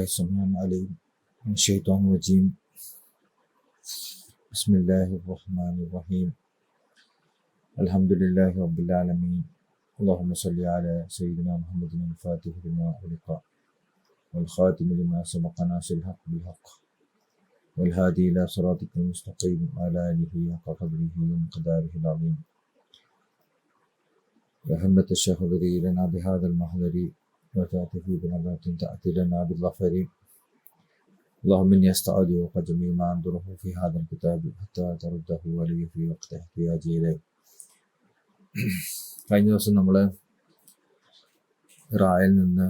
بالله السميع العليم من الشيطان الرجيم. بسم الله الرحمن الرحيم. الحمد لله رب العالمين. اللهم صل على سيدنا محمد الفاتح لما أغلق والخاتم لما سبق ناصر الحق بالحق والهادي إلى صراطك المستقيم وعلى آله حق قدره ومقداره العظيم. يا همة الشيخ اغفري لنا بهذا المحضر وتأتي بنظرة تأتي لنا بالظفر. اللهم إني أستودعك جميع ما أنظره في هذا الكتاب حتى ترده ولي في وقت احتياجي إليه. കഴിഞ്ഞ ദിവസം നമ്മൾ റായിൽ നിന്ന്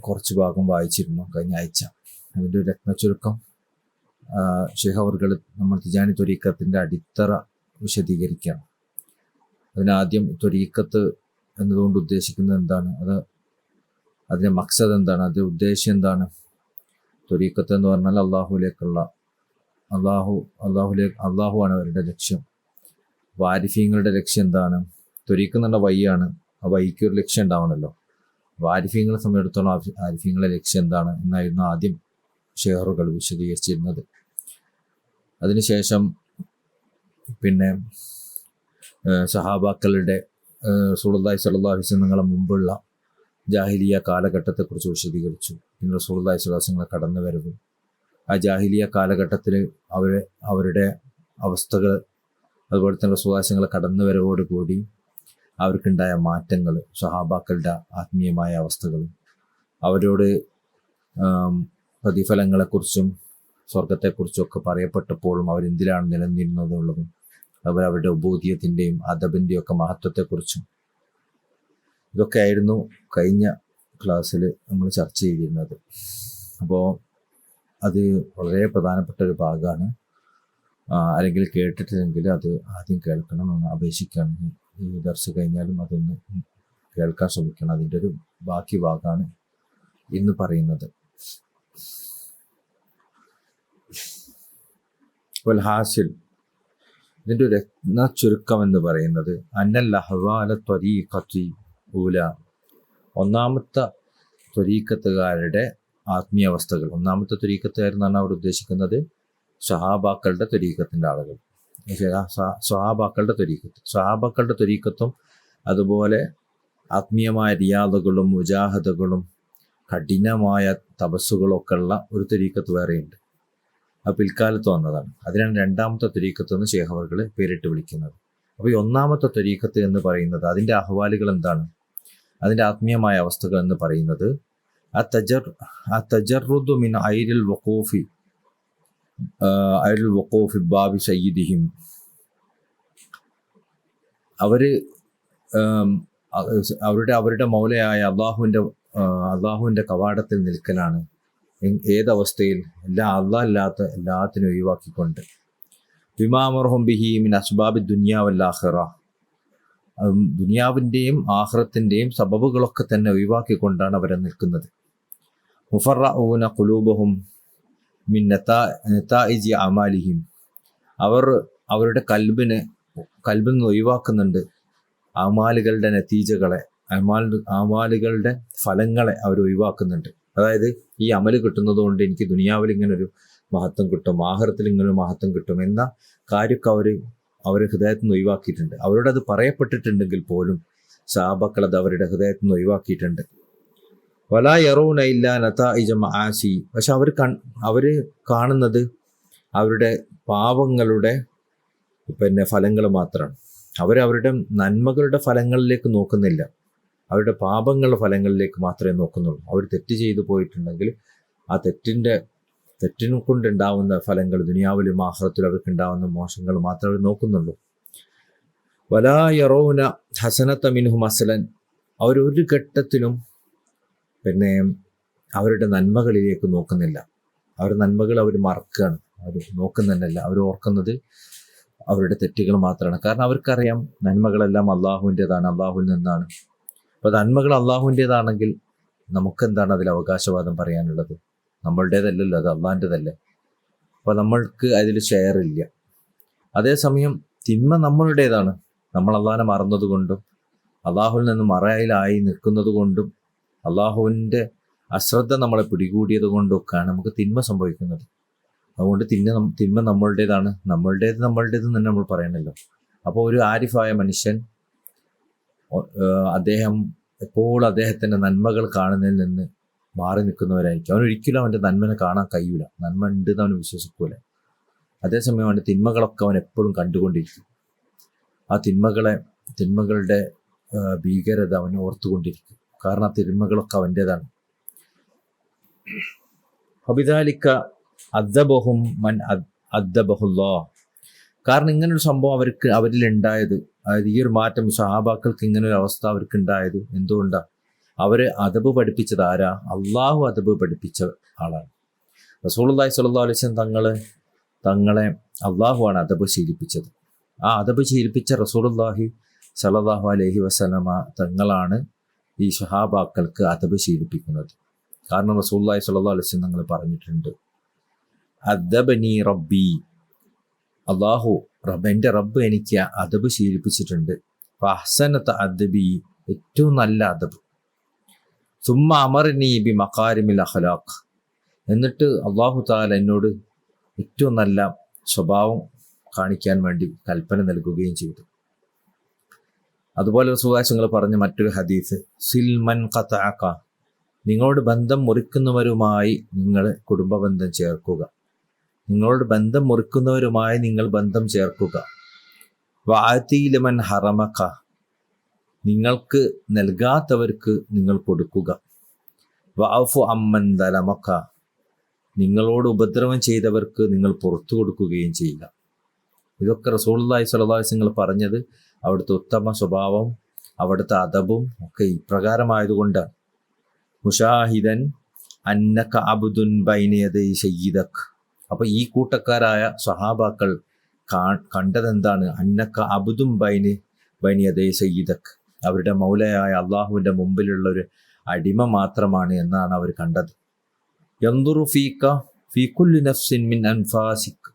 കുറച്ച് ഭാഗം വായിച്ചിരുന്നു കഴിഞ്ഞ ആഴ്ച. അതിൻ്റെ ഒരു രത്നച്ചുരുക്കം ഷെയ്ഖ് അവർകൾ നമ്മൾ തിജാനി ത്വരീഖത്തിൻ്റെ അടിത്തറ വിശദീകരിക്കുകയാണ്. അതിനാദ്യം ത്വരീഖത്ത് എന്നതുകൊണ്ട് ഉദ്ദേശിക്കുന്നത് എന്താണ്, അതിൻ്റെ മക്സദ് എന്താണ്, അതിൻ്റെ ഉദ്ദേശ്യം എന്താണ്. ത്വരീഖത്ത് എന്ന് പറഞ്ഞാൽ അള്ളാഹുവാണ് അവരുടെ ലക്ഷ്യം. ആരിഫീങ്ങളുടെ ലക്ഷ്യം എന്താണ്? ത്വരീഖ് എന്നുള്ള വഴിയാണ്, ആ വഴിക്ക് ഒരു ലക്ഷ്യം ഉണ്ടാവണമല്ലോ. ആരിഫീങ്ങളെ സംബന്ധിച്ചിടത്തോളം ആരിഫീങ്ങളുടെ ലക്ഷ്യം എന്താണ് എന്നായിരുന്നു ആദ്യം ഷെയ്ഖുകൾ വിശദീകരിച്ചിരുന്നത്. അതിനുശേഷം പിന്നെ സഹാബാക്കളുടെ റസൂലുള്ളാഹി സ്വല്ലല്ലാഹു അലൈഹി വസല്ലം മുമ്പുള്ള ജാഹിലിയ കാലഘട്ടത്തെക്കുറിച്ച് വിശദീകരിച്ചു. പിന്നെ റസൂലുള്ളാഹി സ്വല്ലല്ലാഹു അലൈഹി വസല്ലം കടന്നു വരവ്, ആ ജാഹിലിയ കാലഘട്ടത്തിൽ അവരുടെ അവസ്ഥകൾ, അതുപോലെ തന്നെ റസൂലുള്ളാഹി സ്വല്ലല്ലാഹു അലൈഹി വസല്ലം കടന്നു വരവോടുകൂടി അവർക്കുണ്ടായ മാറ്റങ്ങൾ, സഹാബാക്കളുടെ ആത്മീയമായ അവസ്ഥകളും അവരോട് പ്രതിഫലങ്ങളെക്കുറിച്ചും സ്വർഗത്തെക്കുറിച്ചും ഒക്കെ പറയപ്പെട്ടപ്പോഴും അവരെന്തിലാണ് നിലനിന്നിരുന്നതുള്ളതും അവരുടെ ഉബൂദിയത്തിൻ്റെയും അദബിൻ്റെയും ഒക്കെ മഹത്വത്തെക്കുറിച്ചും ഇതൊക്കെ ആയിരുന്നു കഴിഞ്ഞ ക്ലാസ്സിൽ നമ്മൾ ചർച്ച ചെയ്തിരുന്നത്. അപ്പോൾ അത് വളരെ പ്രധാനപ്പെട്ട ഒരു ഭാഗമാണ്. അല്ലെങ്കിൽ കേട്ടിട്ടില്ലെങ്കിൽ അത് ആദ്യം കേൾക്കണം എന്ന് അപേക്ഷിക്കുകയാണ്. ഈ ദർസ് കഴിഞ്ഞാലും അതൊന്ന് കേൾക്കാൻ ശ്രമിക്കണം. അതിൻ്റെ ഒരു ബാക്കി ഭാഗമാണ് ഇന്ന് പറയുന്നത്. ഹാസിൽ, ഇതിൻ്റെ ഒരു രത്ന ചുരുക്കം എന്ന് പറയുന്നത് അന്നൽ അഹ്വാല ത്വരീഖത്തി ഊല, ഒന്നാമത്തെ ത്വരീഖത്തുകാരുടെ ആത്മീയാവസ്ഥകൾ. ഒന്നാമത്തെ ത്വരീഖത്തുകാരെന്നാണ് അവിടെ ഉദ്ദേശിക്കുന്നത് സഹാബാക്കളുടെ ത്വരീഖത്തിൻ്റെ ആളുകൾ, സഹാബാക്കളുടെ ത്വരീഖത്തും അതുപോലെ ആത്മീയമായ റിയാദകളും മുജാഹദകളും കഠിനമായ തപസ്സുകളൊക്കെ ഉള്ള ഒരു ത്വരീഖത്ത് വേറെയുണ്ട്. അത് പിൽക്കാലത്ത് വന്നതാണ്. അതിനാണ് രണ്ടാമത്തെ ത്വരീഖത്ത് എന്ന് ഷെയ്ഖ് അവർകൾ പേരിട്ട് വിളിക്കുന്നത്. അപ്പോൾ ഈ ഒന്നാമത്തെ ത്വരീഖത്ത് എന്ന് പറയുന്നത് അതിൻ്റെ അഹ്വാലുകൾ എന്താണ്, അതിൻ്റെ ആത്മീയമായ അവസ്ഥകൾ എന്ന് പറയുന്നത് തജറുദു മിൻ ഐരിൽ വഖൂഫി ബാബി സയ്യിദിഹിം, അവരുടെ മൗലയായ അള്ളാഹുവിൻ്റെ കവാടത്തിൽ നിൽക്കലാണ്. ഏതവസ്ഥയിൽ? അല്ലാത്ത എല്ലാത്തിനും ഒഴിവാക്കിക്കൊണ്ട്. ബിമാമർഹും ബിഹി മിൻ അസ്ബാബി ദുനിയ വൽ ആഖിറ, ദുനിയാവിൻ്റെയും ആഖിറത്തിൻ്റെയും സബബുകളൊക്കെ തന്നെ ഒഴിവാക്കിക്കൊണ്ടാണ് അവരെ നിൽക്കുന്നത്. മുഫറഊന ഖുലൂബഹും മിൻ നതായിജി അമാലിഹിം, അവരുടെ കൽബിൽ നിന്ന് ഒഴിവാക്കുന്നുണ്ട് അമാലുകളുടെ നതീജകളെ, അമാലുകളുടെ ഫലങ്ങളെ അവർ ഒഴിവാക്കുന്നുണ്ട്. അതായത് ഈ അമല് കിട്ടുന്നത് കൊണ്ട് എനിക്ക് ദുനിയാവിൽ ഇങ്ങനൊരു മഹത്വം കിട്ടും, ആഖിറത്തിൽ ഇങ്ങനൊരു മഹത്വം കിട്ടും എന്ന കാര്യമൊക്കെ അവർ ഹൃദയത്തിൽ നിന്ന് ഒഴിവാക്കിയിട്ടുണ്ട്. അവരോട് അത് പറയപ്പെട്ടിട്ടുണ്ടെങ്കിൽ പോലും സഹാബാക്കൾ അത് അവരുടെ ഹൃദയത്തിൽ നിന്ന് ഒഴിവാക്കിയിട്ടുണ്ട്. വലാ യറൂന ഇല്ലാ നതായിജ മആസി, പക്ഷെ അവർ കാണുന്നത് അവരുടെ പാപങ്ങളുടെ ഫലങ്ങൾ മാത്രമാണ്. അവരവരുടെ നന്മകളുടെ ഫലങ്ങളിലേക്ക് നോക്കുന്നില്ല, അവരുടെ പാപങ്ങളുടെ ഫലങ്ങളിലേക്ക് മാത്രമേ നോക്കുന്നുള്ളൂ. അവർ തെറ്റ് ചെയ്തു പോയിട്ടുണ്ടെങ്കിൽ ആ തെറ്റിനെ കൊണ്ടുണ്ടാവുന്ന ഫലങ്ങൾ, ദുനിയാവിലും ആഖിറത്തിലും അവർക്ക് ഉണ്ടാവുന്ന മോശങ്ങൾ മാത്രമേ അവർ നോക്കുന്നുള്ളൂ. വലാ യറൗന ഹസനത മിൻഹും അസ്ലൻ, അവരൊരു ഘട്ടത്തിലും അവരുടെ നന്മകളിലേക്ക് നോക്കുന്നില്ല. അവരുടെ നന്മകൾ അവർ മറക്കുകയാണ്, അവർ നോക്കുന്നുണ്ടല്ല. അവർ ഓർക്കുന്നത് അവരുടെ തെറ്റുകൾ മാത്രമാണ്. കാരണം അവർക്കറിയാം നന്മകളെല്ലാം അള്ളാഹുവിൻ്റെതാണ്, അള്ളാഹുവിൽ നിന്നാണ്. അപ്പോൾ നന്മകൾ അള്ളാഹുവിൻ്റെതാണെങ്കിൽ നമുക്കെന്താണ് അതിൽ അവകാശവാദം പറയാനുള്ളത്? നമ്മളുടേതല്ലല്ലോ, അത് അള്ളാഹിൻ്റെതല്ലേ. അപ്പോൾ നമ്മൾക്ക് അതിൽ ഷെയർ ഇല്ല. അതേസമയം തിന്മ നമ്മളുടേതാണ്. നമ്മൾ അള്ളാഹിനെ മറന്നതുകൊണ്ടും അള്ളാഹുവിൽ നിന്ന് മറയിലായി നിൽക്കുന്നത് കൊണ്ടും അള്ളാഹുവിൻ്റെ അശ്രദ്ധ നമ്മളെ പിടികൂടിയത് കൊണ്ടൊക്കെയാണ് നമുക്ക് തിന്മ സംഭവിക്കുന്നത്. അതുകൊണ്ട് തിന്മ നമ്മളുടേതാണ്, നമ്മളുടേത് തന്നെ നമ്മൾ പറയണല്ലോ. അപ്പോൾ ഒരു ആരിഫായ മനുഷ്യൻ അദ്ദേഹം എപ്പോഴും അദ്ദേഹത്തിൻ്റെ നന്മകൾ കാണുന്നതിൽ നിന്ന് മാറി നിൽക്കുന്നവരായിരിക്കും. അവനൊരിക്കലും അവൻ്റെ നന്മനെ കാണാൻ കഴിയൂല, നന്മ ഉണ്ടെന്ന് അവന് വിശ്വസിക്കൂല. അതേസമയം അവൻ്റെ തിന്മകളൊക്കെ അവൻ എപ്പോഴും കണ്ടുകൊണ്ടിരിക്കും. ആ തിന്മകളുടെ ഭീകരത അവൻ ഓർത്തുകൊണ്ടിരിക്കും. കാരണം ആ തിന്മകളൊക്കെ അവൻ്റേതാണ്. ഹബിദാലിക്ക അദ്ദബഹും മൻ അദ്ദബഹുല്ലാ. കാരണം ഇങ്ങനൊരു സംഭവം അവരിലുണ്ടായത്, അതായത് ഈ ഒരു മാറ്റം സഹാബാക്കൾക്ക് ഇങ്ങനൊരു അവസ്ഥ അവർക്ക് ഉണ്ടായത് എന്തുകൊണ്ടാണ്? അവര് അദബ് പഠിപ്പിച്ചത് ആരാ? അള്ളാഹു അദബ് പഠിപ്പിച്ച ആളാണ്. റസൂലുള്ളാഹി സ്വല്ലല്ലാഹു അലൈഹി വസല്ലം തങ്ങളെ അള്ളാഹുവാണ് അദബ് ശീലിപ്പിച്ചത്. ആ അദബ് ശീലിപ്പിച്ച റസൂലുള്ളാഹി സ്വല്ലല്ലാഹു അലൈഹി വസല്ലമ തങ്ങളാണ് ഈ സഹാബാക്കൾക്ക് അദബ് ശീലിപ്പിക്കുന്നത്. കാരണം റസൂലുള്ളാഹി സ്വല്ലല്ലാഹു അലൈഹി വസല്ലം തങ്ങൾ പറഞ്ഞിട്ടുണ്ട്, അദ്ദബനി റബ്ബി, എൻ്റെ റബ്ബ് എനിക്ക് അദബ് ശീലിപ്പിച്ചിട്ടുണ്ട്. ഫഅഹ്സനത അദ്ബി, ഏറ്റവും നല്ല അദബ്. സുമ്മ അമർനി ബി മകാരിമിൽ അഖ്ലാഖ്, എന്നിട്ട് അല്ലാഹു തആല എന്നോട് ഏറ്റവും നല്ല സ്വഭാവം കാണിക്കാൻ വേണ്ടി കൽപ്പന നൽകുകയും ചെയ്തു. അതുപോലെ റസൂലുള്ളാഹി പറഞ്ഞ മറ്റൊരു ഹദീസ്, സിൽമൻ ഖതഅക, നിങ്ങളോട് ബന്ധം മുറിക്കുന്നവരുമായി നിങ്ങൾ കുടുംബബന്ധം ചേർക്കുക. നിങ്ങളോട് ബന്ധം മുറിക്കുന്നവരുമായി നിങ്ങൾ ബന്ധം ചേർക്കുക. വഅതി ലിമൻ ഹറമക, നിങ്ങൾക്ക് നൽകാത്തവർക്ക് നിങ്ങൾ കൊടുക്കുക. വഅഫു അമ്മൻ ദലമക, നിങ്ങളോട് ഉപദ്രവം ചെയ്തവർക്ക് നിങ്ങൾ പുറത്തു കൊടുക്കുകയും ചെയ്യുക. ഇതൊക്കെ റസൂലുള്ളാഹി സ്വല്ലല്ലാഹു അലൈഹി വസല്ലം പറഞ്ഞത് അവിടുത്തെ ഉത്തമ സ്വഭാവം, അവിടുത്തെ അദബും ഒക്കെ ഇപ്രകാരമായതുകൊണ്ടാണ്. മുഷാഹിദൻ അന്നക അബ്ദുൻ ബൈന യദൈ സയ്യിദക്. അപ്പൊ ഈ കൂട്ടക്കാരായ സ്വഹാബാക്കൾ കണ്ടതെന്താണ്? അന്നക അബ്ദുൻ ബൈന യദൈ സയ്യിദക്, അവരുടെ മൗലയായ അള്ളാഹുവിൻ്റെ മുമ്പിലുള്ള ഒരു അടിമ മാത്രമാണ് എന്നാണ് അവർ കണ്ടത്. യൻദുറു ഫീക ഫീ കുല്ലി നഫ്സിൻ മിൻ അൻഫാസിക്,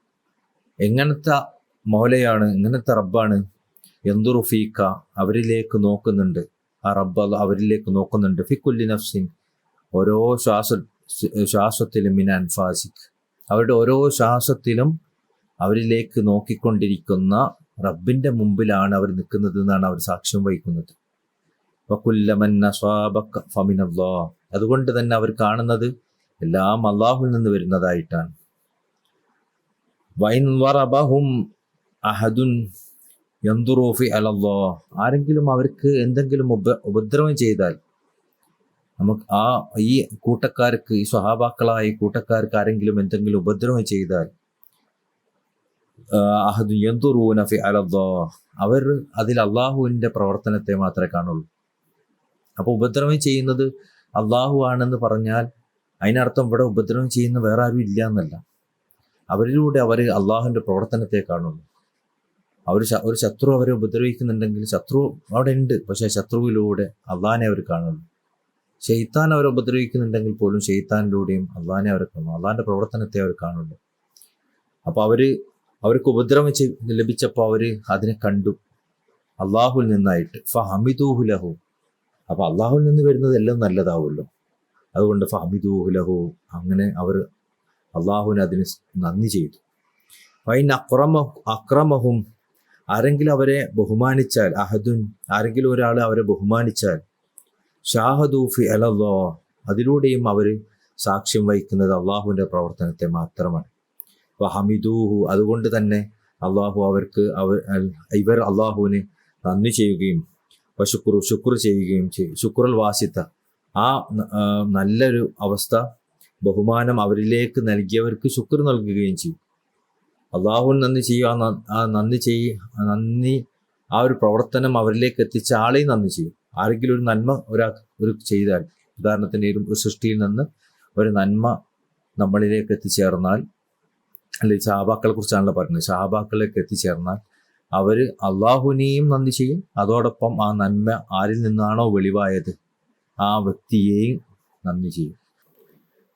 എങ്ങനത്തെ മൗലയാണ്, എങ്ങനത്തെ റബ്ബാണ്? യൻദുറു ഫീക, അവരിലേക്ക് നോക്കുന്നുണ്ട്, ആ റബ്ബ് അവരിലേക്ക് നോക്കുന്നുണ്ട്. ഫീ കുല്ലി നഫ്സിൻ, ഓരോ ശ്വാസത്തിലും മിൻ അൻഫാസിക്, അവരുടെ ഓരോ ശ്വാസത്തിലും അവരിലേക്ക് നോക്കിക്കൊണ്ടിരിക്കുന്ന റബ്ബിൻ്റെ മുമ്പിലാണ് അവർ നിൽക്കുന്നത് എന്നാണ് അവർ സാക്ഷ്യം വഹിക്കുന്നത്. വകുല്ലമൻ അസ്വാബക ഫമിനല്ലാഹ്, അതുകൊണ്ട് തന്നെ അവർ കാണുന്നത് എല്ലാം അള്ളാഹുവിൽ നിന്ന് വരുന്നതായിട്ടാണ്. വൈൻ വറബഹും അഹദുൻ യൻദുറു ഫി അലല്ലാഹ്, ആരെങ്കിലും അവർക്ക് എന്തെങ്കിലും ഉപദ്രവം ചെയ്താൽ, നമുക്ക് ഈ കൂട്ടക്കാർക്ക്, ഈ സ്വഹാബാക്കളായ ഈ കൂട്ടക്കാർക്ക് ആരെങ്കിലും എന്തെങ്കിലും ഉപദ്രവം ചെയ്താൽ, അഹദുൻ യൻദുറൂന ഫി അലല്ലാഹ്, അവർ അതിൽ അള്ളാഹുവിൻ്റെ പ്രവർത്തനത്തെ മാത്രമേ കാണുള്ളൂ. അപ്പോൾ ഉപദ്രവം ചെയ്യുന്നത് അള്ളാഹു ആണെന്ന് പറഞ്ഞാൽ അതിനർത്ഥം ഇവിടെ ഉപദ്രവം ചെയ്യുന്ന വേറെ ആരും ഇല്ല എന്നല്ല. അവരിലൂടെ അവർ അള്ളാഹുവിൻ്റെ പ്രവർത്തനത്തെ കാണുള്ളൂ. ഒരു ശത്രു അവരെ ഉപദ്രവിക്കുന്നുണ്ടെങ്കിൽ ശത്രു അവിടെ ഉണ്ട്, പക്ഷേ ശത്രുവിലൂടെ അള്ളാഹിനെ അവർ കാണുള്ളൂ. ശൈത്താൻ അവരെ ഉപദ്രവിക്കുന്നുണ്ടെങ്കിൽ പോലും ശൈത്താനിലൂടെയും അള്ളാഹിനെ അവർ കാണുന്നു, അള്ളാഹിൻ്റെ പ്രവർത്തനത്തെ അവർ കാണുള്ളൂ. അപ്പോൾ അവർക്ക് ഉപദ്രവം ലഭിച്ചപ്പോൾ അവർ അതിനെ കണ്ടു അള്ളാഹുവിൽ നിന്നായിട്ട്. ഫഹമിദൂഹു ലഹു, അപ്പോൾ അള്ളാഹുവിൽ നിന്ന് വരുന്നത് എല്ലാം നല്ലതാവുമല്ലോ, അതുകൊണ്ട് ഫഹമിദൂഹു ലഹു, അങ്ങനെ അവർ അള്ളാഹുവിന് അതിന് നന്ദി ചെയ്തു. ഫൈൻ അക്രമഹും, ആരെങ്കിലും അവരെ ബഹുമാനിച്ചാൽ, അഹദുൻ, ആരെങ്കിലും ഒരാൾ അവരെ ബഹുമാനിച്ചാൽ, ഷാഹദു ഫി അലല്ലാഹ്, അതിലൂടെയും അവർ സാക്ഷ്യം വഹിക്കുന്നത് അള്ളാഹുവിൻ്റെ പ്രവർത്തനത്തെ മാത്രമാണ്. വഹമിദൂഹു, അതുകൊണ്ട് തന്നെ ഇവർ അള്ളാഹുവിന് നന്ദി ചെയ്യുകയും ശുക്ർ ചെയ്യുകയും ചെയ്യും. ശുക്രുൽ വാസിത്ത, ആ നല്ലൊരു അവസ്ഥ, ബഹുമാനം അവരിലേക്ക് നൽകിയവർക്ക് ശുക്ർ നൽകുകയും ചെയ്യും. അള്ളാഹുവിന് നന്ദി ചെയ്യുക, നന്ദി ആ ഒരു പ്രവർത്തനം അവരിലേക്ക് എത്തിച്ച ആളെയും നന്ദി ചെയ്യും. ആരെങ്കിലും ഒരു നന്മ ഒരു ചെയ്താൽ, ഉദാഹരണത്തിന് ഒരു സൃഷ്ടിയിൽ നിന്ന് ഒരു നന്മ നമ്മളിലേക്ക് എത്തിച്ചേർന്നാൽ, അല്ലെങ്കിൽ സഹാബാക്കളെ കുറിച്ചാണല്ലോ പറയുന്നത്, സഹാബാക്കളിലേക്ക് എത്തിച്ചേർന്നാൽ അവർ അള്ളാഹുവിനെയും നന്ദി ചെയ്യും, അതോടൊപ്പം ആ നന്മ ആരിൽ നിന്നാണോ വെളിവായത് ആ വ്യക്തിയെയും നന്ദി ചെയ്യും.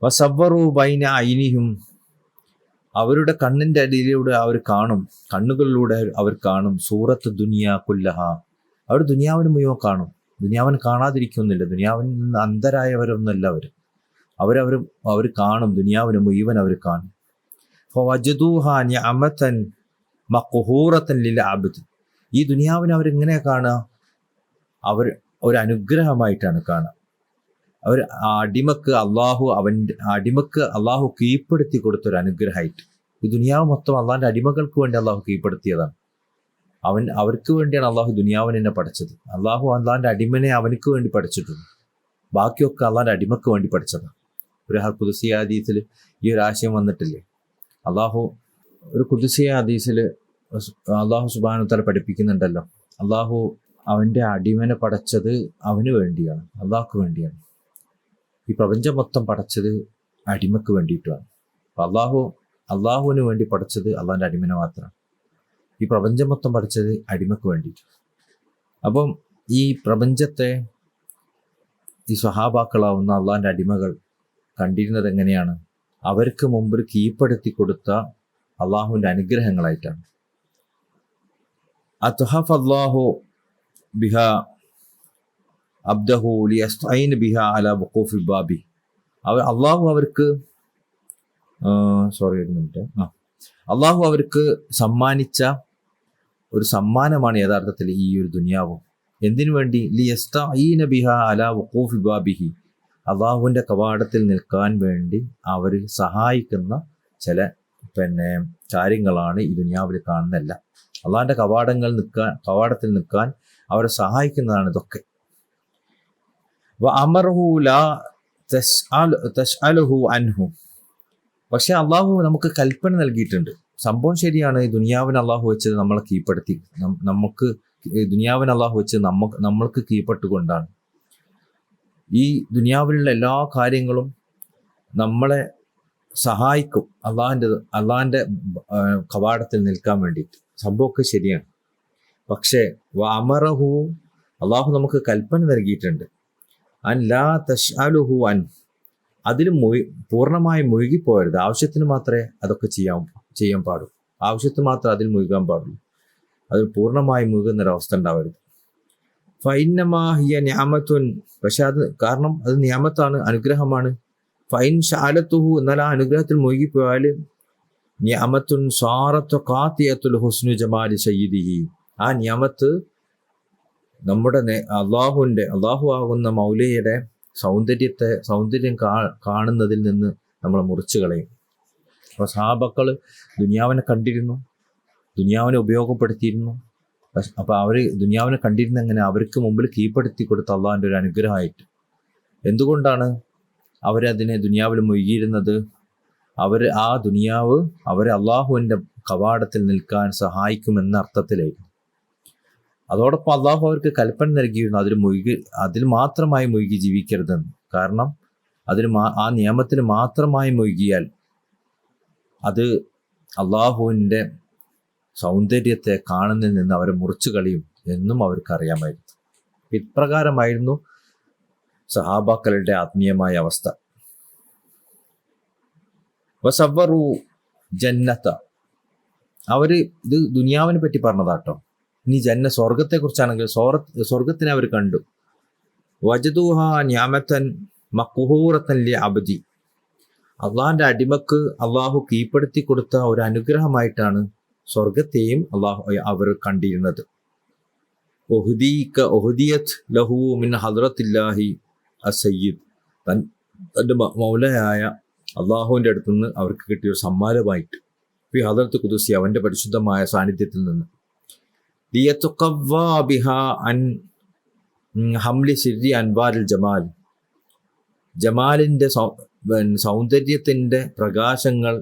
വസവ്വറു ബൈന ഐനിഹിം, അവരുടെ കണ്ണിൻ്റെ അടിയിലൂടെ അവർ കാണും, കണ്ണുകളിലൂടെ അവർ കാണും. സൂറത്ത് ദുനിയ കുല്ലഹ, അവർ ദുനിയാവിന് മുഴുവൻ കാണും. ദുനിയാവിന് കാണാതിരിക്കുന്നില്ല, ദുനിയാവിൽ നിന്ന് അന്ധരായവരൊന്നുമല്ല അവർ. അവർ കാണും, ദുനിയാവിനെ മുഴുവൻ അവർ കാണും. ഫവജദൂഹ നിഅമതൻ മഖ്ഹൂറതൻ ലിൽ അബ്ദ്. ഈ ദുനിയാവിനെ അവരെങ്ങനെ കാണുക? അവർ ഒരു അനുഗ്രഹമായിട്ടാണ് കാണുക. അവർ അടിമക്ക് അള്ളാഹു കീഴ്പ്പെടുത്തി കൊടുത്തൊരു അനുഗ്രഹമായിട്ട്. ഈ ദുനിയാവ് മൊത്തം അള്ളാഹിൻ്റെ അടിമകൾക്ക് വേണ്ടി അള്ളാഹു കീഴ്പ്പെടുത്തിയതാണ്. അവർക്ക് വേണ്ടിയാണ് അള്ളാഹു ദുനിയാവിനെ തന്നെ പഠിച്ചത്. അള്ളാഹിൻ്റെ അടിമനെ അവനക്ക് വേണ്ടി പഠിച്ചിട്ടുണ്ട്. ബാക്കിയൊക്കെ അള്ളാഹിൻ്റെ അടിമക്ക് വേണ്ടി പഠിച്ചതാണ്. ഒരു ഖുദ്സി ഹദീസിൽ ഈ ഒരു ആശയം വന്നിട്ടില്ലേ? ഒരു ഖുദ്സി ഹദീസിൽ അള്ളാഹു സുബ്ഹാനഹു വതആല പഠിപ്പിക്കുന്നുണ്ടല്ലോ, അള്ളാഹു അവൻ്റെ അടിമനെ പഠിച്ചത് അവന് വേണ്ടിയാണ്, അള്ളാഹ്ക്ക് വേണ്ടിയാണ്. ഈ പ്രപഞ്ചം മൊത്തം പഠിച്ചത് അടിമക്ക് വേണ്ടിയിട്ടുമാണ്. അള്ളാഹുവിന് വേണ്ടി പഠിച്ചത് അള്ളാഹിൻ്റെ അടിമനെ മാത്രമാണ്. ഈ പ്രപഞ്ചം മൊത്തം പഠിച്ചത് അടിമക്ക് വേണ്ടിയിട്ട്. അപ്പം ഈ പ്രപഞ്ചത്തെ ഈ സ്വഹാബാക്കളാവുന്ന അള്ളാഹിൻ്റെ അടിമകൾ കണ്ടിരുന്നത് എങ്ങനെയാണ്? അവർക്ക് മുമ്പ് കീഴ്പ്പെടുത്തി കൊടുത്ത അള്ളാഹുവിൻ്റെ അനുഗ്രഹങ്ങളായിട്ടാണ്. അത്ഹഫ അല്ലാഹു ബിഹ അബ്ദഹു ലിയസ്തഈന ബിഹ അലാ വഖൂഫി ബാബി. അള്ളാഹു അവർക്ക് സമ്മാനിച്ച ഒരു സമ്മാനമാണ് യഥാർത്ഥത്തിൽ ഈ ഒരു ദുനിയാവും. എന്തിനു വേണ്ടി? ലിയസ്തഈന ബിഹ അലാ വഖൂഫി ബാബിഹി. അള്ളാഹുവിൻ്റെ കവാടത്തിൽ നിൽക്കാൻ വേണ്ടി അവർ സഹായിക്കുന്ന ചില കാര്യങ്ങളാണ് ഈ ദുനിയാവിൽ കാണുന്നതല്ല. അള്ളാഹിൻ്റെ കവാടത്തിൽ നിൽക്കാൻ അവരെ സഹായിക്കുന്നതാണ് ഇതൊക്കെ. വഅമറഹു ലാ തസ്അലുഹു അൻഹു. പക്ഷെ അള്ളാഹു നമുക്ക് കൽപ്പന നൽകിയിട്ടുണ്ട്. സംഭവം ശരിയാണ്. ഈ ദുനിയാവിന് അള്ളാഹു വെച്ചത് നമ്മളെ കീഴ്പ്പെടുത്തി, ദുനിയാവിന് അള്ളാഹു വെച്ചത് നമ്മൾക്ക് കീഴ്പ്പെട്ടുകൊണ്ടാണ്. ഈ ദുനിയാവിലുള്ള എല്ലാ കാര്യങ്ങളും നമ്മളെ സഹായിക്കും അള്ളാഹിൻ്റെ കവാടത്തിൽ നിൽക്കാൻ വേണ്ടിയിട്ട്. സംഭവമൊക്കെ ശരിയാണ്. പക്ഷേ വഅമറഹു, അള്ളാഹു നമുക്ക് കൽപ്പന നൽകിയിട്ടുണ്ട്, അൻ ലാ തസ്അലുഹു അൻ. അതിൽ പൂർണ്ണമായി മുഴുകിപ്പോകരുത്. ആവശ്യത്തിന് മാത്രമേ അതൊക്കെ ചെയ്യാൻ പാടുള്ളൂ. ആവശ്യത്തിന് മാത്രമേ അതിൽ മുഴുകാൻ പാടുള്ളൂ. അതിൽ പൂർണ്ണമായി മുഴുകുന്നൊരവസ്ഥ ഉണ്ടാവരുത്. ഫഇന്നമാ ഹിയ നിഅമത്തുൻ. പക്ഷെ കാരണം അത് നിഅമത്താണ്, അനുഗ്രഹമാണ്. ഫൈൻ ശഅലതുഹു, എന്നാൽ ആ അനുഗ്രഹത്തിൽ മുഴുകിപ്പോയാൽ നിഅമത്തുൻ സാറത്തു ഖാതിയത്തുൽ ഹുസ്നു ജമാലി സയ്യിദിഹി. ആ നിഅമത്ത് നമ്മുടെ അള്ളാഹു ആകുന്ന മൗലയുടെ സൗന്ദര്യം കാണുന്നതിൽ നിന്ന് നമ്മളെ മുറിച്ചു കളയും. അപ്പോൾ സഹാബക്കൾ ദുനിയാവിനെ കണ്ടിരുന്നു, ദുനിയാവിനെ ഉപയോഗപ്പെടുത്തിയിരുന്നു. അപ്പോൾ അവർ ദുനിയാവിനെ കണ്ടിരുന്ന എങ്ങനെ? അവർക്ക് മുമ്പിൽ കീഴ്പ്പെടുത്തി കൊടുത്ത അള്ളാഹിൻ്റെ ഒരു അനുഗ്രഹമായിട്ട്. എന്തുകൊണ്ടാണ് അവരതിനെ ദുനിയാവിൽ മുഴുകിയിരുന്നത്? ആ ദുനിയാവ് അവരെ അള്ളാഹുവിൻ്റെ കവാടത്തിൽ നിൽക്കാൻ സഹായിക്കുമെന്ന അർത്ഥത്തിലായിരുന്നു. അതോടൊപ്പം അള്ളാഹു അവർക്ക് കൽപ്പന നൽകിയിരുന്നു അതിൽ മാത്രമായി മുഴുകി ജീവിക്കരുതെന്ന്. കാരണം ആ നിയമത്തിൽ മാത്രമായി മുഴുകിയാൽ അത് അള്ളാഹുവിൻ്റെ സൗന്ദര്യത്തെ കാണുന്നതിൽ നിന്ന് അവരെ മുറിച്ചു കളയും എന്നും അവർക്കറിയാമായിരുന്നു. ഇപ്രകാരമായിരുന്നു സഹാബാക്കളുടെ ആത്മീയമായ അവസ്ഥ. വസവ്വറു ജന്നത്ത. ഇത് ദുനിയാവിനെ പറ്റി പറഞ്ഞതാട്ടോ. ഇനി സ്വർഗത്തെക്കുറിച്ചാണെങ്കിൽ സ്വർഗത്തിനെ അവർ കണ്ടു. വജദൂഹ നിഅമതൻ മഖ്ഹൂറതൻ ലി അബ്ദി. അള്ളാഹിൻ്റെ അടിമക്ക് അള്ളാഹു കീഴ്പ്പെടുത്തി കൊടുത്ത ഒരു അനുഗ്രഹമായിട്ടാണ് സ്വർഗത്തെയും അവർ കണ്ടിരുന്നത്. ഉഹ്ദിയത് ലഹു മിൻ ഹദ്റത്തില്ലാഹി അസ്സയ്യിദ്. തൻ്റെ മൗലയായ അള്ളാഹുവിൻ്റെ അടുത്തു നിന്ന് അവർക്ക് കിട്ടിയൊരു സമ്മാനമായിട്ട് ഫി ഹദ്റത്ത് ഖുദ്സി, അവൻ്റെ പരിശുദ്ധമായ സാന്നിധ്യത്തിൽ നിന്ന്. ലിയതുഖവ്വാ ബിഹാ അൻ ഹംലി സിരി അൻവാരിൽ ജമാൽ. ജമാലിൻ്റെ സൗന്ദര്യത്തിൻ്റെ പ്രകാശങ്ങൾ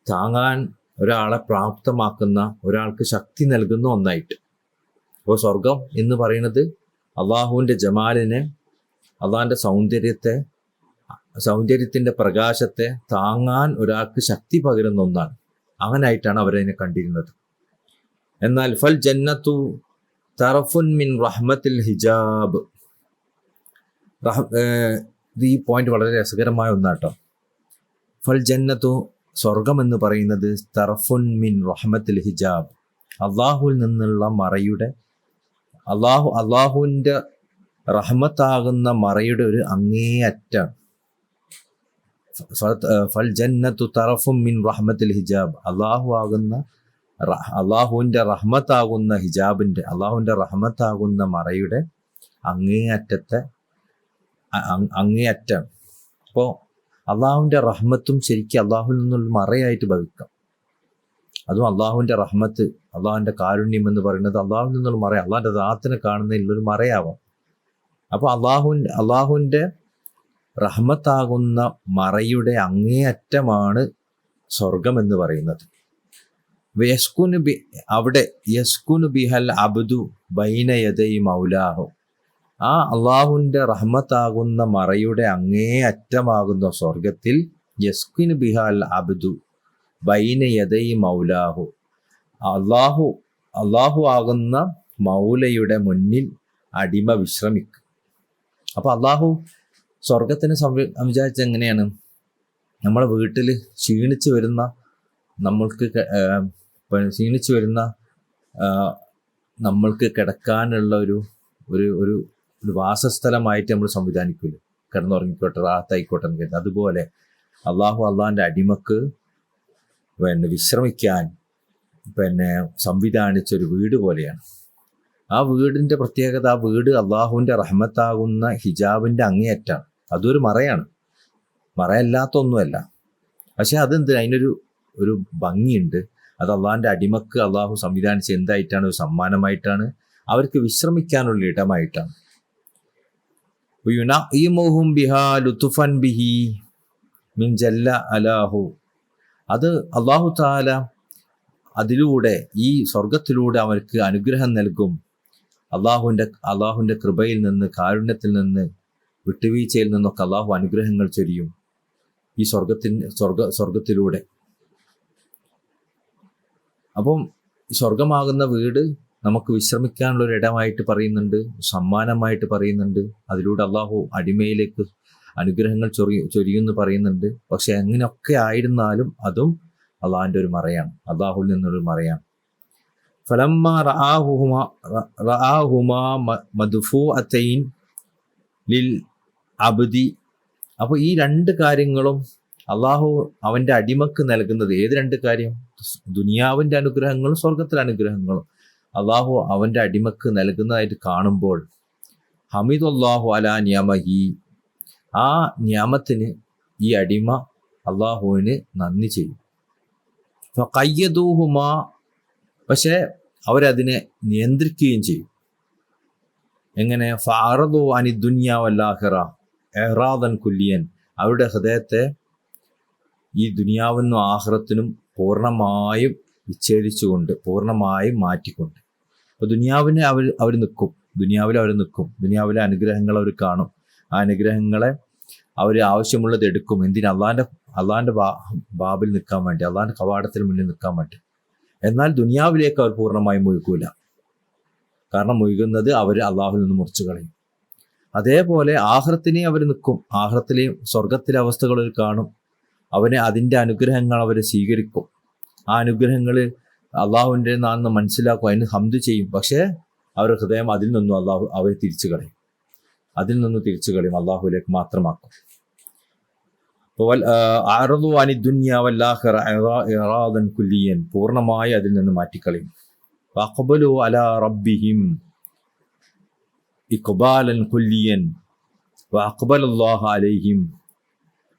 താങ്ങാൻ ഒരാളെ പ്രാപ്തമാക്കുന്ന, ഒരാൾക്ക് ശക്തി നൽകുന്ന ഒന്നായിട്ട്. അപ്പോൾ സ്വർഗം എന്ന് പറയുന്നത് അള്ളാഹുവിൻ്റെ ജമാലിനെ, അള്ളാഹിൻ്റെ സൗന്ദര്യത്തിൻ്റെ പ്രകാശത്തെ താങ്ങാൻ ഒരാൾക്ക് ശക്തി പകരുന്ന ഒന്നാണ്. അങ്ങനായിട്ടാണ് അവരതിനെ കണ്ടിരുന്നത്. എന്നാൽ ഫൽ ജന്നത്തു തറഫുൻ മിൻ റഹ്മത്തിൽ ഹിജാബ്. ഇത് ഈ പോയിന്റ് വളരെ രസകരമായ ഒന്നാട്ടോ. ഫൽ ജന്നത്തു, സ്വർഗം എന്ന് പറയുന്നത് തറഫുൻ മിൻ റഹ്മത്തിൽ ഹിജാബ്, അള്ളാഹുവിൽ നിന്നുള്ള മറയുടെ, അള്ളാഹുവിൻ്റെ റഹ്മത്താകുന്ന മറയുടെ ഒരു അങ്ങേയറ്റാണ്. ഫൽ ജന്നത്തു തറഫും മിൻ റഹ്മത്തിൽ ഹിജാബ്, അള്ളാഹുവിൻ്റെ റഹ്മത്താകുന്ന ഹിജാബിൻ്റെ, അള്ളാഹുവിൻ്റെ റഹ്മത്താകുന്ന മറയുടെ അങ്ങേയറ്റം. അപ്പോൾ അള്ളാഹുവിൻ്റെ റഹ്മത്തും ശരിക്കും അള്ളാഹുവിൽ നിന്നുള്ള മറയായിട്ട് ഭവിക്കാം. അതും അള്ളാഹുവിൻ്റെ റഹ്മത്ത്, അള്ളാഹുവിൻ്റെ കാരുണ്യം എന്ന് പറയുന്നത് അള്ളാഹുവിൽ നിന്നുള്ള മറ, അള്ളാഹിൻ്റെ ദാത്തിനെ കാണുന്നതിലൊരു മറയാവാം. അപ്പോൾ അള്ളാഹുവിൻ്റെ റഹ്മത്താകുന്ന മറയുടെ അങ്ങേയറ്റമാണ് സ്വർഗം എന്ന് പറയുന്നത്. അവിടെ യസ്കുനു ബിഹൽ അബ്ദു ബൈന യദൈ മൗലാഹു, ആ അള്ളാഹുവിൻ്റെ റഹ്മത്താകുന്ന മറയുടെ അങ്ങേയറ്റമാകുന്ന സ്വർഗത്തിൽ യസ്കുനു ബിഹൽ അബ്ദു ബൈന യദൈ മൗലാഹു, അള്ളാഹു ആകുന്ന മൗലയുടെ മുന്നിൽ അടിമ വിശ്രമിക്കും. അപ്പോൾ അള്ളാഹു സ്വർഗത്തിന് വിചാരിച്ചത് എങ്ങനെയാണ്? നമ്മളെ വീട്ടിൽ ക്ഷീണിച്ചു വരുന്ന നമ്മൾക്ക് കിടക്കാനുള്ള ഒരു വാസസ്ഥലമായിട്ട് നമ്മൾ സംവിധാനിക്കില്ല. കിടന്നുറങ്ങിക്കോട്ടെ, റാഹത്തായിക്കോട്ടെ എന്ന് കരുതി. അതുപോലെ അള്ളാഹുവിൻ്റെ അടിമക്ക് വിശ്രമിക്കാൻ സംവിധാനിച്ചൊരു വീട് പോലെയാണ്. ആ വീടിൻ്റെ പ്രത്യേകത, ആ വീട് അള്ളാഹുവിൻ്റെ റഹ്മത്താകുന്ന ഹിജാബിൻ്റെ അങ്ങേയറ്റാണ്. അതൊരു മറയാണ്, മറയല്ലാത്ത ഒന്നുമല്ല. പക്ഷെ അതെന്ത്, അതിനൊരു ഭംഗിയുണ്ട്. അത് അള്ളാഹിൻ്റെ അടിമക്ക് അള്ളാഹു സംവിധാനിച്ച എന്തായിട്ടാണ്? ഒരു സമ്മാനമായിട്ടാണ്, അവർക്ക് വിശ്രമിക്കാനുള്ള ഇടമായിട്ടാണ്. അത് അള്ളാഹു തആല അതിലൂടെ, ഈ സ്വർഗത്തിലൂടെ അവർക്ക് അനുഗ്രഹം നൽകും. അള്ളാഹുവിൻ്റെ കൃപയിൽ നിന്ന്, കാരുണ്യത്തിൽ നിന്ന്, വിട്ടുവീഴ്ചയിൽ നിന്നൊക്കെ അള്ളാഹു അനുഗ്രഹങ്ങൾ ചൊരിയും ഈ സ്വർഗത്തിലൂടെ. അപ്പം സ്വർഗമാകുന്ന വീട് നമുക്ക് വിശ്രമിക്കാനുള്ള ഒരു ഇടമായിട്ട് പറയുന്നുണ്ട്, സമ്മാനമായിട്ട് പറയുന്നുണ്ട്. അതിലൂടെ അള്ളാഹു അടിമയിലേക്ക് അനുഗ്രഹങ്ങൾ ചൊരിയുമെന്ന് പറയുന്നുണ്ട്. പക്ഷെ എങ്ങനെയൊക്കെ ആയിരുന്നാലും അതും അള്ളാഹിൻ്റെ ഒരു മറയാണ്, അള്ളാഹുവിൽ നിന്നൊരു മറയാണ്. ഫലമ്മ റആഹുമാ മദ്ഫൂഅതൈൻ ലിൽ അബ്ദി. അപ്പോൾ ഈ രണ്ട് കാര്യങ്ങളും അള്ളാഹു അവൻ്റെ അടിമക്ക് നൽകുന്നത്, ഏത് രണ്ട് കാര്യം? ദുനിയാവിൻ്റെ അനുഗ്രഹങ്ങളും സ്വർഗത്തിലെ അനുഗ്രഹങ്ങളും അള്ളാഹു അവൻ്റെ അടിമക്ക് നൽകുന്നതായിട്ട് കാണുമ്പോൾ ഹമീദുല്ലാഹു അലാ നിയമഹി, ആ നിയമത്തിന് ഈ അടിമ അള്ളാഹുവിന് നന്ദി ചെയ്യും. ഫഖയ്യദൂഹുമാ, പക്ഷേ അവരതിനെ നിയന്ത്രിക്കുകയും ചെയ്യും. എങ്ങനെ? ഫഅറദു അനി ദുനിയ വല്ലാഹിറ ഇറാദൻ കുല്ലിയൻ, അവരുടെ ഹൃദയത്തെ ഈ ദുനിയാവിനും ആഖിറത്തിനും പൂർണ്ണമായും വിച്ഛേദിച്ചുകൊണ്ട്, പൂർണ്ണമായും മാറ്റിക്കൊണ്ട്. അപ്പോൾ ദുനിയാവിനെ അവർ നിൽക്കും, ദുനിയാവിലെ അനുഗ്രഹങ്ങൾ അവർ കാണും. ആ അനുഗ്രഹങ്ങളെ അവർ ആവശ്യമുള്ളത് എടുക്കും. എന്തിന്? അള്ളാഹിൻ്റെ ബാബിൽ നിൽക്കാൻ വേണ്ടി, അള്ളാഹിൻ്റെ കവാടത്തിന് മുന്നിൽ നിൽക്കാൻ വേണ്ടി. എന്നാൽ ദുനിയാവിലേക്ക് അവർ പൂർണ്ണമായും മുഴുകൂല. കാരണം മുഴുകുന്നത് അവർ അള്ളാഹുവിൽ നിന്ന് മുറിച്ചു കളയും. അതേപോലെ ആഖിറത്തിനെയും അവർ നിൽക്കും, ആഖിറത്തിലെയും സ്വർഗത്തിലെ അവസ്ഥകൾ അവർ കാണും. അതിൻ്റെ അനുഗ്രഹങ്ങൾ അവർ സ്വീകരിക്കും. ആ അനുഗ്രഹങ്ങൾ അള്ളാഹുവിൻ്റെ നാന്ന് മനസ്സിലാക്കും, അതിന് ഹംദ് ചെയ്യും. പക്ഷേ അവരുടെ ഹൃദയം അതിൽ നിന്നും അവർ തിരിച്ചു കളയും, അള്ളാഹുവിലേക്ക് മാത്രമാക്കും. അറദു അനി ദുനിയ വല്ലാഖിറ ഇറാദൻ കുല്ലിയൻ, പൂർണ്ണമായി അതിൽ നിന്ന് മാറ്റിക്കളയും. വഖബലു അലാ റബ്ബിഹിം ഇഖ്ബാലൻ കുല്ലിയൻ വഅഖ്ബലല്ലാഹു അലൈഹിം.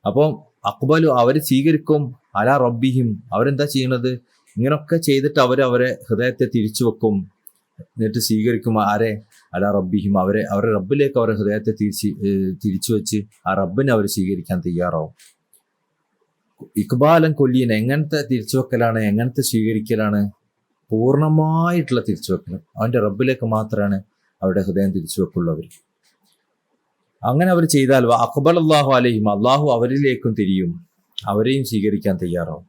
അപ്പോൾ അഖ്ബലു, അവർ സ്വീകരിക്കും, അലാ റബ്ബിഹിം, അവരെന്താ ചെയ്യണത്? ഇങ്ങനൊക്കെ ചെയ്തിട്ട് അവരെ ഹൃദയത്തെ തിരിച്ചു വെക്കും, എന്നിട്ട് സ്വീകരിക്കും. ആരെ? അലാ റബ്ബിഹിം, അവരെ റബ്ബിലേക്ക് അവരെ ഹൃദയത്തെ തിരിച്ചു വെച്ച് ആ റബ്ബിനെ അവർ സ്വീകരിക്കാൻ തയ്യാറാവും. ഇഖ്ബാലൻ കൊല്ലിയൻ, എങ്ങനത്തെ തിരിച്ചുവെക്കലാണ്, എങ്ങനത്തെ സ്വീകരിക്കലാണ്? പൂർണ്ണമായിട്ടുള്ള തിരിച്ചുവെക്കൽ. അവൻ്റെ റബ്ബിലേക്ക് മാത്രമാണ് അവരുടെ ഹൃദയം തിരിച്ചുവെക്കുള്ളവർ. അങ്ങനെ അവർ ചെയ്താൽ അഖ്ബലല്ലാഹു അലൈഹിം, അള്ളാഹു അവരിലേക്കും തിരിയും, അവരെയും സ്വീകരിക്കാൻ തയ്യാറാവും.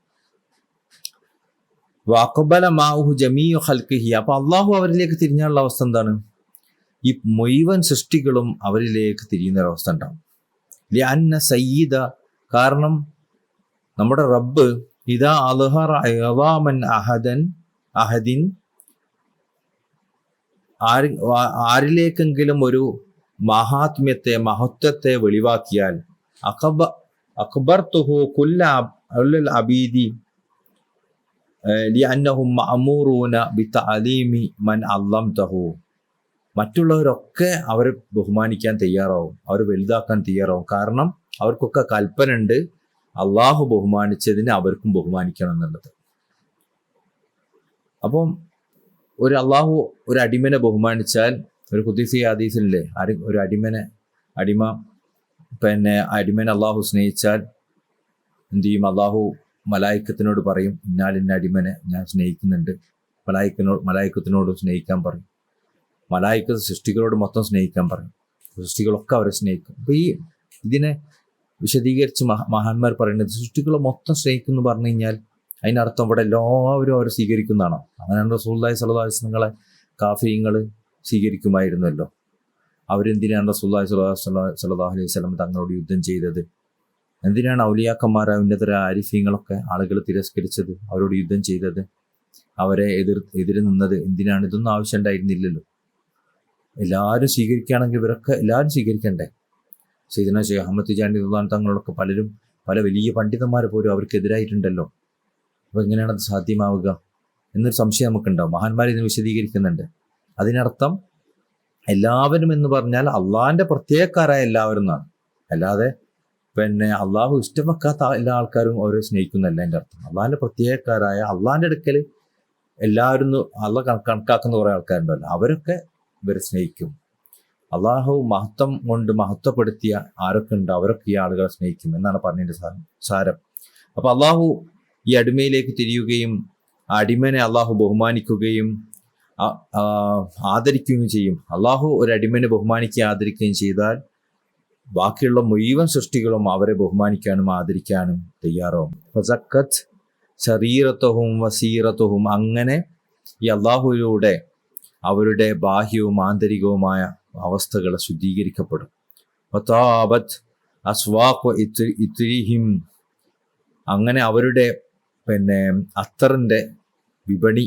വഅഖ്ബല മാഉഹു ജമീഉ ഖൽഖിഹി, അപ്പോൾ അള്ളാഹു അവരിലേക്ക് തിരിഞ്ഞുള്ള അവസ്ഥ എന്താണ്? ഈ മുഴുവൻ സൃഷ്ടികളും അവരിലേക്ക് തിരിയുന്ന ഒരവസ്ഥ ഉണ്ടാവും. ലിഅന്ന സയ്യിദ, കാരണം നമ്മുടെ റബ്ബ് ഇദാ അദ്ഹറ ഇളാമൻ അഹദിൻ, ആരിലേക്കെങ്കിലും ഒരു മഹത്വത്തെ വെളിവാക്കിയാൽ അക്ബർതുഹു കുല്ലൽ അബീദി ലിഅന്നഹും മഅമൂറൂന ബിതഅലീമി മൻ അല്ലംതഹു. മറ്റുള്ളവരൊക്കെ അവരെ ബഹുമാനിക്കാൻ തയ്യാറാവും, അവർ വലുതാക്കാൻ തയ്യാറാവും. കാരണം അവർക്കൊക്കെ കൽപ്പന ഉണ്ട് അള്ളാഹു ബഹുമാനിച്ചതിനെ അവർക്കും ബഹുമാനിക്കണം എന്നുള്ളത്. അപ്പം അള്ളാഹു ഒരു അടിമനെ ബഹുമാനിച്ചാൽ, ഒരു ഖുദ്സി ഹദീസിലെ ഒരു അടിമ അള്ളാഹു സ്നേഹിച്ചാൽ എന്ത് ചെയ്യും? അള്ളാഹു മലായിക്കത്തിനോട് പറയും, ഇന്ന അടിമനെ ഞാൻ സ്നേഹിക്കുന്നുണ്ട്. മലായിക്കത്തിനോട് സ്നേഹിക്കാൻ പറയും. മലായിക്കത്ത് സൃഷ്ടികളോട് മൊത്തം സ്നേഹിക്കാൻ പറയും. സൃഷ്ടികളൊക്കെ അവരെ സ്നേഹിക്കും. അപ്പോൾ ഇതിനെ വിശദീകരിച്ച് മഹാന്മാർ പറയുന്നത്, സൃഷ്ടികളെ മൊത്തം സ്നേഹിക്കുന്നു പറഞ്ഞു കഴിഞ്ഞാൽ അതിനർത്ഥം ഇവിടെ എല്ലാവരും അവരെ സ്വീകരിക്കുന്നതാണോ? അങ്ങനെയാണ് റസൂലുള്ളാഹി സ്വല്ലല്ലാഹു അലൈഹി വസല്ലമകളെ കാഫിര്യങ്ങൾ സ്വീകരിക്കുമായിരുന്നല്ലോ. അവരെന്തിനാണ് റസൂലുള്ളാഹി സ്വല്ലല്ലാഹു അലൈഹി വസല്ലം തങ്ങളോട് യുദ്ധം ചെയ്തത്? എന്തിനാണ് ഔലിയാക്കന്മാരായ ഉന്നതരായ ആരിഫീങ്ങളൊക്കെ ആളുകൾ തിരസ്കരിച്ചത്, അവരോട് യുദ്ധം ചെയ്തത്, അവരെ എതിര് നിന്നത്? എന്തിനാണ്? ഇതൊന്നും ആവശ്യം ഉണ്ടായിരുന്നില്ലല്ലോ. എല്ലാവരും സ്വീകരിക്കുകയാണെങ്കിൽ ഇവരൊക്കെ എല്ലാവരും സ്വീകരിക്കണ്ടേ? സയ്യിദുനാ ശൈഖ് അഹ്മദ് തിജാനി റളിയല്ലാഹു തങ്ങളൊക്കെ പല വലിയ പണ്ഡിതന്മാർ പോലും അവർക്കെതിരായിട്ടുണ്ടല്ലോ. അപ്പോൾ എങ്ങനെയാണത് സാധ്യമാവുക എന്നൊരു സംശയം നമുക്കുണ്ടാവും. മഹാന്മാർ ഇതിനെ വിശദീകരിക്കുന്നുണ്ട്. അതിനർത്ഥം എല്ലാവരും എന്ന് പറഞ്ഞാൽ അള്ളാഹിൻ്റെ പ്രത്യേകക്കാരായ എല്ലാവരും എന്നാണ്. അല്ലാതെ അള്ളാഹു ഇഷ്ടം വെക്കാത്ത എല്ലാ ആൾക്കാരും അവരെ സ്നേഹിക്കുന്നല്ല എൻ്റെ അർത്ഥം. അള്ളാഹിൻ്റെ പ്രത്യേകക്കാരായ, അള്ളാഹിൻ്റെ അടുക്കൽ എല്ലാവരും അള്ളാഹ് കണക്കാക്കുന്ന കുറേ ആൾക്കാരുണ്ടല്ലോ, അവരൊക്കെ ഇവരെ സ്നേഹിക്കും. അള്ളാഹു മഹത്വം കൊണ്ട് മഹത്വപ്പെടുത്തിയ ആരൊക്കെ ഉണ്ട് അവരൊക്കെ ഈ ആളുകളെ സ്നേഹിക്കും എന്നാണ് പറഞ്ഞതിൻ്റെ സാരം. അപ്പോൾ അള്ളാഹു ഈ അടിമയിലേക്ക് തിരിയുകയും ആ അടിമനെ അള്ളാഹു ബഹുമാനിക്കുകയും ആദരിക്കുകയും ചെയ്യും. അള്ളാഹു ഒരു അടിമനെ ബഹുമാനിക്കുകയും ആദരിക്കുകയും ചെയ്താൽ ബാക്കിയുള്ള മുഴുവൻ സൃഷ്ടികളും അവരെ ബഹുമാനിക്കാനും ആദരിക്കാനും തയ്യാറാവും. ഫസക്കത്ത് ശരീരത്വവും വസീറത്വവും, അങ്ങനെ ഈ അള്ളാഹുവിലൂടെ അവരുടെ ബാഹ്യവും ആന്തരികവുമായ അവസ്ഥകൾ ശുദ്ധീകരിക്കപ്പെടും. വതാബത്ത് അസ്വാഖ് ഇത്രിഹിം, അങ്ങനെ അവരുടെ അത്തറിൻ്റെ വിപണി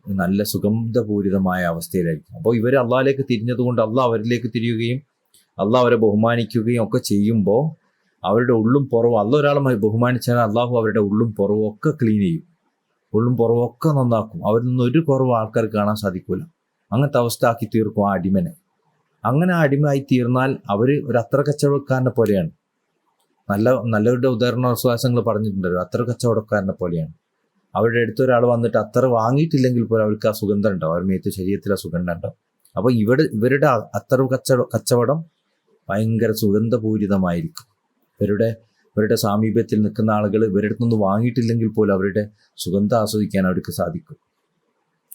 നല്ല സുഗന്ധപൂരിതമായ അവസ്ഥയിലായിരിക്കും. അപ്പോൾ ഇവർ അള്ളാഹിലേക്ക് തിരിഞ്ഞതുകൊണ്ട് അള്ളാഹ് അവരിലേക്ക് തിരിയുകയും അള്ളാഹ് അവരെ ബഹുമാനിക്കുകയും ഒക്കെ ചെയ്യുമ്പോൾ അവരുടെ ഉള്ളും പുറവും, അള്ളാഹ് ഒരാളെ ബഹുമാനിച്ചാൽ അള്ളാഹു അവരുടെ ഉള്ളും പുറവും ഒക്കെ ക്ലീൻ ചെയ്യും, ഉള്ളും പുറവും ഒക്കെ നന്നാക്കും. അവരിൽ നിന്ന് ഒരു കുറവ് ആൾക്കാർക്ക് കാണാൻ സാധിക്കില്ല. അങ്ങനത്തെ അവസ്ഥ ആക്കി തീർക്കും ആ അടിമനെ. അങ്ങനെ ആ അടിമയായി തീർന്നാൽ അവർ ഒരു അത്ര കച്ചവടക്കാരനെ പോലെയാണ്. നല്ലവരുടെ ഉദാഹരണ വിശ്വാസങ്ങൾ പറഞ്ഞിട്ടുണ്ടല്ലോ, അത്ര കച്ചവടക്കാരനെ പോലെയാണ്. അവരുടെ അടുത്തൊരാൾ വന്നിട്ട് അത്ര വാങ്ങിയിട്ടില്ലെങ്കിൽ പോലും അവർക്ക് ആ സുഗന്ധം ഉണ്ടാവും, അവരുടെ മേത്ത് ശരീരത്തിൽ ആ സുഗന്ധം ഉണ്ടാവും. അപ്പോൾ ഇവരുടെ അത്തർ കച്ചവടം ഭയങ്കര സുഗന്ധപൂരിതമായിരിക്കും. ഇവരുടെ സാമീപ്യത്തിൽ നിൽക്കുന്ന ആളുകൾ ഇവരുടെ അടുത്തൊന്ന് വാങ്ങിയിട്ടില്ലെങ്കിൽ പോലും അവരുടെ സുഗന്ധം ആസ്വദിക്കാൻ അവർക്ക് സാധിക്കും.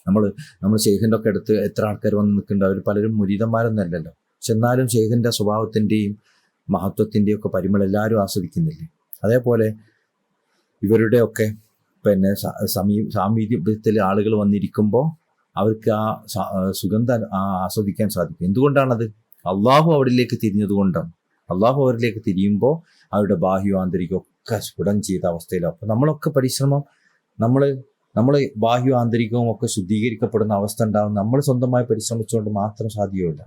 നമ്മൾ ഷെയ്ഖിൻ്റെ ഒക്കെ അടുത്ത് എത്ര ആൾക്കാർ വന്ന് നിൽക്കുന്നുണ്ട്, അവർ പലരും മുരീദന്മാരൊന്നും അല്ലല്ലോ. പക്ഷെ എന്നാലും ഷെയ്ഖിൻ്റെ സ്വഭാവത്തിൻ്റെയും മഹത്വത്തിൻ്റെയും ഒക്കെ പരിമളം എല്ലാവരും ആസ്വദിക്കുന്നില്ലേ? അതേപോലെ ഇവരുടെയൊക്കെ സാമീപ്യത്തിൽ ആളുകൾ വന്നിരിക്കുമ്പോൾ അവർക്ക് ആ സുഗന്ധം ആസ്വദിക്കാൻ സാധിക്കും. എന്തുകൊണ്ടാണത്? അള്ളാഹു അവരിലേക്ക് തിരിഞ്ഞതുകൊണ്ടാണ്. അള്ളാഹു അവരിലേക്ക് തിരിയുമ്പോൾ അവരുടെ ബാഹ്യവും ആന്തരികവും ഒക്കെ സ്ഫുടം ചെയ്ത അവസ്ഥയിലാണ്. അപ്പോൾ നമ്മളൊക്കെ പരിശ്രമം, നമ്മൾ ബാഹ്യവും ആന്തരികവും ഒക്കെ ശുദ്ധീകരിക്കപ്പെടുന്ന അവസ്ഥ ഉണ്ടാകും. നമ്മൾ സ്വന്തമായി പരിശ്രമിച്ചുകൊണ്ട് മാത്രം സാധ്യമല്ല.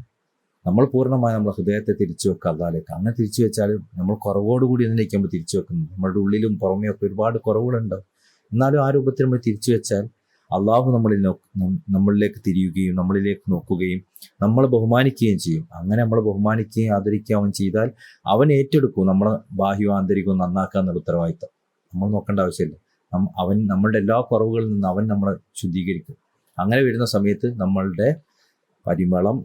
നമ്മൾ പൂർണ്ണമായി നമ്മുടെ ഹൃദയത്തെ തിരിച്ചു വെക്കുക അള്ളാഹിലേക്ക്. അങ്ങനെ തിരിച്ചു വെച്ചാൽ നമ്മൾ കുറവോടുകൂടി അതിലേക്ക് നമ്മൾ തിരിച്ചു വെക്കുന്നത്. നമ്മുടെ ഉള്ളിലും പുറമേ ഒക്കെ ഒരുപാട് കുറവുകളുണ്ടാവും. എന്നാലും ആ രൂപത്തിൽ നമ്മൾ തിരിച്ചു വെച്ചാൽ അള്ളാഹു നമ്മളിലേക്ക് തിരിയുകയും നമ്മളിലേക്ക് നോക്കുകയും നമ്മളെ ബഹുമാനിക്കുകയും ചെയ്യും. അങ്ങനെ നമ്മളെ ബഹുമാനിക്കുകയും ആദരിക്കുകയും ചെയ്താൽ അവൻ ഏറ്റെടുക്കും നമ്മളെ ബാഹ്യവും ആന്തരികവും നന്നാക്കുക എന്നുള്ള ഉത്തരവാദിത്തം. നമ്മൾ നോക്കേണ്ട ആവശ്യമില്ല. നമ്മളുടെ എല്ലാ കുറവുകളിൽ നിന്ന് അവൻ നമ്മളെ ശുദ്ധീകരിക്കും. അങ്ങനെ വരുന്ന സമയത്ത് നമ്മളുടെ പരിമളം,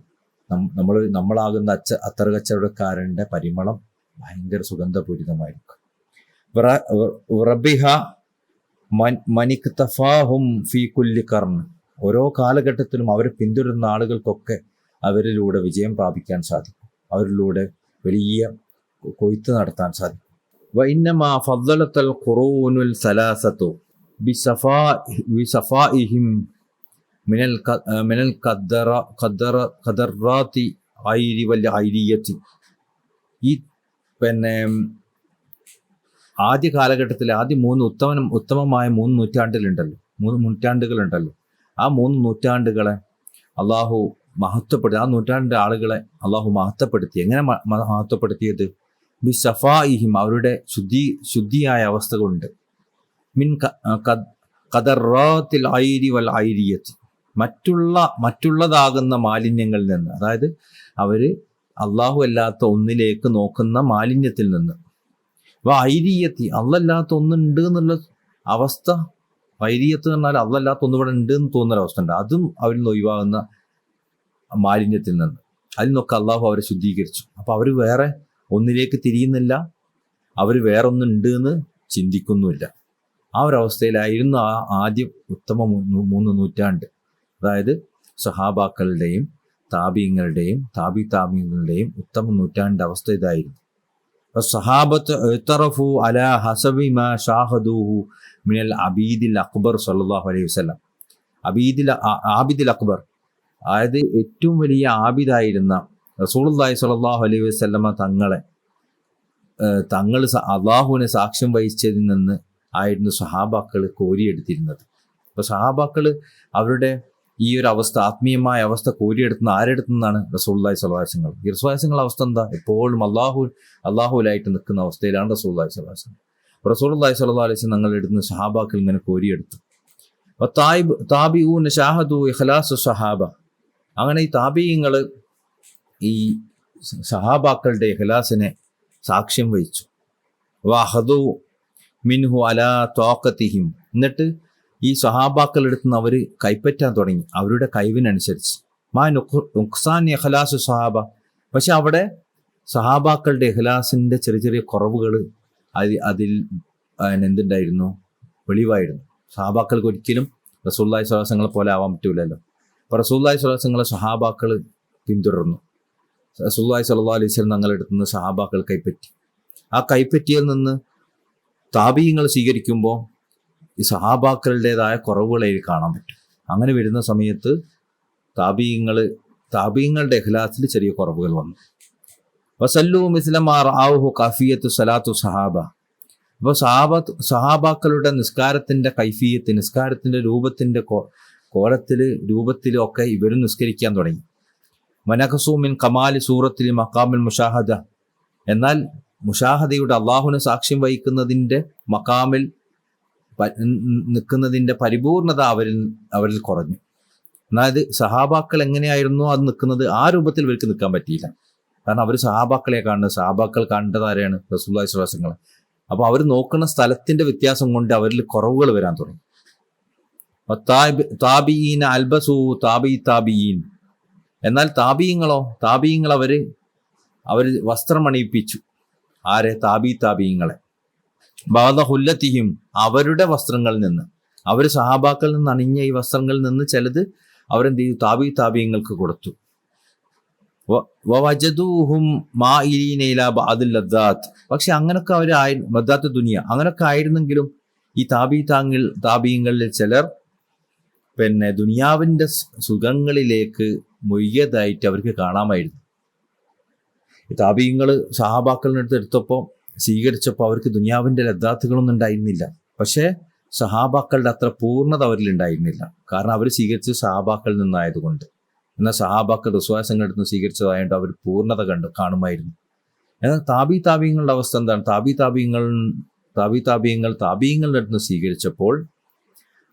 നമ്മളാകുന്ന അത്തർ കച്ചവടക്കാരൻ്റെ പരിമളം ഭയങ്കര സുഗന്ധപൂരിതമായിരിക്കും. റബിഹ മനിക്തഫാഹും ഫീ കുല്ലി ഖർൻ, ഓരോ കാലഘട്ടത്തിലും അവരെ പിന്തുടരുന്ന ആളുകൾക്കൊക്കെ അവരിലൂടെ വിജയം പ്രാപിക്കാൻ സാധിക്കും, അവരിലൂടെ വലിയ കൊയ്ത്ത് നടത്താൻ സാധിക്കും. വഇന്നമാ ഫദ്ദലത്തൽ ഖുറൂനുൽ സലാസതു ബിസഫാഇഹിം മിനൽ ഖദറാത്തി ഐരി വൽ ഐരിയത്തി. ഈ ആദ്യ കാലഘട്ടത്തിൽ ആദ്യ ഉത്തമമായ 3 നൂറ്റാണ്ടുകളുണ്ടല്ലോ. ആ 3 നൂറ്റാണ്ടുകളെ അള്ളാഹു മഹത്വപ്പെടുത്തി, ആ നൂറ്റാണ്ടിൻ്റെ ആളുകളെ അള്ളാഹു മഹത്വപ്പെടുത്തി. എങ്ങനെ മഹത്വപ്പെടുത്തിയത്? ബിസഫായിഹിം അവരുടെ ശുദ്ധിയായ അവസ്ഥ കൊണ്ട്, മിൻ ഖദറാത്തിൽ ഐരി വൽ ഐരിയത്തി മറ്റുള്ളതാകുന്ന മാലിന്യങ്ങളിൽ നിന്ന്, അതായത് അവര് അള്ളാഹു അല്ലാത്ത ഒന്നിലേക്ക് നോക്കുന്ന മാലിന്യത്തിൽ നിന്ന്, ഐരിയത്തി അള്ളല്ലാത്ത ഒന്നുണ്ട് എന്നുള്ള അവസ്ഥ, ഐരിയത്ത് എന്ന് പറഞ്ഞാൽ അള്ളല്ലാത്ത ഒന്നിവിടെ ഉണ്ട് എന്ന് തോന്നുന്നൊരവസ്ഥ ഉണ്ട്, അതും അവരിൽ നിന്ന് ഒഴിവാകുന്ന മാലിന്യത്തിൽ നിന്ന്, അതിൽ നിന്നൊക്കെ അള്ളാഹു അവരെ ശുദ്ധീകരിച്ചു. അപ്പോൾ അവർ വേറെ ഒന്നിലേക്ക് തിരിയുന്നില്ല, അവർ വേറെ ഒന്നുണ്ട് എന്ന് ചിന്തിക്കുന്നുമില്ല. ആ ഒരവസ്ഥയിലായിരുന്നു ആ ആദ്യം ഉത്തമ 3 നൂറ്റാണ്ട്, അതായത് സഹാബാക്കളുടെയും താബീങ്ങളുടെയും താബീങ്ങളുടെയും ഉത്തമ നൂറ്റാണ്ട് അവസ്ഥ ഇതായിരുന്നു. സഹാബത്ത് ഇത്തറഫു അലാ ഹസബി മാ ഷാഹദൂഹു മിനൽ അബീദിൽ അക്ബർ സല്ലല്ലാഹു അലൈഹി വസല്ലം. ആബിദിൽ അക്ബർ, അതായത് ഏറ്റവും വലിയ ആബിദായിരുന്ന റസൂലുള്ളാഹി സ്വല്ലല്ലാഹു അലൈഹി വസല്ലമ തങ്ങൾ അള്ളാഹുവിനെ സാക്ഷ്യം വഹിച്ചതിൽ നിന്ന് ആയിരുന്നു സഹാബാക്കൾ കോരിയെടുത്തിരുന്നത്. അപ്പോൾ സഹാബാക്കൾ അവരുടെ ഈ ഒരു അവസ്ഥ, ആത്മീയമായ അവസ്ഥ കോരിയെടുക്കുന്ന ആരെടുത്തുനിന്നാണ്? റസൂലുള്ളാഹി സ്വല്ലല്ലാഹു അലൈഹി വസല്ലം. ഈ റസൂലുള്ളാഹിയുടെ അവസ്ഥ എന്താ? എപ്പോഴും അള്ളാഹുലായിട്ട് നിൽക്കുന്ന അവസ്ഥയിലാണ് റസൂലുള്ളാഹി സ്വല്ലല്ലാഹു അലൈഹി വസല്ലം. റസൂലുള്ളാഹി സ്വല്ലല്ലാഹു അലൈഹി വസല്ലം ഞങ്ങളെടുത്ത് സഹാബാക്കൾ ഇങ്ങനെ കോരിയെടുത്തു. താബിഊന ഷാഹദു ഇഖ്ലാസു സഹാബ, അങ്ങനെ ഈ താബിഈങ്ങൾ ഈ സഹാബാക്കളുടെ ഇഖ്ലാസിനെ സാക്ഷ്യം വഹിച്ചു. വഹദു മിൻഹു അലാ ത്വാഖതിഹിം, എന്നിട്ട് ഈ സഹാബാക്കളെടുത്ത് നിന്ന് അവർ കൈപ്പറ്റാൻ തുടങ്ങി അവരുടെ കഴിവിനനുസരിച്ച്. മാ നുഖ്സാൻ ഇഖ്ലാസു സഹാബ, പക്ഷെ അവിടെ സഹാബാക്കളുടെ ഇഖ്ലാസിൻ്റെ ചെറിയ ചെറിയ കുറവുകൾ അതിൽ എന്തുണ്ടായിരുന്നു? വെളിവായിരുന്നു. സഹാബാക്കൾക്ക് ഒരിക്കലും റസൂലുള്ളാഹി സ്വല്ലല്ലാഹു അലൈഹി വസല്ലം പോലെ ആവാൻ പറ്റൂലല്ലോ. അപ്പോൾ റസൂലുള്ളാഹി സ്വല്ലല്ലാഹു അലൈഹി വസല്ലം സഹാബാക്കൾ പിന്തുടർന്നു. റസൂലുള്ളാഹി സ്വല്ലല്ലാഹു അലൈഹി വസല്ലം തങ്ങളെടുത്ത് നിന്ന് സഹാബാക്കൾ കൈപ്പറ്റി. ആ കൈപ്പറ്റിയിൽ നിന്ന് താബീങ്ങൾ സ്വീകരിക്കുമ്പോൾ ഈ സഹാബാക്കളുടേതായ കുറവുകളെ കാണാൻ പറ്റും. അങ്ങനെ വരുന്ന സമയത്ത് താബീങ്ങളുടെ ഇഖ്ലാസിൽ ചെറിയ കുറവുകൾ വന്നു. വസല്ലു മിസ്ലമാ റആഹു കഫിയത്തു സലാത്തു സഹാബ, അപ്പോൾ സഹാബാക്കളുടെ നിസ്കാരത്തിൻ്റെ കൈഫിയത്ത്, നിസ്കാരത്തിൻ്റെ രൂപത്തിലും ഒക്കെ ഇവരും നിസ്കരിക്കാൻ തുടങ്ങി. വനഖസു മിൻ കമാലി സൂറത്തിൽ മഖാമിൽ മുഷാഹദ, എന്നാൽ മുഷാഹദയുടെ അള്ളാഹുവിനെ സാക്ഷ്യം വഹിക്കുന്നതിൻ്റെ മഖാമിൽ നിൽക്കുന്നതിൻ്റെ പരിപൂർണത അവരിൽ കുറഞ്ഞു. അതായത് സഹാബാക്കൾ എങ്ങനെയായിരുന്നു അത് നിൽക്കുന്നത്, ആ രൂപത്തിൽ ഇവർക്ക് നിൽക്കാൻ പറ്റിയില്ല. കാരണം അവർ സഹാബാക്കളെ കാണുന്നത്, സഹാബാക്കൾ കാണേണ്ടത് ആരെയാണ്? റസൂലുള്ളാഹി സ്വല്ലല്ലാഹു അലൈഹി വസല്ലം. അപ്പോൾ അവർ നോക്കുന്ന സ്ഥലത്തിൻ്റെ വ്യത്യാസം കൊണ്ട് അവരിൽ കുറവുകൾ വരാൻ തുടങ്ങി. താബിഈന അൽബസു താബിഈൻ, എന്നാൽ താബിഈങ്ങൾ അവർ വസ്ത്രമണിയിപ്പിച്ചു. ആരെ? താബിഈങ്ങളെ. ബാദഹുല്ലത്തിഹിം, അവരുടെ വസ്ത്രങ്ങളിൽ നിന്ന്, അവർ സഹാബാക്കളിൽ നിന്ന് അണിഞ്ഞ ഈ വസ്ത്രങ്ങളിൽ നിന്ന് ചിലത് അവരെന്ത് ചെയ്തു? താബിഈങ്ങൾക്ക് കൊടുത്തു. വവജദൂഹും മാഇലീന ഇലാ ബഅദിൽ ലദ്ദാത്ത്, പക്ഷെ അങ്ങനൊക്കെ അവർ ലദ്ദാത്ത് ദുനിയ അങ്ങനൊക്കെ ആയിരുന്നെങ്കിലും ഈ താബിഈങ്ങളിൽ ചിലർ ദുനിയാവിൻ്റെ സുഖങ്ങളിലേക്ക് മുഴുകിയതായിട്ട് അവർക്ക് കാണാമായിരുന്നു. ഈ താബിഈങ്ങൾ സഹാബാക്കളിനടുത്ത് സ്വീകരിച്ചപ്പോൾ അവർക്ക് ദുനിയാവിൻ്റെ ലദ്ദാത്തുകളൊന്നും ഉണ്ടായിരുന്നില്ല. പക്ഷേ സഹാബാക്കളുടെ അത്ര പൂർണ്ണത അവരിലുണ്ടായിരുന്നില്ല. കാരണം അവർ സ്വീകരിച്ചത് സഹാബാക്കളിൽ നിന്നായതുകൊണ്ട്. എന്നാൽ സഹാബാക്കൾ വിശ്വാസങ്ങളിൽ നിന്ന് സ്വീകരിച്ചതായതുകൊണ്ട് അവർ പൂർണ്ണത കാണുമായിരുന്നു. എന്നാൽ താബിഈങ്ങളുടെ അവസ്ഥ എന്താണ്? താബിഈങ്ങളുടെ അടുത്ത് നിന്ന് സ്വീകരിച്ചപ്പോൾ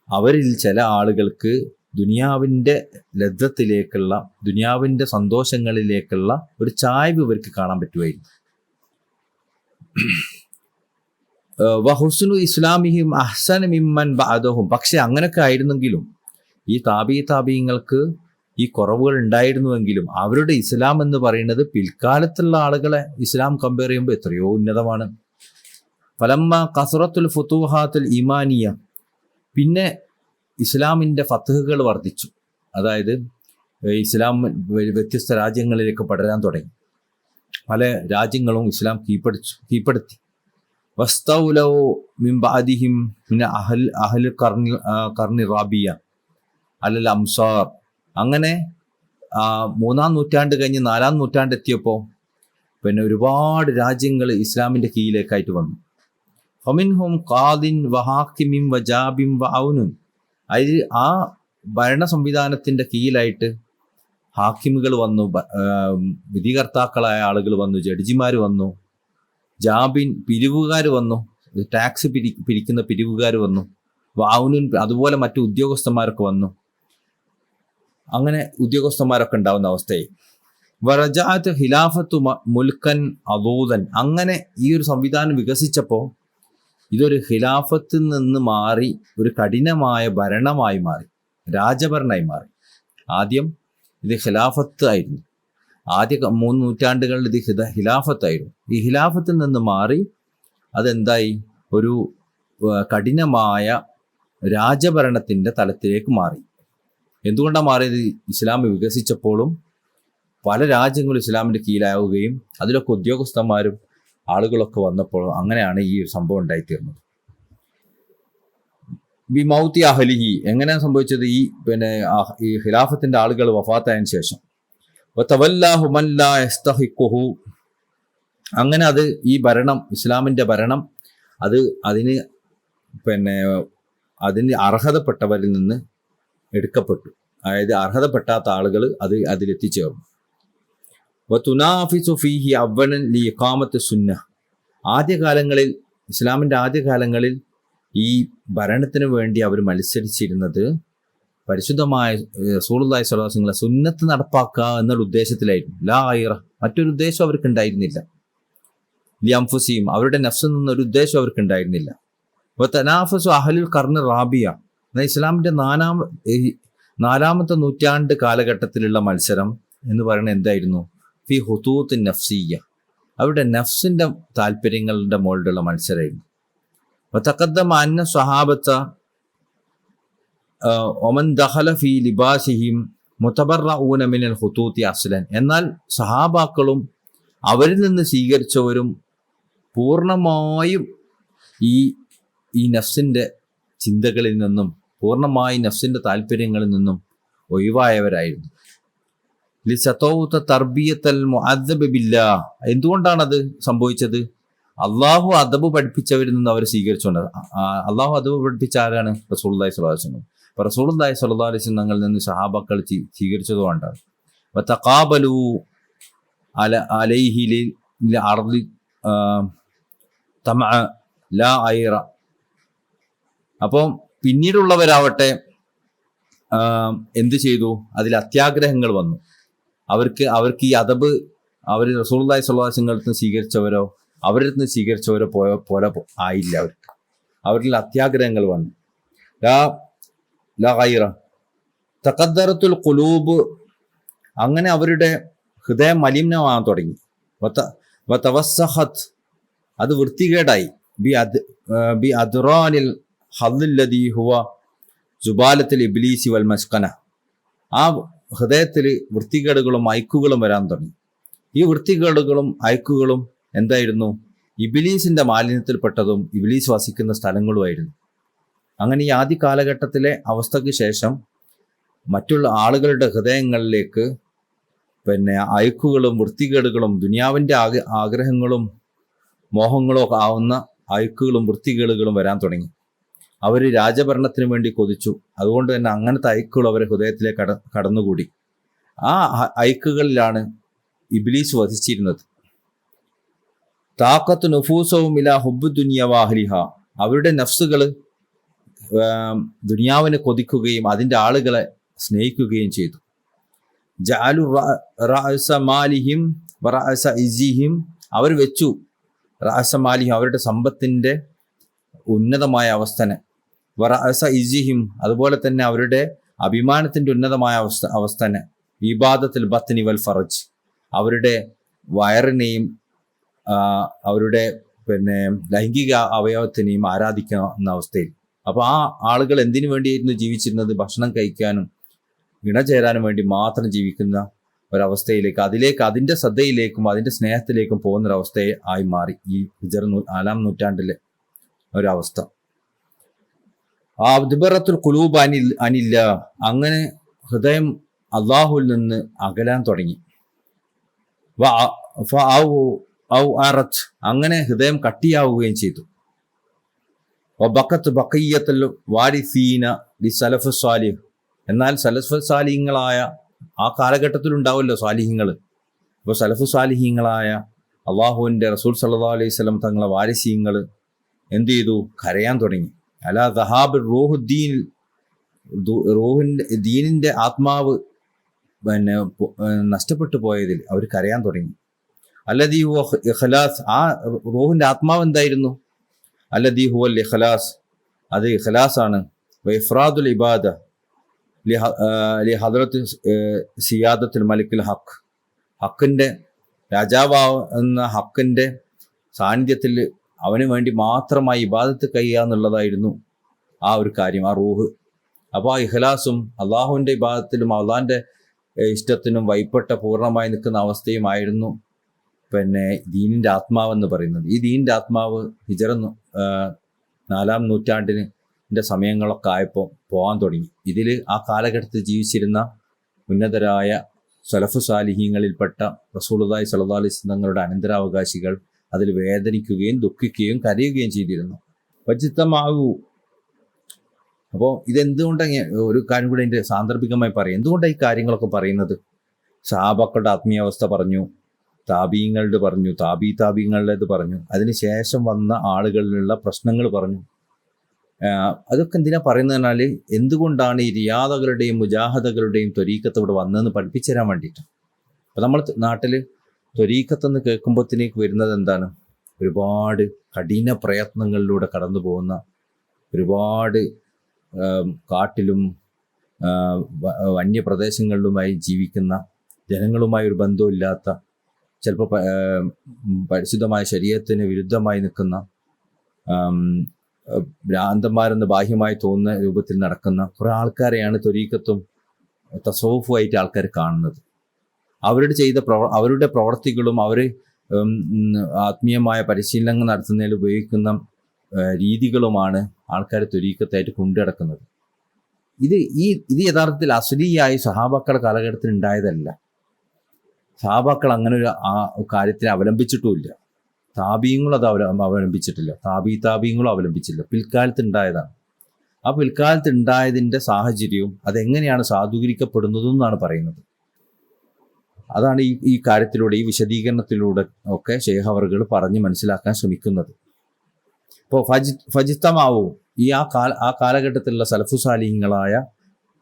അവരിൽ ചില ആളുകൾക്ക് ദുനിയാവിൻ്റെ ലദ്ദത്തിലേക്കുള്ള, ദുനിയാവിൻ്റെ സന്തോഷങ്ങളിലേക്കുള്ള ഒരു ചായ്വ് ഇവർക്ക് കാണാൻ പറ്റുമായിരുന്നു. വഹുസ്നു ഇസ്ലാമിഹിം അഹ്സന മിമ്മൻ ബഅദഹും, പക്ഷെ അങ്ങനെയൊക്കെ ആയിരുന്നെങ്കിലും ഈ താബിഈങ്ങൾക്ക് ഈ കുറവുകൾ ഉണ്ടായിരുന്നുവെങ്കിലും അവരുടെ ഇസ്ലാം എന്ന് പറയുന്നത് പിൽക്കാലത്തുള്ള ആളുകളെ ഇസ്ലാം കമ്പയർ ചെയ്യുമ്പോൾ എത്രയോ ഉന്നതമാണ്. ഫലമ്മ കസറത്തുൽ ഫുതൂഹാത്തുൽ ഈമാനിയ, പിന്നെ ഇസ്ലാമിൻ്റെ ഫത്ഹുകൾ വർദ്ധിച്ചു. അതായത് ഇസ്ലാം വ്യത്യസ്ത രാജ്യങ്ങളിലേക്ക് പടരാൻ തുടങ്ങി. പല രാജ്യങ്ങളും ഇസ്ലാം കീഴ്പ്പെടുത്തി. വസ്തൗലൗ മിൻ ബഅദിഹിം മിൻ അഹ്ൽ ഖർനി റാബിയ അലൽ അംസാർ, അങ്ങനെ 3-ാം നൂറ്റാണ്ട് കഴിഞ്ഞ് 4-ാം നൂറ്റാണ്ട് എത്തിയപ്പോൾ ഒരുപാട് രാജ്യങ്ങൾ ഇസ്ലാമിൻ്റെ കീഴിലേക്കായിട്ട് വന്നു. ഫമിൻഹും ഖാദിൻ വഹാക്കിമിം വജാബിം വഔനുൻ, അതിൽ ആ ഭരണ സംവിധാനത്തിൻ്റെ കീഴിലായിട്ട് ഹാക്കിമുകൾ വന്നു, വിധികർത്താക്കളായ ആളുകൾ വന്നു, ജഡ്ജിമാർ വന്നു. ജാബിൻ പിരിവുകാർ വന്നു, ടാക്സ് പിരിക്കുന്ന പിരിവുകാർ വന്നു, വാവുനിൻ അതുപോലെ മറ്റു ഉദ്യോഗസ്ഥന്മാരൊക്കെ വന്നു. അങ്ങനെ ഉദ്യോഗസ്ഥന്മാരൊക്കെ ഉണ്ടാവുന്ന അവസ്ഥയായി. വറജഅത്ത് ഖിലാഫത്തു മുൽക്കൻ അദൂദൻ. അങ്ങനെ ഈ ഒരു സംവിധാനം വികസിച്ചപ്പോൾ ഇതൊരു ഖിലാഫത്തിൽ നിന്ന് മാറി ഒരു കഠിനമായ ഭരണമായി മാറി, രാജഭരണമായി മാറി. ആദ്യം ഇത് ഖിലാഫത്ത് ആയിരുന്നു. ആദ്യ 3 നൂറ്റാണ്ടുകളിൽ ഇത് ഖിലാഫത്തായിരുന്നു. ഈ ഖിലാഫത്തിൽ നിന്ന് മാറി അതെന്തായി, ഒരു കഠിനമായ രാജഭരണത്തിൻ്റെ തലത്തിലേക്ക് മാറി. എന്തുകൊണ്ടാണ് മാറിയത്? ഇസ്ലാം വികസിച്ചപ്പോഴും പല രാജ്യങ്ങളും ഇസ്ലാമിൻ്റെ കീഴിലാവുകയും അതിലൊക്കെ ഉദ്യോഗസ്ഥന്മാരും ആളുകളൊക്കെ വന്നപ്പോഴും അങ്ങനെയാണ് ഈ ഒരു സംഭവം ഉണ്ടായിത്തീർന്നത്. ബി മൗത്തി അഹ്ലിഹി. എങ്ങനെയാണ് സംഭവിച്ചത്? ഈ ഖിലാഫത്തിൻ്റെ ആളുകൾ വഫാത്തായതിനു ശേഷം വതവല്ലാഹു മൻ ലാ യസ്തഹിഖുഹു. അങ്ങനെ അത് ഈ ഭരണം, ഇസ്ലാമിൻ്റെ ഭരണം അതിന് അർഹതപ്പെട്ടവരിൽ നിന്ന് എടുക്കപ്പെട്ടു. അതായത് അർഹതപ്പെട്ടാത്ത ആളുകൾ അതിലെത്തിച്ചേർന്നു. വതുനാഫിസു ഫീഹി അവ്വലൻ ലിഇഖാമത്തി സുന്ന. ആദ്യകാലങ്ങളിൽ, ഇസ്ലാമിൻ്റെ ആദ്യകാലങ്ങളിൽ ഈ ഭരണത്തിന് വേണ്ടി അവർ മത്സരിച്ചിരുന്നത് പരിശുദ്ധമായ റസൂലുള്ളാഹി സ്വല്ലല്ലാഹു അലൈഹി വസല്ലം സുന്നത്ത് നടപ്പാക്കുക എന്നുള്ള ഉദ്ദേശത്തിലായിരുന്നു. ലാ ഗൈറ, മറ്റൊരു ഉദ്ദേശം അവർക്ക് ഉണ്ടായിരുന്നില്ല. ലിഅൻഫുസിഹിം, അവരുടെ നഫ്സിൽ നിന്നൊരു ഉദ്ദേശം അവർക്ക് ഉണ്ടായിരുന്നില്ല. വതനാഫസു അഹ്ലുൽ ഖർനി റാബിയ. എന്നാൽ ഇസ്ലാമിൻ്റെ 4-ാമത്തെ നൂറ്റാണ്ട് കാലഘട്ടത്തിലുള്ള മത്സരം എന്ന് പറയുന്നത് എന്തായിരുന്നു? ഫി ഹുതൂത്ത് നഫ്സിയ്യ, അവരുടെ നഫ്സിൻ്റെ താല്പര്യങ്ങളുടെ മുകളിലുള്ള മത്സരമായിരുന്നു. വതഖദ്ദമ അന്ന സ്വഹാബത്ത ഒമൻ ദഖല ഫി ലിബാസിഹിം മുതബറഊന മിനൽ ഹുതൂത്തി അസ്ലൻ. എന്നാൽ സഹാബാക്കളും അവരിൽ നിന്ന് സ്വീകരിച്ചവരും പൂർണ്ണമായും ഈ നഫ്സിൻ്റെ ചിന്തകളിൽ നിന്നും, പൂർണ്ണമായി നഫ്സിൻ്റെ താല്പര്യങ്ങളിൽ നിന്നും ഒഴിവായവരായിരുന്നു. ലിസതൗത തർബിയത്തൽ മുഅദ്ദബ ബില്ലാഹ്. എന്തുകൊണ്ടാണത് സംഭവിച്ചത്? അള്ളാഹു അദബ് പഠിപ്പിച്ചവരിൽ നിന്ന് അവർ സ്വീകരിച്ചുകൊണ്ട്. അള്ളാഹു അദബ് പഠിപ്പിച്ച ആരാണ്? റസൂലുള്ളാഹി സ്വല്ലല്ലാഹു അലൈഹി വസല്ലം. അപ്പോൾ റസൂലുള്ളാഹി സ്വല്ലല്ലാഹു അലൈഹി വസല്ലം തങ്ങളിൽ നിന്ന് സഹാബാക്കൾ സ്വീകരിച്ചതുകൊണ്ടാണ്. വതഖാബലു അലൈഹി ലിഅർളി തമഅ ലാ ഐറ. അപ്പോൾ പിന്നീടുള്ളവരാവട്ടെ എന്ത് ചെയ്തു? അതിൽ അത്യാഗ്രഹങ്ങൾ വന്നു. അവർക്ക് ഈ അദബ് അവർ റസൂലുള്ളാഹി സ്വല്ലല്ലാഹു അലൈഹി വസല്ലം സ്വീകരിച്ചവരോ അവരിൽ നിന്ന് സ്വീകരിച്ചവരോ പോലെ ആയില്ല. അവരിൽ അത്യാഗ്രഹങ്ങൾ വന്നു. ലാ ഗൈറ തഖദ്ദറത്തുൽ ഖുലൂബ്. അങ്ങനെ അവരുടെ ഹൃദയം മലിനമാകാൻ തുടങ്ങി. വതവസ്സഖത്, അത് വൃത്തികേടായി. ബി അദ്റാനിൽ ഹദ്ദില്ലദീ ഹുവ ജുബാലത്തുൽ ഇബ്ലീസി വൽ മസ്കന. ആ ഹൃദയത്തിൽ വൃത്തികേടുകളും അയക്കുകളും വരാൻ തുടങ്ങി. ഈ വൃത്തികേടുകളും അയക്കുകളും എന്തായിരുന്നു? ഇബ്ലീസിന്റെ മാലിന്യത്തിൽപ്പെട്ടതും ഇബ്ലീസ് വസിക്കുന്ന സ്ഥലങ്ങളുമായിരുന്നു. അങ്ങനെ ഈ ആദ്യ കാലഘട്ടത്തിലെ അവസ്ഥയ്ക്ക് ശേഷം മറ്റുള്ള ആളുകളുടെ ഹൃദയങ്ങളിലേക്ക് അയക്കുകളും വൃത്തികേടുകളും ദുനിയാവിൻ്റെ ആഗ്രഹങ്ങളും മോഹങ്ങളും ഒക്കെ ആവുന്ന അയക്കുകളും വൃത്തികേടുകളും വരാൻ തുടങ്ങി. അവർ രാജഭരണത്തിന് വേണ്ടി കൊതിച്ചു. അതുകൊണ്ട് തന്നെ അങ്ങനത്തെ അയക്കുകൾ അവരെ ഹൃദയത്തിലേക്ക് കടന്നുകൂടി. ആ അയക്കുകളിലാണ് ഇബ്ലീസ് വസിച്ചിരുന്നത്. താക്കത്ത് നുഫൂസവും ഇലാ ഹുബ്ബു ദുനിയ വാഹ്ലിഹ. അവരുടെ നഫ്സുകൾ ദുനിയാവിനെ കൊതിക്കുകയും അതിൻ്റെ ആളുകളെ സ്നേഹിക്കുകയും ചെയ്തു. ജഅലു റഅസ മാലിഹിം വറഅസ ഇസിഹിം. അവർ വെച്ചു റഅസ മാലിഹിം, അവരുടെ സമ്പത്തിൻ്റെ ഉന്നതമായ അവസ്ഥനെ, വറഅസ ഇസിഹിം, അതുപോലെ തന്നെ അവരുടെ അഭിമാനത്തിൻ്റെ ഉന്നതമായ അവസ്ഥനെ, ഇബാദത്തുൽ ബത്നി വൽ ഫറജ്, അവരുടെ വയറിനെയും അവരുടെ ലൈംഗിക അവയവത്തിനെയും ആരാധിക്കുന്ന അവസ്ഥയിൽ. അപ്പോൾ ആ ആളുകൾ എന്തിനു വേണ്ടിയായിരുന്നു ജീവിച്ചിരുന്നത്? ഭക്ഷണം കഴിക്കാനും ഇണചേരാനും വേണ്ടി മാത്രം ജീവിക്കുന്ന ഒരവസ്ഥയിലേക്ക്, അതിൻ്റെ ശ്രദ്ധയിലേക്കും അതിൻ്റെ സ്നേഹത്തിലേക്കും പോകുന്നൊരവസ്ഥയെ ആയി മാറി ഈ 4-ാം നൂറ്റാണ്ടിലെ ഒരവസ്ഥ. ആ അദ്ബറത്തുൽ ഖുലൂബ് അനില്ല. അങ്ങനെ ഹൃദയം അള്ളാഹുവിൽ നിന്ന് അകലാൻ തുടങ്ങി. അങ്ങനെ ഹൃദയം കട്ടിയാവുകയും ചെയ്തു. ബഖത്ത് ബഖിയ്യത്തുൽ വാരിസീന ലി സലഫ് സ്വാലിഹ്. എന്നാൽ സലഫ് സ്വാലിഹീങ്ങളായ ആ കാലഘട്ടത്തിലുണ്ടാവുമല്ലോ സ്വാലിഹീങ്ങൾ. അപ്പോൾ സലഫ് സ്വാലിഹീങ്ങളായ അള്ളാഹുവിൻ്റെ റസൂൽ സല്ലല്ലാഹു അലൈഹി വസല്ലം തങ്ങളെ വാരിസീങ്ങൾ എന്ത് ചെയ്തു? കരയാൻ തുടങ്ങി. അലാ ദഹാബ് റൂഹുദ്ദീൻ, റൂഹിൻ്റെ ദീനിൻ്റെ ആത്മാവ് നഷ്ടപ്പെട്ടു പോയതിൽ അവർ കരയാൻ തുടങ്ങി. അല്ലദീ ഹുവ ഇഖ്ലാസ്, ആ റൂഹിൻ്റെ ആത്മാവ് എന്തായിരുന്നു? അല്ലദീ ഹുവൽ ഇഖ്ലാസ്, അത് ഇഖ്ലാസാണ്. ഇഫ്രാദുൽ ഇബാദ ലി ഹദ്റത്ത് സിയാദത്തുൽ മലിക്കുൽ ഹക്ക്, ഹക്കിൻ്റെ രാജാവാകുന്ന ഹക്കിൻ്റെ സാന്നിധ്യത്തിൽ അവന് വേണ്ടി മാത്രമായി ഇബാദത്ത് കഴിയുക എന്നുള്ളതായിരുന്നു ആ ഒരു കാര്യം, ആ റൂഹ്. അപ്പോൾ ആ ഇഖ്ലാസും അള്ളാഹുവിൻ്റെ ഇബാദത്തിലും അള്ളാഹിൻ്റെ ഇഷ്ടത്തിനും വൈപ്പെട്ട പൂർണ്ണമായി നിൽക്കുന്ന അവസ്ഥയുമായിരുന്നു ദീനിൻ്റെ ആത്മാവെന്ന് പറയുന്നത്. ഈ ദീനിൻ്റെ ആത്മാവ് ഹിജറ 4-ാം നൂറ്റാണ്ടിൻ്റെ സമയങ്ങളൊക്കെ ആയപ്പോൾ പോകാൻ തുടങ്ങി. ഇതിൽ ആ കാലഘട്ടത്തിൽ ജീവിച്ചിരുന്ന ഉന്നതരായ സലഫു സാലിഹീങ്ങളിൽപ്പെട്ട റസൂലുള്ളാഹി സ്വല്ലല്ലാഹു അലൈഹി വസല്ലം തങ്ങളുടെ അനന്തരാവകാശികൾ അതിൽ വേദനിക്കുകയും ദുഃഖിക്കുകയും കരയുകയും ചെയ്തിരുന്നു. വജിത്തമാവു. അപ്പോൾ ഇതെന്തുകൊണ്ടാണ്, ഒരു കാര്യം കൂടെ അതിൻ്റെ സാന്ദർഭികമായി പറയും, എന്തുകൊണ്ടാണ് ഈ കാര്യങ്ങളൊക്കെ പറയുന്നത്? സഹാബാക്കളുടെ ആത്മീയാവസ്ഥ പറഞ്ഞു, താബീങ്ങളുടെ പറഞ്ഞു, താബീങ്ങളുടേത് പറഞ്ഞു, അതിനുശേഷം വന്ന ആളുകളിലുള്ള പ്രശ്നങ്ങൾ പറഞ്ഞു. അതൊക്കെ എന്തിനാ പറയുന്നതെന്നാൽ എന്തുകൊണ്ടാണ് ഈ റിയാദകളുടെയും മുജാഹദകളുടെയും ത്വരീക്കത്ത് ഇവിടെ വന്നതെന്ന് പഠിപ്പിച്ചു തരാൻ വേണ്ടിയിട്ട്. അപ്പോൾ നമ്മൾ നാട്ടിൽ ത്വരീക്കത്തെന്ന് കേൾക്കുമ്പോഴത്തേക്ക് വരുന്നത് എന്താണ്? ഒരുപാട് കഠിന പ്രയത്നങ്ങളിലൂടെ കടന്നു പോകുന്ന, ഒരുപാട് കാട്ടിലും വന്യപ്രദേശങ്ങളിലുമായി ജീവിക്കുന്ന, ജനങ്ങളുമായി ഒരു ബന്ധമില്ലാത്ത, ചിലപ്പോൾ പരിശുദ്ധമായ ശരീഅത്തിന് വിരുദ്ധമായി നിൽക്കുന്ന, ഭ്രാന്തന്മാരെന്ന് ബാഹ്യമായി തോന്നുന്ന രൂപത്തിൽ നടക്കുന്ന കുറേ ആൾക്കാരെയാണ് ത്വരീക്കത്തും തസവുഫുമായിട്ട് ആൾക്കാർ കാണുന്നത്. അവരുടെ പ്രവർത്തികളും അവർ ആത്മീയമായ പരിശീലനങ്ങൾ നടത്തുന്നതിൽ ഉപയോഗിക്കുന്ന രീതികളുമാണ് ആൾക്കാർ ത്വരീക്കത്തായിട്ട് കൊണ്ടുനടക്കുന്നത്. ഇത് യഥാർത്ഥത്തിൽ അസ്ലിയായി സഹാബാക്കളുടെ കാലഘട്ടത്തിൽ ഉണ്ടായതല്ല. സഹാബാക്കൾ അങ്ങനെ ഒരു കാര്യത്തിനെ അവലംബിച്ചിട്ടുമില്ല. താബീങ്ങളും അത് അവലംബിച്ചിട്ടില്ല. താബീങ്ങളും അവലംബിച്ചില്ല. പിൽക്കാലത്ത് ഉണ്ടായതാണ്. ആ പിൽക്കാലത്ത് ഉണ്ടായതിൻ്റെ സാഹചര്യവും അതെങ്ങനെയാണ് സാധൂകരിക്കപ്പെടുന്നതെന്നാണ് പറയുന്നത്. അതാണ് ഈ കാര്യത്തിലൂടെ, ഈ വിശദീകരണത്തിലൂടെ ഒക്കെ ശൈഖ് അവറുകൾ പറഞ്ഞ് മനസ്സിലാക്കാൻ ശ്രമിക്കുന്നത്. ഇപ്പോൾ ഫജിത്തമാവു, ആ കാലഘട്ടത്തിലുള്ള സലഫു സാലിഹീങ്ങളായ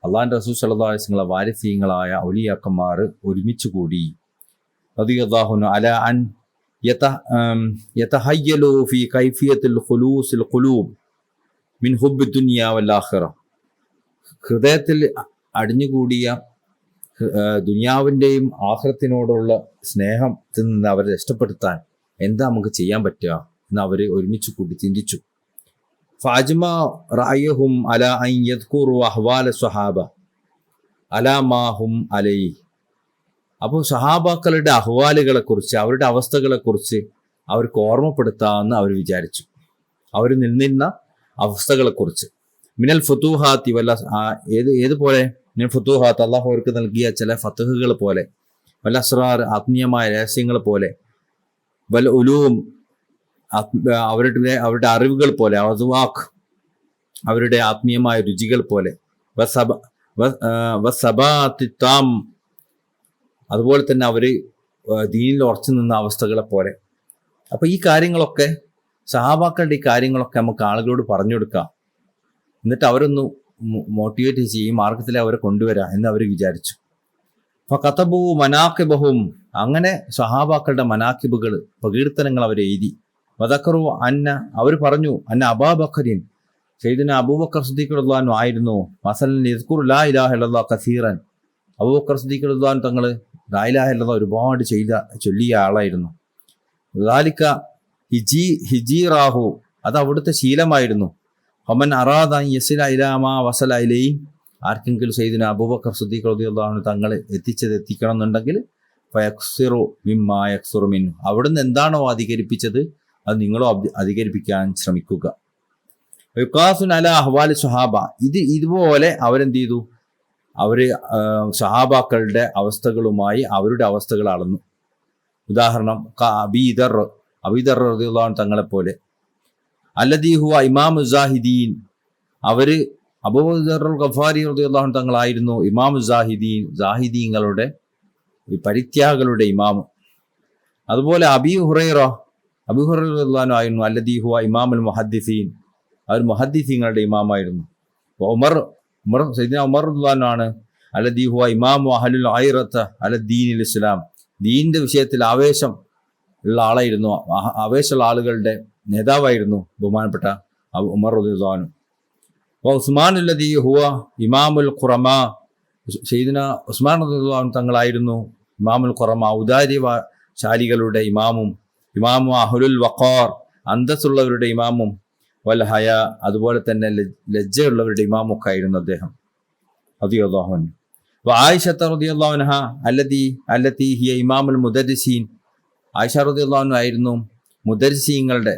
അള്ളാഹിൻ്റെ റസൂൽ സല്ലല്ലാഹു അലൈഹി വസല്ലം വാരിസീങ്ങളായ ഔലിയാക്കന്മാർ ഒരുമിച്ച് കൂടി റളിയല്ലാഹു അലാ അൻ യതഹയ്യലു ഫീ കൈഫിയത്തിൽ ഖുലൂസിൽ ഖുലൂബ് മിൻ ഹുബ്ബി ദുനിയ വൽ ആഖിറ, ഹൃദയത്തിൽ അടിഞ്ഞുകൂടിയ ദുനിയാവിൻ്റെയും ആഖിറത്തിനോടുള്ള സ്നേഹത്തിൽ നിന്ന് അവരെ രക്ഷപ്പെടുത്താൻ എന്താ നമുക്ക് ചെയ്യാൻ പറ്റുക എന്ന് അവർ ഒരുമിച്ച് കൂടി ചിന്തിച്ചു. ഫഅജ്മ റഅയഹും അലാ അൻ യദ്കുറു അഹ്വാല സ്വഹാബ അലാ മാ ഹും അലൈഹി. അപ്പോൾ സഹാബാക്കളുടെ അഹ്വാലുകളെക്കുറിച്ച്, അവരുടെ അവസ്ഥകളെക്കുറിച്ച് അവർക്ക് ഓർമ്മപ്പെടുത്താമെന്ന് അവർ വിചാരിച്ചു. അവർ നിന്നിരുന്ന അവസ്ഥകളെക്കുറിച്ച്. മിനൽ ഫുതൂഹാത്തി, വല്ല ഏതുപോലെ മിനൽ ഫുതൂഹാത്ത്, അള്ളാഹു അവർക്ക് നൽകിയ ചില ഫതഹുകൾ പോലെ, വല്ല അസ്റാർ ആത്മീയമായ രഹസ്യങ്ങൾ പോലെ, വൽ ഉലൂം അവരുടെ അറിവുകൾ പോലെ, അസ്വാഖ് അവരുടെ ആത്മീയമായ രുചികൾ പോലെ, വസബാത്തിത്താം അതുപോലെ തന്നെ അവർ ദീനിൽ ഉറച്ചു നിന്ന അവസ്ഥകളെ പോലെ. അപ്പോൾ ഈ കാര്യങ്ങളൊക്കെ, സഹാബാക്കളുടെ ഈ കാര്യങ്ങളൊക്കെ നമുക്ക് ആളുകളോട് പറഞ്ഞു കൊടുക്കാം, എന്നിട്ട് അവരൊന്ന് മോട്ടിവേറ്റ് ചെയ്യും, മാർഗത്തിൽ അവരെ കൊണ്ടുവരാം എന്ന് അവർ വിചാരിച്ചു. അപ്പോൾ കതബു മനാക്കിബഹും, അങ്ങനെ സഹാബാക്കളുടെ മനാക്കിബുകൾ, പ്രകീർത്തനങ്ങൾ അവർ എഴുതി. വദക്കറു അന്ന, അവർ പറഞ്ഞു, അന്ന അബൂബക്കറിൻ, സയ്യിദുനാ അബൂബക്കർ സിദ്ദീഖ് റളിയല്ലാഹു അൻഹു ആയിരുന്നു, മസലൻ യസ്കുറു ലാ ഇലാഹ ഇല്ലല്ലാഹ് കസീറൻ, അബൂബക്കർ സിദ്ദീഖ് റളിയല്ലാഹു അൻഹു തങ്ങൾ ലാ ഇലാഹ ഇല്ലല്ലാഹ് ഒരുപാട് ചൊല്ലിയ ആളായിരുന്നു. ദാലിക ഹിജീറാഹു, അത് അവിടുത്തെ ശീലമായിരുന്നു. ഹമൻ അറാദ യസില ഇലാ മാ വസല ഇലൈഹി, ആർക്കെങ്കിലും സയ്യിദുനാ അബൂബക്കർ സിദ്ദീഖ് റളിയല്ലാഹു അൻഹു തങ്ങൾ എത്തിക്കണം എന്നുണ്ടെങ്കിൽ ഫയക്സിറു മിമ്മാ യക്സിറു മിൻഹു, അവിടുന്ന് എന്താണോ അധികരിപ്പിച്ചത് അത് നിങ്ങളോ അധികരിപ്പിക്കാൻ ശ്രമിക്കുക. വിഖാസുൻ അലാ അഹ്വാലി സ്വഹാബ, ഇതുപോലെ അവരെന്ത് ചെയ്തു? അവർ സഹാബാക്കളുടെ അവസ്ഥകളുമായി അവരുടെ അവസ്ഥകൾ അളന്നു. ഉദാഹരണം, അബീദർ റളിയല്ലാഹു അൻഹു തങ്ങളെപ്പോലെ, അല്ലദീ ഹുവ ഇമാമു സാഹിദീൻ, അവർ അബൂദർ ഗഫാരി റളിയല്ലാഹു അൻഹു തങ്ങളായിരുന്നു ഇമാമു സാഹിദീങ്ങളുടെ പരിത്യാഗങ്ങളുടെ ഇമാമ്. അതുപോലെ അബീ ഹുറൈറ ആയിരുന്നു അല്ലദീ ഹുവ ഇമാമുൽ മുഹദ്ദിസീൻ, അവർ മുഹദ്ദിസീങ്ങളുടെ ഇമാമായിരുന്നു. സയ്യിദ്നാ ഉമർ ആണ് അല്ലദീ ഹുവ ഇമാമു അഹ്ലുൽ ഐറത അല ദീനിൽ ഇസ്ലാം, ദീനിന്റെ വിഷയത്തിൽ ആവേശം ഉള്ള ആളായിരുന്നു, ആവേശമുള്ള ആളുകളുടെ നേതാവായിരുന്നു ബഹുമാനപ്പെട്ട ഉമർ റളിയല്ലാഹു അൻഹു. ഉസ്മാൻ അല്ലദീ ഹുവ ഇമാമുൽ ഖുറമാ, സയ്യിദ്നാ ഉസ്മാൻ റളിയല്ലാഹു അൻഹു തങ്ങളായിരുന്നു ഇമാമുൽ ഖുറമാ, ഔദാര്യശാലികളുടെ ഇമാമു അഹ്ലുൽ വഖാർ, അന്തസ്സുള്ളവരുടെ ഇമാമും, വൽ ഹയ, അതുപോലെ തന്നെ ലജ്ജയുള്ളവരുടെ ഇമാമൊക്കെ ആയിരുന്നു അദ്ദേഹം റളിയല്ലാഹു അൻഹു. ആയിഷ റളിയല്ലാഹു അൻഹ അല്ലതി ഹിയ ഇമാമുൽ മുദരിസീൻ, ആയിഷ റളിയല്ലാഹു അൻഹ ആയിരുന്നു മുദരിസീങ്ങളുടെ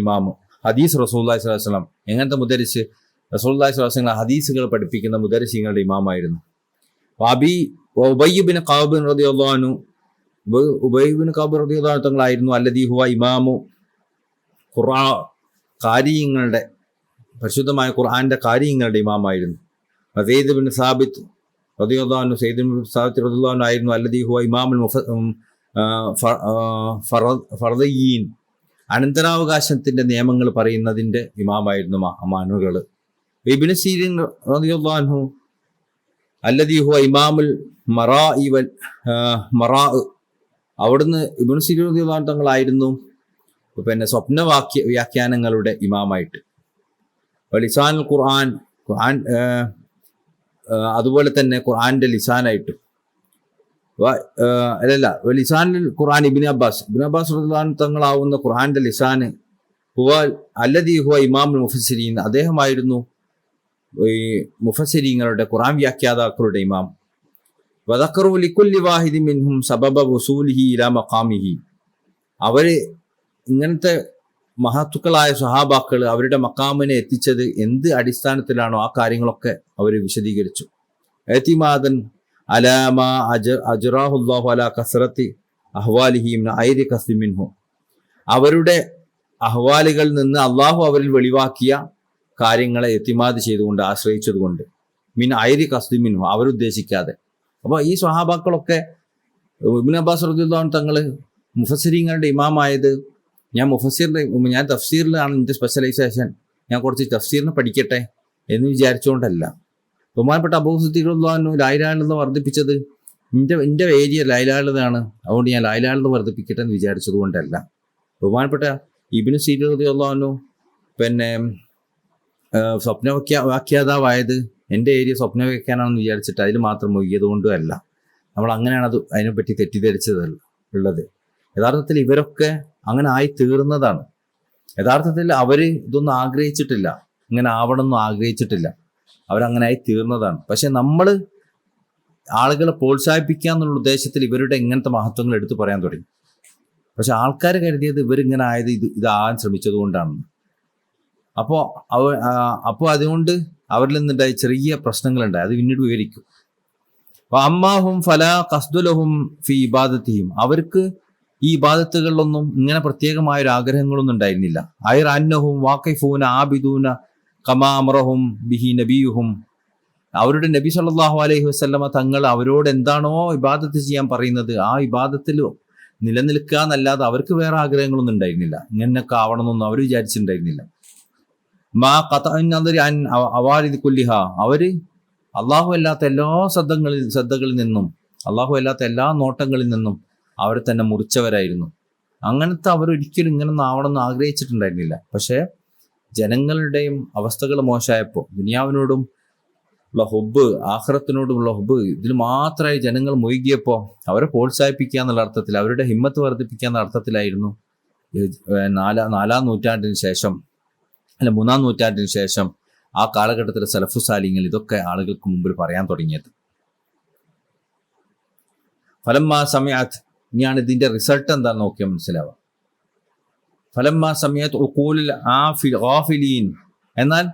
ഇമാമ്. ഹദീസ് റസൂലുള്ളാഹി സ്വല്ലല്ലാഹു അലൈഹി വസല്ലം, എങ്ങനത്തെ മുദരിസ്? റസൂലുള്ളാഹി സ്വല്ലല്ലാഹു അലൈഹി വസല്ലം ഹദീസുകൾ പഠിപ്പിക്കുന്ന മുദരിസീങ്ങളുടെ ഇമാമായിരുന്നു. ഉബയ്യ് ബിൻ ഖഅബ് റളിയല്ലാഹു അൻഹു, ഉബയ്യ് ബിൻ ഖഅബ് റളിയല്ലാഹു അൻഹു തങ്ങളായിരുന്നു അല്ലദീ ഹുവ ഇമാമു ഖുർആൻ, കാര്യങ്ങളുടെ പരിശുദ്ധമായ ഖുർആന്റെ കാര്യങ്ങളുടെ ഇമാമായിരുന്നു. സയ്യിദ് ബിൻ സാബിത്ത് റളിയല്ലാഹു അൻഹു, സയ്യിദ് ബിൻ സാബിത്ത് റളിയല്ലാഹു അൻഹു ആയിരുന്നു അല്ലദീ ഹുവ ഇമാമുൽ ഫർദയ്യീൻ, അനന്തരാവകാശത്തിന്റെ നിയമങ്ങൾ പറയുന്നതിന്റെ ഇമാമായിരുന്നു മാനുകൾ. ഇബ്നു സീരീൻ റളിയല്ലാഹു അൻഹു അല്ലദീ ഹുവ ഇമാമുൽ മറാഇ വൽ അവിടുന്ന് ഇബ്നു സീരീൻ റളിയല്ലാഹു അൻഹു തങ്ങളായിരുന്നു സ്വപ്ന വ്യാഖ്യാനങ്ങളുടെ ഇമാമായിട്ട്. ലിസാനുൽ ഖുർആൻ, അതുപോലെ തന്നെ ഖുർആന്റെ ലിസാനായിട്ടും ലിസാനുൽ ഖുർആൻ ഇബ്നു അബ്ബാസ് റളിയല്ലാഹു അൻഹു തങ്ങളാവുന്ന ഖുർആന്റെ ലിസാന് ഹുവ അല്ലദീ ഹുവ ഇമാമുൽ മുഫസ്സിരീൻ, അദ്ദേഹമായിരുന്നു ഈ മുഫസ്സിരീങ്ങളുടെ ഖുർആൻ വ്യാഖ്യാതാക്കളുടെ ഇമാം. വദക്കറു ലികുല്ലി വാഹിദി മിൻഹും സബബ വുസൂലിഹി ഇലാ മഖാമിഹി, അവര് ഇങ്ങനത്തെ മഹത്തുക്കളായ സ്വഹാബാക്കൾ അവരുടെ മക്കാമിനെ എത്തിച്ചത് എന്ത് അടിസ്ഥാനത്തിലാണോ ആ കാര്യങ്ങളൊക്കെ അവർ വിശദീകരിച്ചു. എത്തിമാദൻ അലാമ അജ്റാഹുല്ലാഹു അലാ കസ്റത്തി അഹ്വാലിഹി മിൻ ഐരി ഖസ്ദി മിൻഹു, അവരുടെ അഹ്വാലുകളിൽ നിന്ന് അള്ളാഹു അവരിൽ വെളിവാക്കിയ കാര്യങ്ങളെ എത്തിമാദ് ചെയ്തുകൊണ്ട്, ആശ്രയിച്ചതുകൊണ്ട്, മിൻ ഐരി ഖസ്ദി മിൻഹു, അവരുദ്ദേശിക്കാതെ. അപ്പോൾ ഈ സ്വഹാബാക്കളൊക്കെ ഇബ്നു അബ്ബാസ് റളിയല്ലാഹു അൻഹു തങ്ങൾ മുഫസ്സിരീങ്ങളുടെ ഇമാമായത്, ഞാൻ തഫ്സീറിലാണ് എൻ്റെ സ്പെഷ്യലൈസേഷൻ, ഞാൻ കുറച്ച് തഫ്സീറിനെ പഠിക്കട്ടെ എന്ന് വിചാരിച്ചുകൊണ്ടല്ല. ബഹുമാനപ്പെട്ട അബൂ സിദ്ദീഖ് റളിയല്ലാഹു അൻഹു ലാ ഇലാഹ ഇല്ലല്ലാഹ് വർദ്ധിപ്പിച്ചത് എൻ്റെ ഏരിയ ലാ ഇലാഹ ഇല്ലല്ലാഹാണ്, അതുകൊണ്ട് ഞാൻ ലാ ഇലാഹ ഇല്ലല്ലാഹ് വർദ്ധിപ്പിക്കട്ടെ എന്ന് വിചാരിച്ചത് കൊണ്ടല്ല. ബഹുമാനപ്പെട്ട ഇബ്നു സീരീൻ റളിയല്ലാഹു അൻഹു സ്വപ്ന വ്യാഖ്യാതാവായത് എൻ്റെ ഏരിയ സ്വപ്ന വ്യാഖ്യാനാണെന്ന് വിചാരിച്ചിട്ട് അതിൽ മാത്രം മുഴുകിയത് കൊണ്ടും അല്ല. നമ്മൾ അങ്ങനെയാണ് അതിനെപ്പറ്റി തെറ്റിദ്ധരിച്ചത് ഉള്ളത്. യഥാർത്ഥത്തിൽ ഇവരൊക്കെ അങ്ങനെ ആയി തീർന്നതാണ്. യഥാർത്ഥത്തിൽ അവർ ഇതൊന്നും ആഗ്രഹിച്ചിട്ടില്ല, ഇങ്ങനെ ആവണമെന്നും ആഗ്രഹിച്ചിട്ടില്ല, അവരങ്ങനെ ആയി തീർന്നതാണ്. പക്ഷെ നമ്മൾ ആളുകളെ പ്രോത്സാഹിപ്പിക്കുക എന്നുള്ള ഉദ്ദേശത്തിൽ ഇവരുടെ ഇങ്ങനത്തെ മഹത്വങ്ങൾ എടുത്തു പറയാൻ തുടങ്ങി. പക്ഷെ ആൾക്കാർ കരുതിയത് ഇവരിങ്ങനെ ആയത് ഇതാകാൻ ശ്രമിച്ചത് കൊണ്ടാണ്. അപ്പോൾ അതുകൊണ്ട് അവരിൽ നിന്നുണ്ടായ ചെറിയ പ്രശ്നങ്ങളുണ്ടായി, അത് പിന്നീട് വിവരിക്കും. അപ്പോൾ അമ്മാഹും ഫലാ ഖസ്ദുലഹും ഫി ഇബാദത്തിഹിം, അവർക്ക് ഈ ഇബാദത്തുകളിലൊന്നും ഇങ്ങനെ പ്രത്യേകമായൊരു ആഗ്രഹങ്ങളൊന്നും ഉണ്ടായിരുന്നില്ല. ഐർ അന്നഹും വാഖിഫൂന ആബിദൂന കമാ അമറഹും ബിഹി നബിയുഹും, അവരുടെ നബി സല്ലല്ലാഹു അലൈഹി വസല്ലമ തങ്ങൾ അവരോട് എന്താണോ ഇബാദത്ത് ചെയ്യാൻ പറയുന്നത് ആ ഇബാദത്തിൽ നിലനിൽക്കുക എന്നല്ലാതെ അവർക്ക് വേറെ ആഗ്രഹങ്ങളൊന്നും ഉണ്ടായിരുന്നില്ല. ഇങ്ങനെയൊക്കെ ആവണമെന്നൊന്നും അവർ വിചാരിച്ചിട്ടുണ്ടായിരുന്നില്ല. മാ ഖതഅൻ അവാരിദ് കുല്ലിഹ, അവര് അള്ളാഹു അല്ലാത്ത എല്ലാ ശ്രദ്ധകളിൽ നിന്നും, അള്ളാഹു അല്ലാത്ത എല്ലാ നോട്ടങ്ങളിൽ നിന്നും അവരെ തന്നെ മുറിച്ചവരായിരുന്നു. അങ്ങനത്തെ അവരൊരിക്കലും ഇങ്ങനൊന്നും ആവണമെന്ന് ആഗ്രഹിച്ചിട്ടുണ്ടായിരുന്നില്ല. പക്ഷേ ജനങ്ങളുടെയും അവസ്ഥകൾ മോശമായപ്പോൾ, ദുനിയാവിനോടും ഉള്ള ഹുബ്, ആഖിറത്തിനോടുമുള്ള ഹുബ്, ഇതിൽ മാത്രമായി ജനങ്ങൾ മുഴുകിയപ്പോൾ അവരെ പ്രോത്സാഹിപ്പിക്കുക എന്നുള്ള അർത്ഥത്തിൽ, അവരുടെ ഹിമ്മത്ത് വർദ്ധിപ്പിക്കുക എന്ന അർത്ഥത്തിലായിരുന്നു 4-ാം നൂറ്റാണ്ടിന് ശേഷം, അല്ല 3-ാം നൂറ്റാണ്ടിന് ശേഷം ആ കാലഘട്ടത്തിലെ സലഫു സാലിങ്ങൾ ഇതൊക്കെ ആളുകൾക്ക് മുമ്പിൽ പറയാൻ തുടങ്ങിയത്. ഫലമ്മാ സമയത്ത്, ഇനിയാണ് ഇതിന്റെ റിസൾട്ട് എന്താന്ന് നോക്കിയാൽ മനസ്സിലാവാം. ഫലമ്മാ സമയത്ത് ഉഖൂലുൽ ഗാഫിലീൻ, എന്നാൽ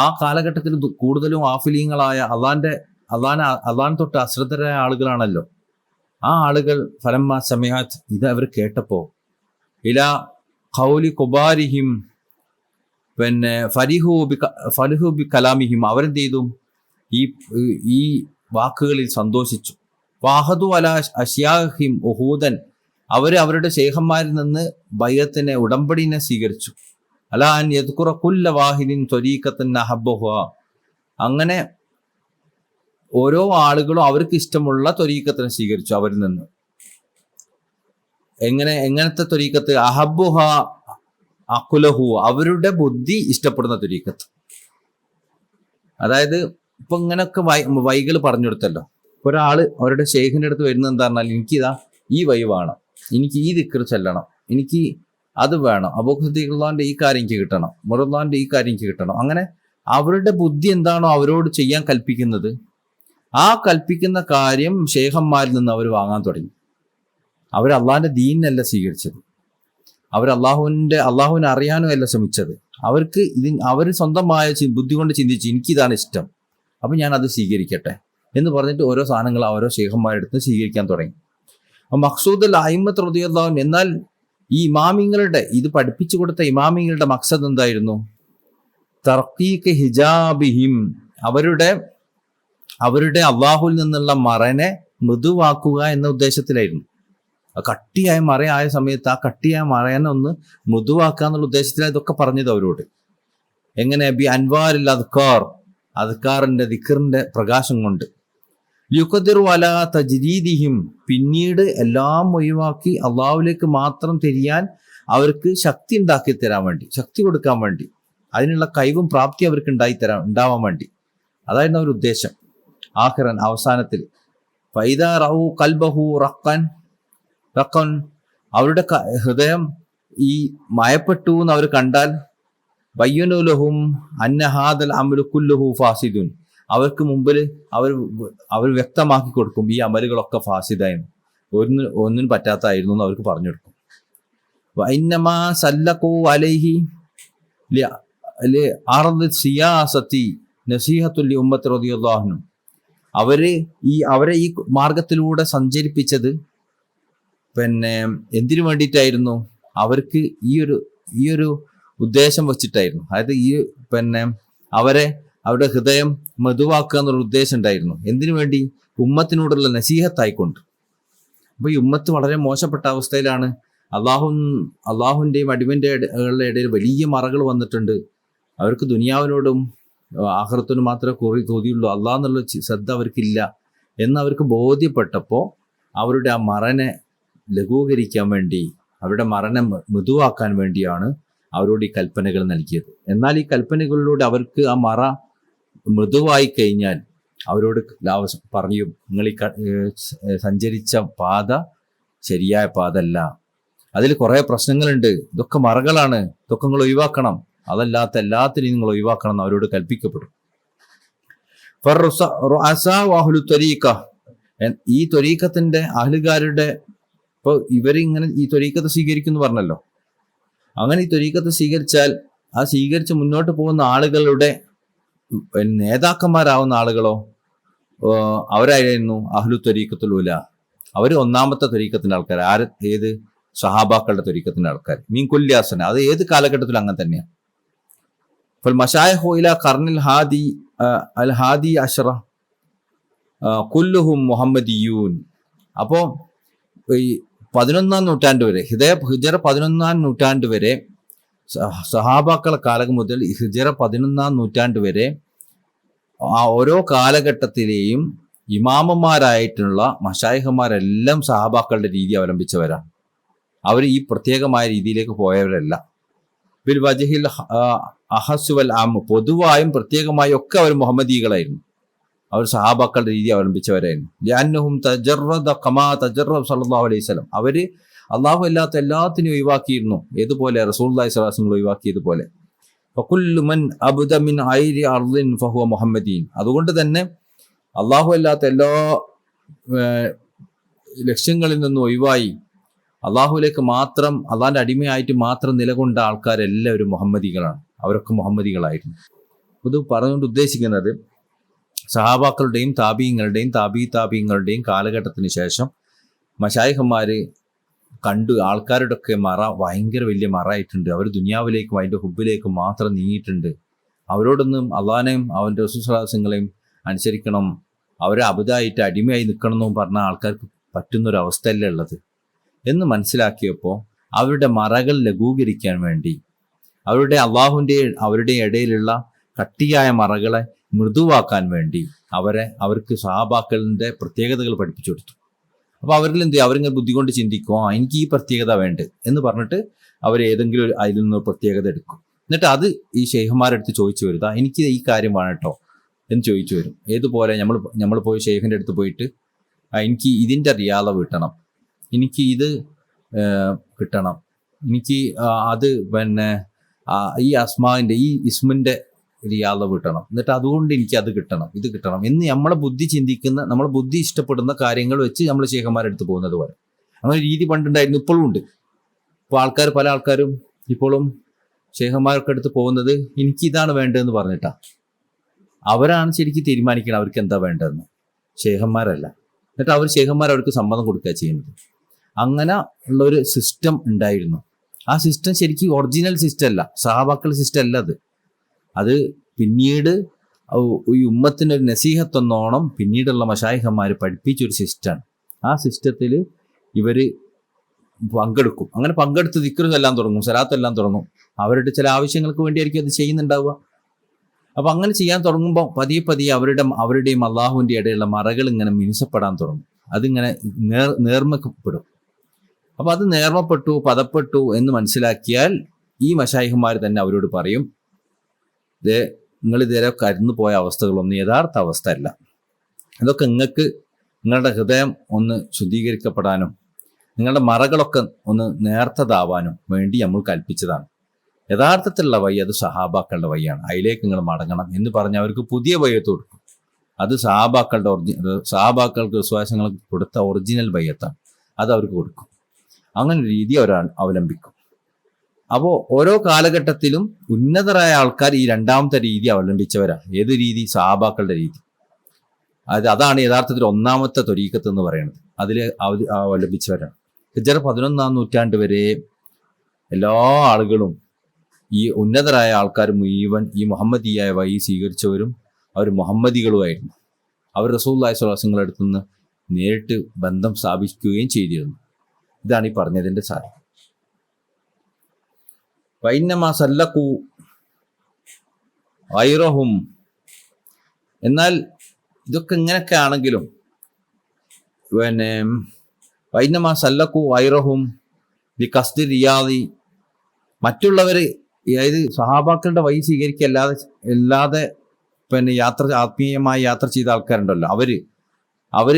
ആ കാലഘട്ടത്തിൽ കൂടുതലും ആഫിലീങ്ങളായ അള്ളാൻ തൊട്ട് അശ്രദ്ധരായ ആളുകളാണല്ലോ. ആ ആളുകൾ ഫലമ്മാ സമയത്ത്, ഇത് അവർ കേട്ടപ്പോ, ഇലാ ഖൗലി കുബാരിഹിം, ഫരിഹു ബി കലാമിഹിം, അവരെന്ത് ചെയ്തു, ഈ വാക്കുകളിൽ സന്തോഷിച്ചു. വാഹദു അലാ അഷ്യാഹിം ഉഹൂദൻ, അവരുടെ ശേഖന്മാരിൽ നിന്ന് ബൈഅത്തിനെ ഉടമ്പടിനെ സ്വീകരിച്ചു. അലാ അൻ യദ്കുറ കുല്ല വാഹിദിൻ ത്വരീഖത്തൻ അഹബ്ബഹ, അങ്ങനെ ഓരോ ആളുകളും അവർക്ക് ഇഷ്ടമുള്ള ത്വരീഖത്തിനെ സ്വീകരിച്ചു അവരിൽ നിന്ന്. എങ്ങനത്തെ ത്വരീഖത്ത്? അഹബ്ബുഹ അഖുലഹു, അവരുടെ ബുദ്ധി ഇഷ്ടപ്പെടുന്ന ത്വരീഖത്ത്. അതായത് ഇപ്പൊ ഇങ്ങനൊക്കെ വൈകൾ പറഞ്ഞു കൊടുത്തല്ലോ. ഒരാള് അവരുടെ ശേഖിന്റെ അടുത്ത് വരുന്നത് എന്താ പറഞ്ഞാൽ, എനിക്കിതാ ഈ വൈ വേണം, എനിക്ക് ഈ ദിക്ർ ചെല്ലണം, എനിക്ക് അത് വേണം, അബൂഖുദ്ദീഖുള്ളാന്റെ ഈ കാര്യം എനിക്ക് കിട്ടണം, മുറുള്ളാന്റെ ഈ കാര്യം എനിക്ക് കിട്ടണം. അങ്ങനെ അവരുടെ ബുദ്ധി എന്താണോ അവരോട് ചെയ്യാൻ കൽപ്പിക്കുന്നത്, ആ കൽപ്പിക്കുന്ന കാര്യം ശേഖന്മാരിൽ നിന്ന് അവർ വാങ്ങാൻ തുടങ്ങി. അവർ അള്ളാഹിന്റെ ദീനല്ല സ്വീകരിച്ചത്, അവർ അള്ളാഹുവിനെ അറിയാനും അല്ല ശ്രമിച്ചത്. അവർ സ്വന്തമായ ബുദ്ധി കൊണ്ട് ചിന്തിച്ച് എനിക്കിതാണ് ഇഷ്ടം, അപ്പം ഞാൻ അത് സ്വീകരിക്കട്ടെ എന്ന് പറഞ്ഞിട്ട് ഓരോ സാധനങ്ങൾ ഓരോ ശേഖന്മാരെടുത്ത് സ്വീകരിക്കാൻ തുടങ്ങി. മഖ്സൂദുൽ അയിമ്മത്ത് റളിയല്ലാഹു അൻഹു, എന്നാൽ ഈ ഇമാമിങ്ങളുടെ ഇത് പഠിപ്പിച്ചു കൊടുത്ത ഇമാമിങ്ങളുടെ മഖ്സദ് എന്തായിരുന്നു? തർക്കീക്ക് ഹിജാബിഹിം, അവരുടെ അള്ളാഹുവിൽ നിന്നുള്ള മറനെ മൃദുവാക്കുക എന്ന ഉദ്ദേശത്തിലായിരുന്നു. കട്ടിയായ മറയായ സമയത്ത് ആ കട്ടിയായ മറയനെ ഒന്ന് മൃദുവാക്കുക എന്നുള്ള ഉദ്ദേശത്തിലാണ് ഇതൊക്കെ പറഞ്ഞത് അവരോട്. എങ്ങനെ? ബി അൻവാരിൽ അദ്കാറിന്റെ ദിക്റിന്റെ പ്രകാശം കൊണ്ട്. യുഖദിറു അലാ തജ്രീദിഹിം, പിന്നീട് എല്ലാം ഒഴിവാക്കി അള്ളാഹുവിലേക്ക് മാത്രം തിരിയാൻ അവർക്ക് ശക്തി ഉണ്ടാക്കി തരാൻ വേണ്ടി, ശക്തി കൊടുക്കാൻ വേണ്ടി, അതിനുള്ള കഴിവും പ്രാപ്തി അവർക്ക് ഉണ്ടാവാൻ വേണ്ടി. അതായിരുന്നു അവരുടെ ഉദ്ദേശം. ആഖിറൻ, അവസാനത്തിൽ ഫൈദാ റഊ ഖൽബഹു റഖൻ, അവരുടെ ഹൃദയം ഈ മയപ്പെട്ടു എന്ന് അവർ കണ്ടാൽ, ബയ്യനു ലഹും അന്ന ഹാദൽ അമലു കുല്ലുഹു ഫാസിദുൻ, അവർക്ക് മുമ്പിൽ അവർ വ്യക്തമാക്കി കൊടുക്കും ഈ അമലുകളൊക്കെ ഫാസിദായിരുന്നു, ഒന്നിനും പറ്റാത്തതായിരുന്നു എന്ന് അവർക്ക് പറഞ്ഞു കൊടുക്കും. വഇന്നമാ സല്ലഖു അലൈഹി അർദ് സിയാസത്തി നസീഹത്തുൽ ലി ഉമ്മത്തി റളിയല്ലാഹു അൻഹു, അവരെ ഈ മാർഗത്തിലൂടെ സഞ്ചരിപ്പിച്ചത് എന്തിനു വേണ്ടിയിട്ടായിരുന്നു? അവർക്ക് ഈ ഒരു ഉദ്ദേശം വെച്ചിട്ടായിരുന്നു. അതായത് അവരുടെ ഹൃദയം മൃദുവാക്കുക എന്നുള്ള ഉദ്ദേശം ഉണ്ടായിരുന്നു. എന്തിനു വേണ്ടി? ഉമ്മത്തിനോടുള്ള നസീഹത്തായിക്കൊണ്ട്. അപ്പൊ ഈ ഉമ്മത്ത് വളരെ മോശപ്പെട്ട അവസ്ഥയിലാണ്. അള്ളാഹുവിന്റെയും അടിമന്റെ ഇടയിൽ വലിയ മറകൾ വന്നിട്ടുണ്ട്. അവർക്ക് ദുനിയാവിനോടും ആഖിറത്തിനും മാത്രമേ കൊതിയുള്ളൂ, അള്ളാഹ് എന്നുള്ള ശ്രദ്ധ അവർക്കില്ല എന്നവർക്ക് ബോധ്യപ്പെട്ടപ്പോൾ അവരുടെ ആ മറനെ ലഘൂകരിക്കാൻ വേണ്ടി, അവരുടെ മരണം മൃദുവാക്കാൻ വേണ്ടിയാണ് അവരോട് ഈ കൽപ്പനകൾ നൽകിയത്. എന്നാൽ ഈ കൽപ്പനകളിലൂടെ അവർക്ക് ആ മറ മൃദുവായി കഴിഞ്ഞാൽ അവരോട് പറയും, നിങ്ങൾ ഈ സഞ്ചരിച്ച പാത ശരിയായ പാത അല്ല, അതിൽ കുറേ പ്രശ്നങ്ങളുണ്ട്, ഇതൊക്കെ മറകളാണ്, ഇതൊക്കെ നിങ്ങൾ ഒഴിവാക്കണം, അതല്ലാത്ത എല്ലാത്തിനെയും നിങ്ങൾ ഒഴിവാക്കണം എന്ന് അവരോട് കൽപ്പിക്കപ്പെടും. ഈ ത്വരീഖത്തിന്റെ അഹ്ലുകാരുടെ, ഇപ്പോൾ ഇവരിങ്ങനെ ഈ ത്വരീഖത്ത് സ്വീകരിക്കുന്നു പറഞ്ഞല്ലോ, അങ്ങനെ ഈ ത്വരീഖത്ത് സ്വീകരിച്ചാൽ ആ സ്വീകരിച്ച് മുന്നോട്ട് പോകുന്ന ആളുകളുടെ നേതാക്കന്മാരാവുന്ന ആളുകളോ അവരായിരുന്നു അഹ്ലു ത്വരീഖത്തുൽ ഉല. അവർ ഒന്നാമത്തെ ത്വരീഖത്തിന്റെ ആൾക്കാർ. ഏത്? സഹാബാക്കളുടെ ത്വരീഖത്തിന്റെ ആൾക്കാർ. മീൻ കുല്യാസന, അത് ഏത് കാലഘട്ടത്തിലും അങ്ങനെ തന്നെയാണ്. അപ്പോൾ മശായിഖു ഇലാ ഖർനിൽ ഹാദി അശ്റ കുല്ലുഹും മുഹമ്മദിയൂൻ. അപ്പോൾ ഈ 11-ാം നൂറ്റാണ്ട് വരെ, ഹിജറ 11-ാം നൂറ്റാണ്ട് വരെ, സഹാബാക്കളെ കാലം മുതൽ ഹിജറ 11-ാം നൂറ്റാണ്ട് വരെ ആ ഓരോ കാലഘട്ടത്തിലെയും ഇമാമന്മാരായിട്ടുള്ള മശായിഖന്മാരെല്ലാം സഹാബാക്കളുടെ രീതി അവലംബിച്ചവരാണ്. അവർ ഈ പ്രത്യേകമായ രീതിയിലേക്ക് പോയവരല്ല. ബിൽ വജഹിൽ അഹസുവൽ ആം, പൊതുവായും പ്രത്യേകമായും ഒക്കെ അവർ മുഹമ്മദീകളായിരുന്നു. അവർ സഹാബാക്കളുടെ രീതി അവലംബിച്ചവരായിരുന്നു. ലിഅന്നഹും തജറദ കമാ തജറദ സല്ലല്ലാഹു അലൈഹി വസല്ലം, അവര് അള്ളാഹു അല്ലാത്ത എല്ലാത്തിനും ഒഴിവാക്കിയിരുന്നു. ഏതുപോലെ? റസൂലുള്ളാഹി സ്വല്ലല്ലാഹു അലൈഹി വസല്ലം ഒഴിവാക്കിയതുപോലെ. ഫകുല്ലു മൻ അബ്ദ മിൻ ഐരി അർദിൻ ഫഹുവ മുഹമ്മദീൻ. അതുകൊണ്ട് തന്നെ അള്ളാഹു അല്ലാത്ത എല്ലാ ലക്ഷ്യങ്ങളിൽ നിന്നും ഒഴിവായി അള്ളാഹുലേക്ക് മാത്രം, അള്ളാഹിന്റെ അടിമയായിട്ട് മാത്രം നിലകൊണ്ട ആൾക്കാരെല്ലാവരും മുഹമ്മദികളാണ്. അവരൊക്കെ മുഹമ്മദികളായിരുന്നു. ഇത് പറഞ്ഞുകൊണ്ട് ഉദ്ദേശിക്കുന്നത് സഹാബാക്കളുടെയും താബീങ്ങളുടെയും താബീങ്ങളുടെയും കാലഘട്ടത്തിന് ശേഷം മശായിഖന്മാര് കണ്ടു ആൾക്കാരുടെ ഒക്കെ മറ ഭയങ്കര വലിയ മറയായിട്ടുണ്ട്. അവർ ദുനിയാവിലേക്കും അതിൻ്റെ ഹുബിലേക്കും മാത്രം നീങ്ങിയിട്ടുണ്ട്. അവരോടൊന്നും അള്ളാഹിനെയും അവൻ്റെ റസൂലുള്ളാഹികളെയും അനുസരിക്കണം, അവരെ അബുദായിട്ട് അടിമയായി നിൽക്കണം എന്നും പറഞ്ഞ ആൾക്കാർക്ക് പറ്റുന്നൊരവസ്ഥയല്ലേ ഉള്ളത്. എന്ന് മനസ്സിലാക്കിയപ്പോൾ അവരുടെ മറകൾ ലഘൂകരിക്കാൻ വേണ്ടി അവരുടെ അവരുടെ ഇടയിലുള്ള കട്ടിയായ മറകളെ മൃദുവാക്കാൻ വേണ്ടി അവർക്ക് സഹാബാക്കളിൻ്റെ പ്രത്യേകതകൾ പഠിപ്പിച്ചു കൊടുത്തു. അപ്പോൾ അവരിൽ എന്ത് ചെയ്യും, അവരിങ്ങനെ ബുദ്ധി കൊണ്ട് ചിന്തിക്കുമോ എനിക്ക് ഈ പ്രത്യേകത വേണ്ട എന്ന് പറഞ്ഞിട്ട് അവർ ഏതെങ്കിലും അതിൽ നിന്ന് പ്രത്യേകത എടുക്കും. എന്നിട്ട് അത് ഈ ഷെയ്ഖുമാരെടുത്ത് ചോദിച്ചു വരുതാ എനിക്ക് ഈ കാര്യം വേണം കേട്ടോ എന്ന് ചോദിച്ചു വരും. ഏതുപോലെ നമ്മൾ പോയി ഷെയ്ഖിൻ്റെ അടുത്ത് പോയിട്ട് എനിക്ക് ഇതിൻ്റെ റിയാദ കിട്ടണം, എനിക്ക് ഇത് കിട്ടണം, എനിക്ക് അത് ഈ അസ്മാവിൻ്റെ ഈ ഇസ്മിൻ്റെ റിയാദ കിട്ടണം, എന്നിട്ട് അതുകൊണ്ട് എനിക്ക് അത് കിട്ടണം ഇത് കിട്ടണം എന്ന് നമ്മളെ ബുദ്ധി ഇഷ്ടപ്പെടുന്ന കാര്യങ്ങൾ വെച്ച് നമ്മൾ ഷെയ്ഖന്മാരെടുത്ത് പോകുന്നത് പോലെ അങ്ങനെ രീതി പണ്ടുണ്ടായിരുന്നു, ഇപ്പോഴും ഉണ്ട്. ഇപ്പോൾ പല ആൾക്കാരും ഇപ്പോഴും ഷെയ്ഖന്മാർക്ക് അടുത്ത് പോകുന്നത് എനിക്ക് ഇതാണ് വേണ്ടതെന്ന് പറഞ്ഞിട്ടാണ്. അവരാണ് ശരിക്കും തീരുമാനിക്കണം അവർക്ക് എന്താ വേണ്ടതെന്ന്, ഷെയ്ഖന്മാരല്ല. എന്നിട്ട് ഷെയ്ഖന്മാർ അവർക്ക് സമ്മതം കൊടുക്കുക ചെയ്യുന്നത്. അങ്ങനെ ഉള്ളൊരു സിസ്റ്റം ഉണ്ടായിരുന്നു. ആ സിസ്റ്റം ശരിക്കും ഒറിജിനൽ സിസ്റ്റം അല്ല, സഹാബാക്കളുടെ സിസ്റ്റം അല്ല അത് പിന്നീട് ഈ ഉമ്മത്തിനൊരു നസീഹത്തൊന്നോണം പിന്നീടുള്ള മശായിഖന്മാർ പഠിപ്പിച്ചൊരു സിസ്റ്റമാണ്. ആ സിസ്റ്റത്തിൽ ഇവർ പങ്കെടുക്കും. അങ്ങനെ പങ്കെടുത്ത് ദിക്റെല്ലാം തുടങ്ങും, സലാത്തെല്ലാം തുടങ്ങും. അവരുടെ ചില ആവശ്യങ്ങൾക്ക് വേണ്ടിയായിരിക്കും അത് ചെയ്യുന്നുണ്ടാവുക. അപ്പം അങ്ങനെ ചെയ്യാൻ തുടങ്ങുമ്പോൾ പതിയെ അവരുടെയും അള്ളാഹുവിൻ്റെ ഇടയിലുള്ള മറകൾ ഇങ്ങനെ മിനുസപ്പെടാൻ തുടങ്ങും. അതിങ്ങനെ നേർമപ്പെടും. അപ്പോൾ അത് നേർമപ്പെട്ടു പദപ്പെട്ടു എന്ന് മനസ്സിലാക്കിയാൽ ഈ മശായിഖന്മാർ തന്നെ അവരോട് പറയും, നിങ്ങൾ ഇതുവരെ കരുന്നു പോയ അവസ്ഥകളൊന്നും യഥാർത്ഥ അവസ്ഥ അല്ല. ഇതൊക്കെ നിങ്ങളുടെ ഹൃദയം ഒന്ന് ശുദ്ധീകരിക്കപ്പെടാനും നിങ്ങളുടെ മറകളൊക്കെ ഒന്ന് നേർത്തതാവാനും വേണ്ടി നമ്മൾ കൽപ്പിച്ചതാണ്. യഥാർത്ഥത്തിലുള്ള വഴി അത് സഹാബാക്കളുടെ വഴിയാണ്, അതിലേക്ക് നിങ്ങൾ മടങ്ങണം എന്ന് പറഞ്ഞ് അവർക്ക് പുതിയ വഴിയത്ത് കൊടുക്കും. അത് സഹാബാക്കൾക്ക് വിശ്വാസങ്ങൾക്ക് കൊടുത്ത ഒറിജിനൽ വഴിയത്താണ്, അത് അവർക്ക് കൊടുക്കും. അങ്ങനെ ഒരു രീതി അവർ അവലംബിക്കും. അപ്പോൾ ഓരോ കാലഘട്ടത്തിലും ഉന്നതരായ ആൾക്കാർ ഈ രണ്ടാമത്തെ രീതി അവലംബിച്ചവരാണ്. ഏത് രീതി? സഹാബാക്കളുടെ രീതി. അതാണ് യഥാർത്ഥത്തിൽ ഒന്നാമത്തെ ത്വരീഖത്ത് എന്ന് പറയുന്നത്. അതിൽ അവലംബിച്ചവരാണ്. ഹിജ്റ 11-ാം നൂറ്റാണ്ട് വരെ എല്ലാ ആളുകളും ഈ ഉന്നതരായ ആൾക്കാർ മുഴുവൻ ഈ മുഹമ്മദിയായ വഴി സ്വീകരിച്ചവരും അവർ മുഹമ്മദികളുമായിരുന്നു. അവർ റസൂലുള്ളാഹി സ്വല്ലല്ലാഹു അലൈഹി വസല്ലം അടുത്തുനിന്ന് നേരിട്ട് ബന്ധം സ്ഥാപിക്കുകയും ചെയ്തിരുന്നു. ഇതാണ് ഈ പറഞ്ഞതിൻ്റെ സാരം. വൈന്നമാ സല്ലഖു ഗൈറഹും. എന്നാൽ ഇതൊക്കെ ഇങ്ങനെയൊക്കെ ആണെങ്കിലും വൈന്നമാ സല്ലഖു ഗൈറഹും ലി ഖസ്ദി റിയാദി, മറ്റുള്ളവർ അതായത് സഹാബാക്കളുടെ വഴി സ്വീകരിക്കല്ലാതെ ആത്മീയമായ യാത്ര ചെയ്ത ആൾക്കാരുണ്ടല്ലോ, അവർ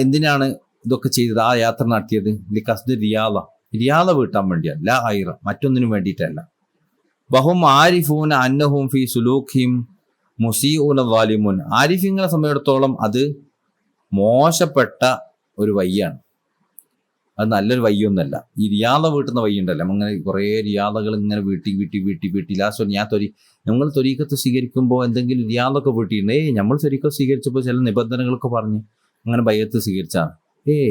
എന്തിനാണ് ഇതൊക്കെ ചെയ്തത്? ആ യാത്ര നടത്തിയത് ലി ഖസ്ദി റിയാദ വീട്ടാൻ വേണ്ടിയാണ്, ലാ ഗൈറ, മറ്റൊന്നിനും വേണ്ടിയിട്ടല്ല. ബഹും ആരിഫൂന അന്നഹും ഫി സുലൂഖിം മുസീഊന വാലിമുൻ. ആരിഫിങ്ങളെ സംബന്ധിച്ചിടത്തോളം അത് മോശപ്പെട്ട ഒരു വഴിയാണ്, അത് നല്ലൊരു വഴിയൊന്നുമല്ല. ഈ റിയാദ വീട്ടുന്ന വഴി ഉണ്ടല്ലോ, അങ്ങനെ കുറേ റിയാദകൾ ഇങ്ങനെ വീട്ടി ലാസ്റ്റ് ഞങ്ങൾ ത്വരീഖത്ത് സ്വീകരിക്കുമ്പോൾ എന്തെങ്കിലും റിയാദൊക്കെ വീട്ടിയിരുന്നു. നമ്മൾ ത്വരീഖത്ത് സ്വീകരിച്ചപ്പോൾ ചില നിബന്ധനകളൊക്കെ പറഞ്ഞ് അങ്ങനെ ബയ്യത്ത് സ്വീകരിച്ചാണ്.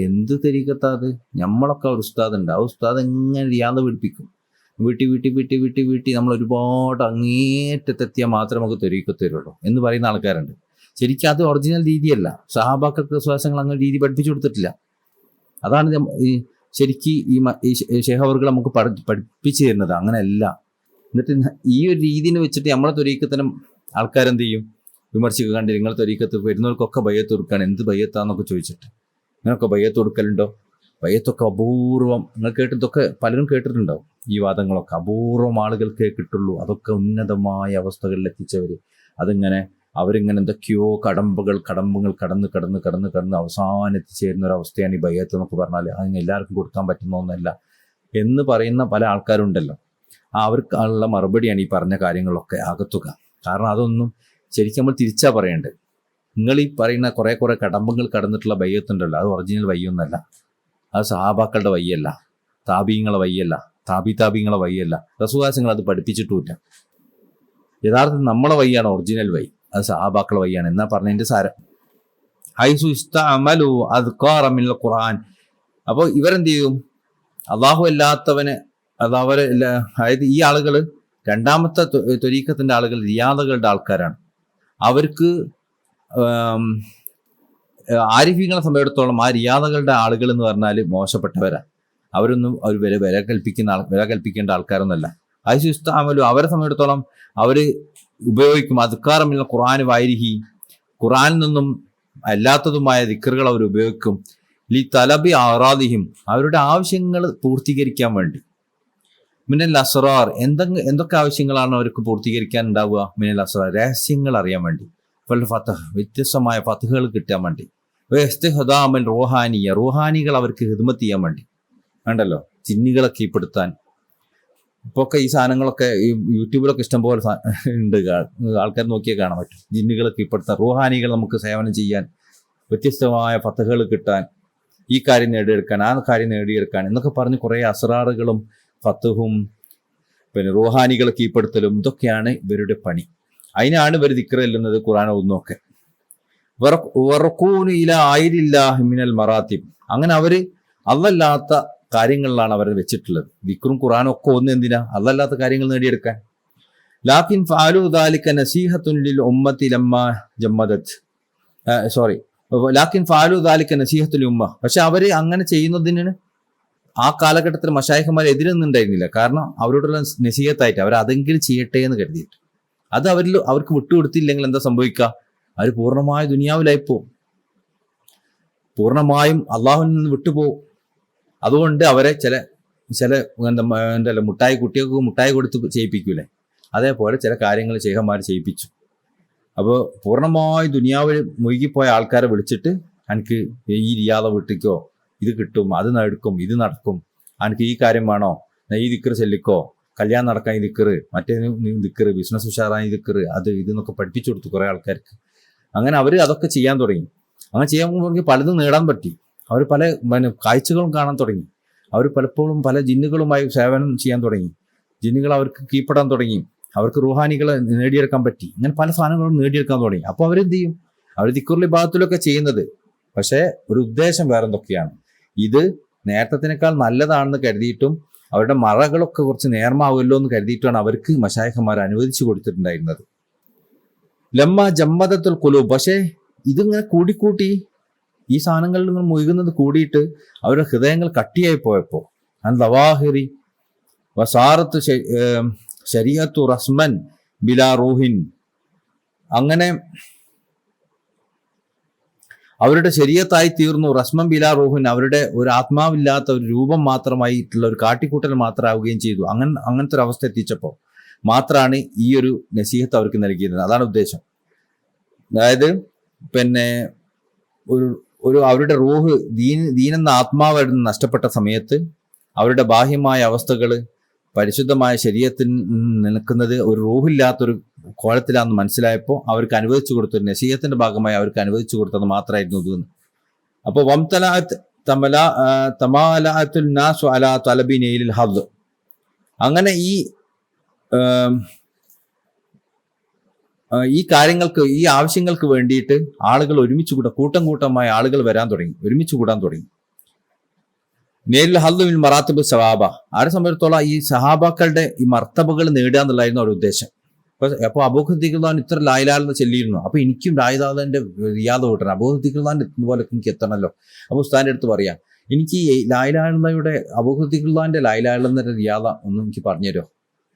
എന്ത് ത്വരീഖത്താ അത്? നമ്മളൊക്കെ ഒരു ഉസ്താദുണ്ട്, ആ ഉസ്താദ് എങ്ങനെ റിയാദ വീട്ടിപ്പിക്കും, വീട്ടി നമ്മൾ ഒരുപാട് അങ്ങേറ്റത്തെത്തിയാൽ മാത്രമേ നമുക്ക് ത്വരീഖത്ത് വരുള്ളൂ എന്ന് പറയുന്ന ആൾക്കാരുണ്ട്. ശരിക്കും അത് ഒറിജിനൽ രീതിയല്ല. സഹാബാക്കൾക്ക് വിശ്വാസങ്ങൾ അങ്ങനെ രീതി പഠിപ്പിച്ചു കൊടുത്തിട്ടില്ല. അതാണ് ശരിക്കും ഈ ശേഖവർകൾ നമുക്ക് പഠിപ്പിച്ചു തരുന്നത്. അങ്ങനെയല്ല. എന്നിട്ട് ഈ ഒരു രീതിനെ വെച്ചിട്ട് നമ്മളെ ത്വരീഖത്തിനും ആൾക്കാരെന്ത് ചെയ്യും? വിമർശിക്കുക. കണ്ട് നിങ്ങൾ ത്വരീഖത്ത് വരുന്നവർക്കൊക്കെ ബയ്യത്ത് കൊടുക്കുകയാണ്, എന്ത് ബയ്യത്താന്നൊക്കെ ചോദിച്ചിട്ട്. നിങ്ങളൊക്കെ ബയ്യത്ത് കൊടുക്കലുണ്ടോ? ബയ്യത്തൊക്കെ അപൂർവം. നിങ്ങൾ ഇതൊക്കെ പലരും കേട്ടിട്ടുണ്ടാവും. ഈ വാദങ്ങളൊക്കെ അപൂർവം ആളുകൾക്കേ കിട്ടുള്ളൂ. അതൊക്കെ ഉന്നതമായ അവസ്ഥകളിൽ എത്തിച്ചവർ അവരിങ്ങനെ എന്തൊക്കെയോ കടമ്പുകൾ കടന്ന് അവസാനം എത്തിച്ചേരുന്ന ഒരു അവസ്ഥയാണ് ഈ ബയ്യത്ത് എന്നൊക്കെ പറഞ്ഞാൽ. അതിന് എല്ലാവർക്കും കൊടുക്കാൻ പറ്റുന്ന ഒന്നല്ല എന്ന് പറയുന്ന പല ആൾക്കാരുണ്ടല്ലോ. അവർക്കുള്ള മറുപടിയാണ് ഈ പറഞ്ഞ കാര്യങ്ങളൊക്കെ ആകത്തുക. കാരണം അതൊന്നും ശരിക്കും നമ്മൾ തിരിച്ചാ പറയേണ്ടത്. നിങ്ങൾ ഈ പറയുന്ന കുറേ കടമ്പുകൾ കടന്നിട്ടുള്ള ബയ്യത്തുണ്ടല്ലോ, അത് ഒറിജിനൽ വയ്യൊന്നല്ല. അത് സഹാബാക്കളുടെ വയ്യല്ല, താബീങ്ങളെ വയ്യല്ല, താബീങ്ങളെ വയ്യല്ല. റസൂലുള്ളാഹി അത് പഠിപ്പിച്ചിട്ടുമില്ല. യഥാർത്ഥത്തിൽ നമ്മളെ വയ്യാണ് ഒറിജിനൽ വൈ, അത് സഹാബാക്കളെ വയ്യാണ് എന്നാ പറഞ്ഞതിൻ്റെ സാരം. ഹൈസു ഇസ്തഅമലു അദ്കാറ മിനൽ ഖുർആൻ. അപ്പോൾ ഇവരെന്ത് ചെയ്യും? അള്ളാഹു അല്ലാത്തവന് അതായത് ഈ ആളുകൾ രണ്ടാമത്തെ ത്വരീഖത്തിൻ്റെ ആളുകൾ റിയാദകളുടെ ആൾക്കാരാണ്. അവർക്ക് ആരിഫീങ്ങളെ സംബന്ധിച്ചിടത്തോളം ആ റിയാദകളുടെ ആളുകൾ എന്ന് പറഞ്ഞാൽ മോശപ്പെട്ടവരാണ്. അവരൊന്നും ഒരു വില കൽപ്പിക്കേണ്ട ആൾക്കാരൊന്നുമല്ല. അമലു അവരെ സംബന്ധിച്ചിടത്തോളം അവർ ഉപയോഗിക്കും അദ്കാറമില്ല ഖുർആൻ വായിരിഹി, ഖുർആനിൽ നിന്നും അല്ലാത്തതുമായ ദിക്റുകൾ അവർ ഉപയോഗിക്കും. ലി തലബി ആറാദിഹിം, അവരുടെ ആവശ്യങ്ങൾ പൂർത്തീകരിക്കാൻ വേണ്ടി. മിനൽ അസ്റാർ, എന്തൊക്കെ ആവശ്യങ്ങളാണ് അവർക്ക് പൂർത്തീകരിക്കാൻ ഉണ്ടാവുക? മിനൽ അസ്റാർ, രഹസ്യങ്ങൾ അറിയാൻ വേണ്ടി. ഫതഹ്, വ്യത്യസ്തമായ ഫതഹുകൾ കിട്ടാൻ വേണ്ടി. ഇസ്തിഹ്ദാമൽ റൂഹാനിയ, റൂഹാനികൾ അവർക്ക് ഹിദ്മത്ത് ചെയ്യാൻ വേണ്ടി. വേണ്ടല്ലോ, ജിന്നുകളെ കീഴ്പ്പെടുത്താൻ. ഇപ്പോൾ ഒക്കെ ഈ സാധനങ്ങളൊക്കെ ഈ യൂട്യൂബിലൊക്കെ ഇഷ്ടംപോലെ ഉണ്ട്, ആൾക്കാർ നോക്കിയാൽ കാണാൻ പറ്റും. ജിന്നുകളെ കീഴ്പ്പെടുത്താൻ, റൂഹാനികൾ നമുക്ക് സേവനം ചെയ്യാൻ, വ്യത്യസ്തമായ ഫതഹുകൾ കിട്ടാൻ, ഈ കാര്യം നേടിയെടുക്കാൻ, ആ കാര്യം നേടിയെടുക്കാൻ എന്നൊക്കെ പറഞ്ഞ് കുറേ അസ്റാറുകളും ഫതഹും പിന്നെ റൂഹാനികളെ കീഴ്പ്പെടുത്തലും ഇതൊക്കെയാണ് ഇവരുടെ പണി. അതിനാണ് ഇവർ ദിക്ർ ചെല്ലുന്നത്, ഖുർആൻ ഓതുന്നതൊക്കെ. മിനൽ മറാത്തിബ്, അങ്ങനെ അവര് അല്ലല്ലാത്ത കാര്യങ്ങളിലാണ് അവരെ വെച്ചിട്ടുള്ളത്. ദിക്റും ഖുർആനും ഒക്കെ ഒന്ന് എന്തിനാ? അല്ലല്ലാത്ത കാര്യങ്ങൾ നേടിയെടുക്കാൻ. ലാക്കിൻ ഫഅലു ദാലിക നസീഹത്തുൻ ലിൽ ഉമ്മത്തി ലമ്മാ ജമ്മദത്, ലാക്കിൻ ഫഅലു ദാലിക നസീഹത്തുൽ ഉമ്മ, പക്ഷെ അവര് അങ്ങനെ ചെയ്യുന്നതിന് ആ കാലഘട്ടത്തിൽ മശായിഖന്മാർ എതിരൊന്നും ഉണ്ടായിരുന്നില്ല. കാരണം അവരോടുള്ള നസീഹത്തായിട്ട് അവർ അതെങ്കിലും ചെയ്യട്ടെ എന്ന് കരുതിയിട്ട്. അത് അവർക്ക് വിട്ടുകൊടുത്തില്ലെങ്കിൽ എന്താ സംഭവിക്കുക? അവർ പൂർണ്ണമായ ദുനിയാവിലായിപ്പോവും, പൂർണ്ണമായും അള്ളാഹുവിൽ നിന്ന് വിട്ടുപോകും. അതുകൊണ്ട് അവരെ ചില മുട്ടായി, കുട്ടികൾക്ക് മുട്ടായി കൊടുത്ത് ചെയ്യിപ്പിക്കൂലേ, അതേപോലെ ചില കാര്യങ്ങൾ ശൈഖന്മാർ ചെയ്യിപ്പിച്ചു. അപ്പോൾ പൂർണ്ണമായി ദുനിയാവിൽ മുഴുകിപ്പോയ ആൾക്കാരെ വിളിച്ചിട്ട് എനിക്ക് ഈ റിയാദ വീട്ടിക്കോ, ഇത് കിട്ടും, അത് നടക്കും, ഇത് നടക്കും, എനിക്ക് ഈ കാര്യം വേണോ, ഈ ദിക്ർ ചെല്ലിക്കോ, കല്യാണം നടക്കാൻ ഈ ദിക്ർ, മറ്റേ ദിക്ർ, ബിസിനസ് ഉഷാറാൻ ഈ ദിക്ർ, അത് ഇതെന്നൊക്കെ പഠിപ്പിച്ചു കൊടുത്തു കുറേ ആൾക്കാർക്ക്. അങ്ങനെ അവർ അതൊക്കെ ചെയ്യാൻ തുടങ്ങി. അങ്ങനെ ചെയ്യാൻ തുടങ്ങി പലതും നേടാൻ പറ്റി. അവർ പല കാഴ്ചകളും കാണാൻ തുടങ്ങി. അവർ പലപ്പോഴും പല ജിന്നുകളുമായി സേവനം ചെയ്യാൻ തുടങ്ങി. ജിന്നുകൾ അവർക്ക് കീഴ്പ്പെടാൻ തുടങ്ങി. അവർക്ക് റൂഹാനികളെ നേടിയെടുക്കാൻ പറ്റി. ഇങ്ങനെ പല സാധനങ്ങളും നേടിയെടുക്കാൻ തുടങ്ങി. അപ്പോൾ അവരെന്ത് ചെയ്യും? അവർ ദിക്റുൽ ഇബാദത്തിലൊക്കെ ചെയ്യുന്നത്, പക്ഷേ ഒരു ഉദ്ദേശം വേറെ എന്തൊക്കെയാണ്. ഇത് നേരത്തേക്കാൾ നല്ലതാണെന്ന് കരുതിയിട്ടും അവരുടെ മറകളൊക്കെ കുറച്ച് നേർമാവുമല്ലോ എന്ന് കരുതിയിട്ടാണ് അവർക്ക് മശായിഖന്മാർ അനുവദിച്ചു കൊടുത്തിട്ടുണ്ടായിരുന്നത്. ലമ്മ ജമ്മദത്തുൽ ഖുലൂബ്, പക്ഷേ ഇതിങ്ങനെ കൂടിക്കൂട്ടി ഈ സാധനങ്ങളിൽ നിങ്ങൾ മുഴുകുന്നത് കൂടിയിട്ട് അവരുടെ ഹൃദയങ്ങൾ കട്ടിയായി പോയപ്പോൾ അൻവാഹിറി വസാറത്ത് ശരീഅത്തു റസ്മൻ ബിലാ റൂഹിൻ, അങ്ങനെ അവരുടെ ശരീഅത്തായി തീർന്നു. റസ്മൻ ബിലാ റൂഹിൻ, അവരുടെ ഒരു ആത്മാവില്ലാത്ത ഒരു രൂപം മാത്രമായിട്ടുള്ള ഒരു കാട്ടിക്കൂട്ടൽ മാത്രമാവുകയും ചെയ്തു. അങ്ങനത്തെ ഒരു അവസ്ഥ എത്തിച്ചപ്പോൾ മാത്രമാണ് ഈ ഒരു നസീഹത്ത് അവർക്ക് നൽകിയത്. അതാണ് ഉദ്ദേശം. അതായത് പിന്നെ ഒരു അവരുടെ റൂഹ് ദീനെന്ന ആത്മാവ് നഷ്ടപ്പെട്ട സമയത്ത് അവരുടെ ബാഹ്യമായ അവസ്ഥകൾ പരിശുദ്ധമായ ശരീഅത്തിൽ നിൽക്കുന്നത് ഒരു റൂഹില്ലാത്തൊരു കോലത്തിലാണെന്ന് മനസ്സിലായപ്പോൾ അവർക്ക് അനുവദിച്ചു കൊടുത്തൊരു നസീഹത്തിന്റെ ഭാഗമായി അവർക്ക് അനുവദിച്ചു കൊടുത്തത് മാത്രമായിരുന്നു ഇതെന്ന്. അപ്പോൾ തമാലഅത്തുൽ നാസു അലാ തലബി നൈലിൽ ഹദ്, അങ്ങനെ ഈ കാര്യങ്ങൾക്ക്, ഈ ആവശ്യങ്ങൾക്ക് വേണ്ടിയിട്ട് ആളുകൾ ഒരുമിച്ച് കൂട്ടം കൂട്ടമായ ആളുകൾ വരാൻ തുടങ്ങി, ഒരുമിച്ച് കൂടാൻ തുടങ്ങി. നേരിൽ ഹദ്ദുൽ മറാത്തിബ് സഹാബ, ആരെ സംബന്ധിച്ചിടത്തോളം ഈ സഹാബാക്കളുടെ ഈ മർത്തബകൾ നേടുക എന്നുള്ളതായിരുന്നു അവരുടെ ഉദ്ദേശം. അപ്പോൾ അബൂഹദ്ദിഖ്ലാൻ ഇത്ര ലായിലാലെന്ന് ചെല്ലിയിരുന്നു, അപ്പോൾ എനിക്കും ലായിലാലിന്റെ റിയാദ കൂട്ടണം, അബൂഹദ്ദിഖ്ലാന്റെ പോലെ എനിക്ക് എത്തണമല്ലോ. അപ്പോൾ ഉസ്താദിന്റെ അടുത്ത് പറയാം, എനിക്ക് ഈ ലായിലാലയുടെ അബൂഹദ്ദിഖ്ലാന്റെ ലായിലാലെന്ന റിയാദ ഒന്നും എനിക്ക് പറഞ്ഞുതരുമോ?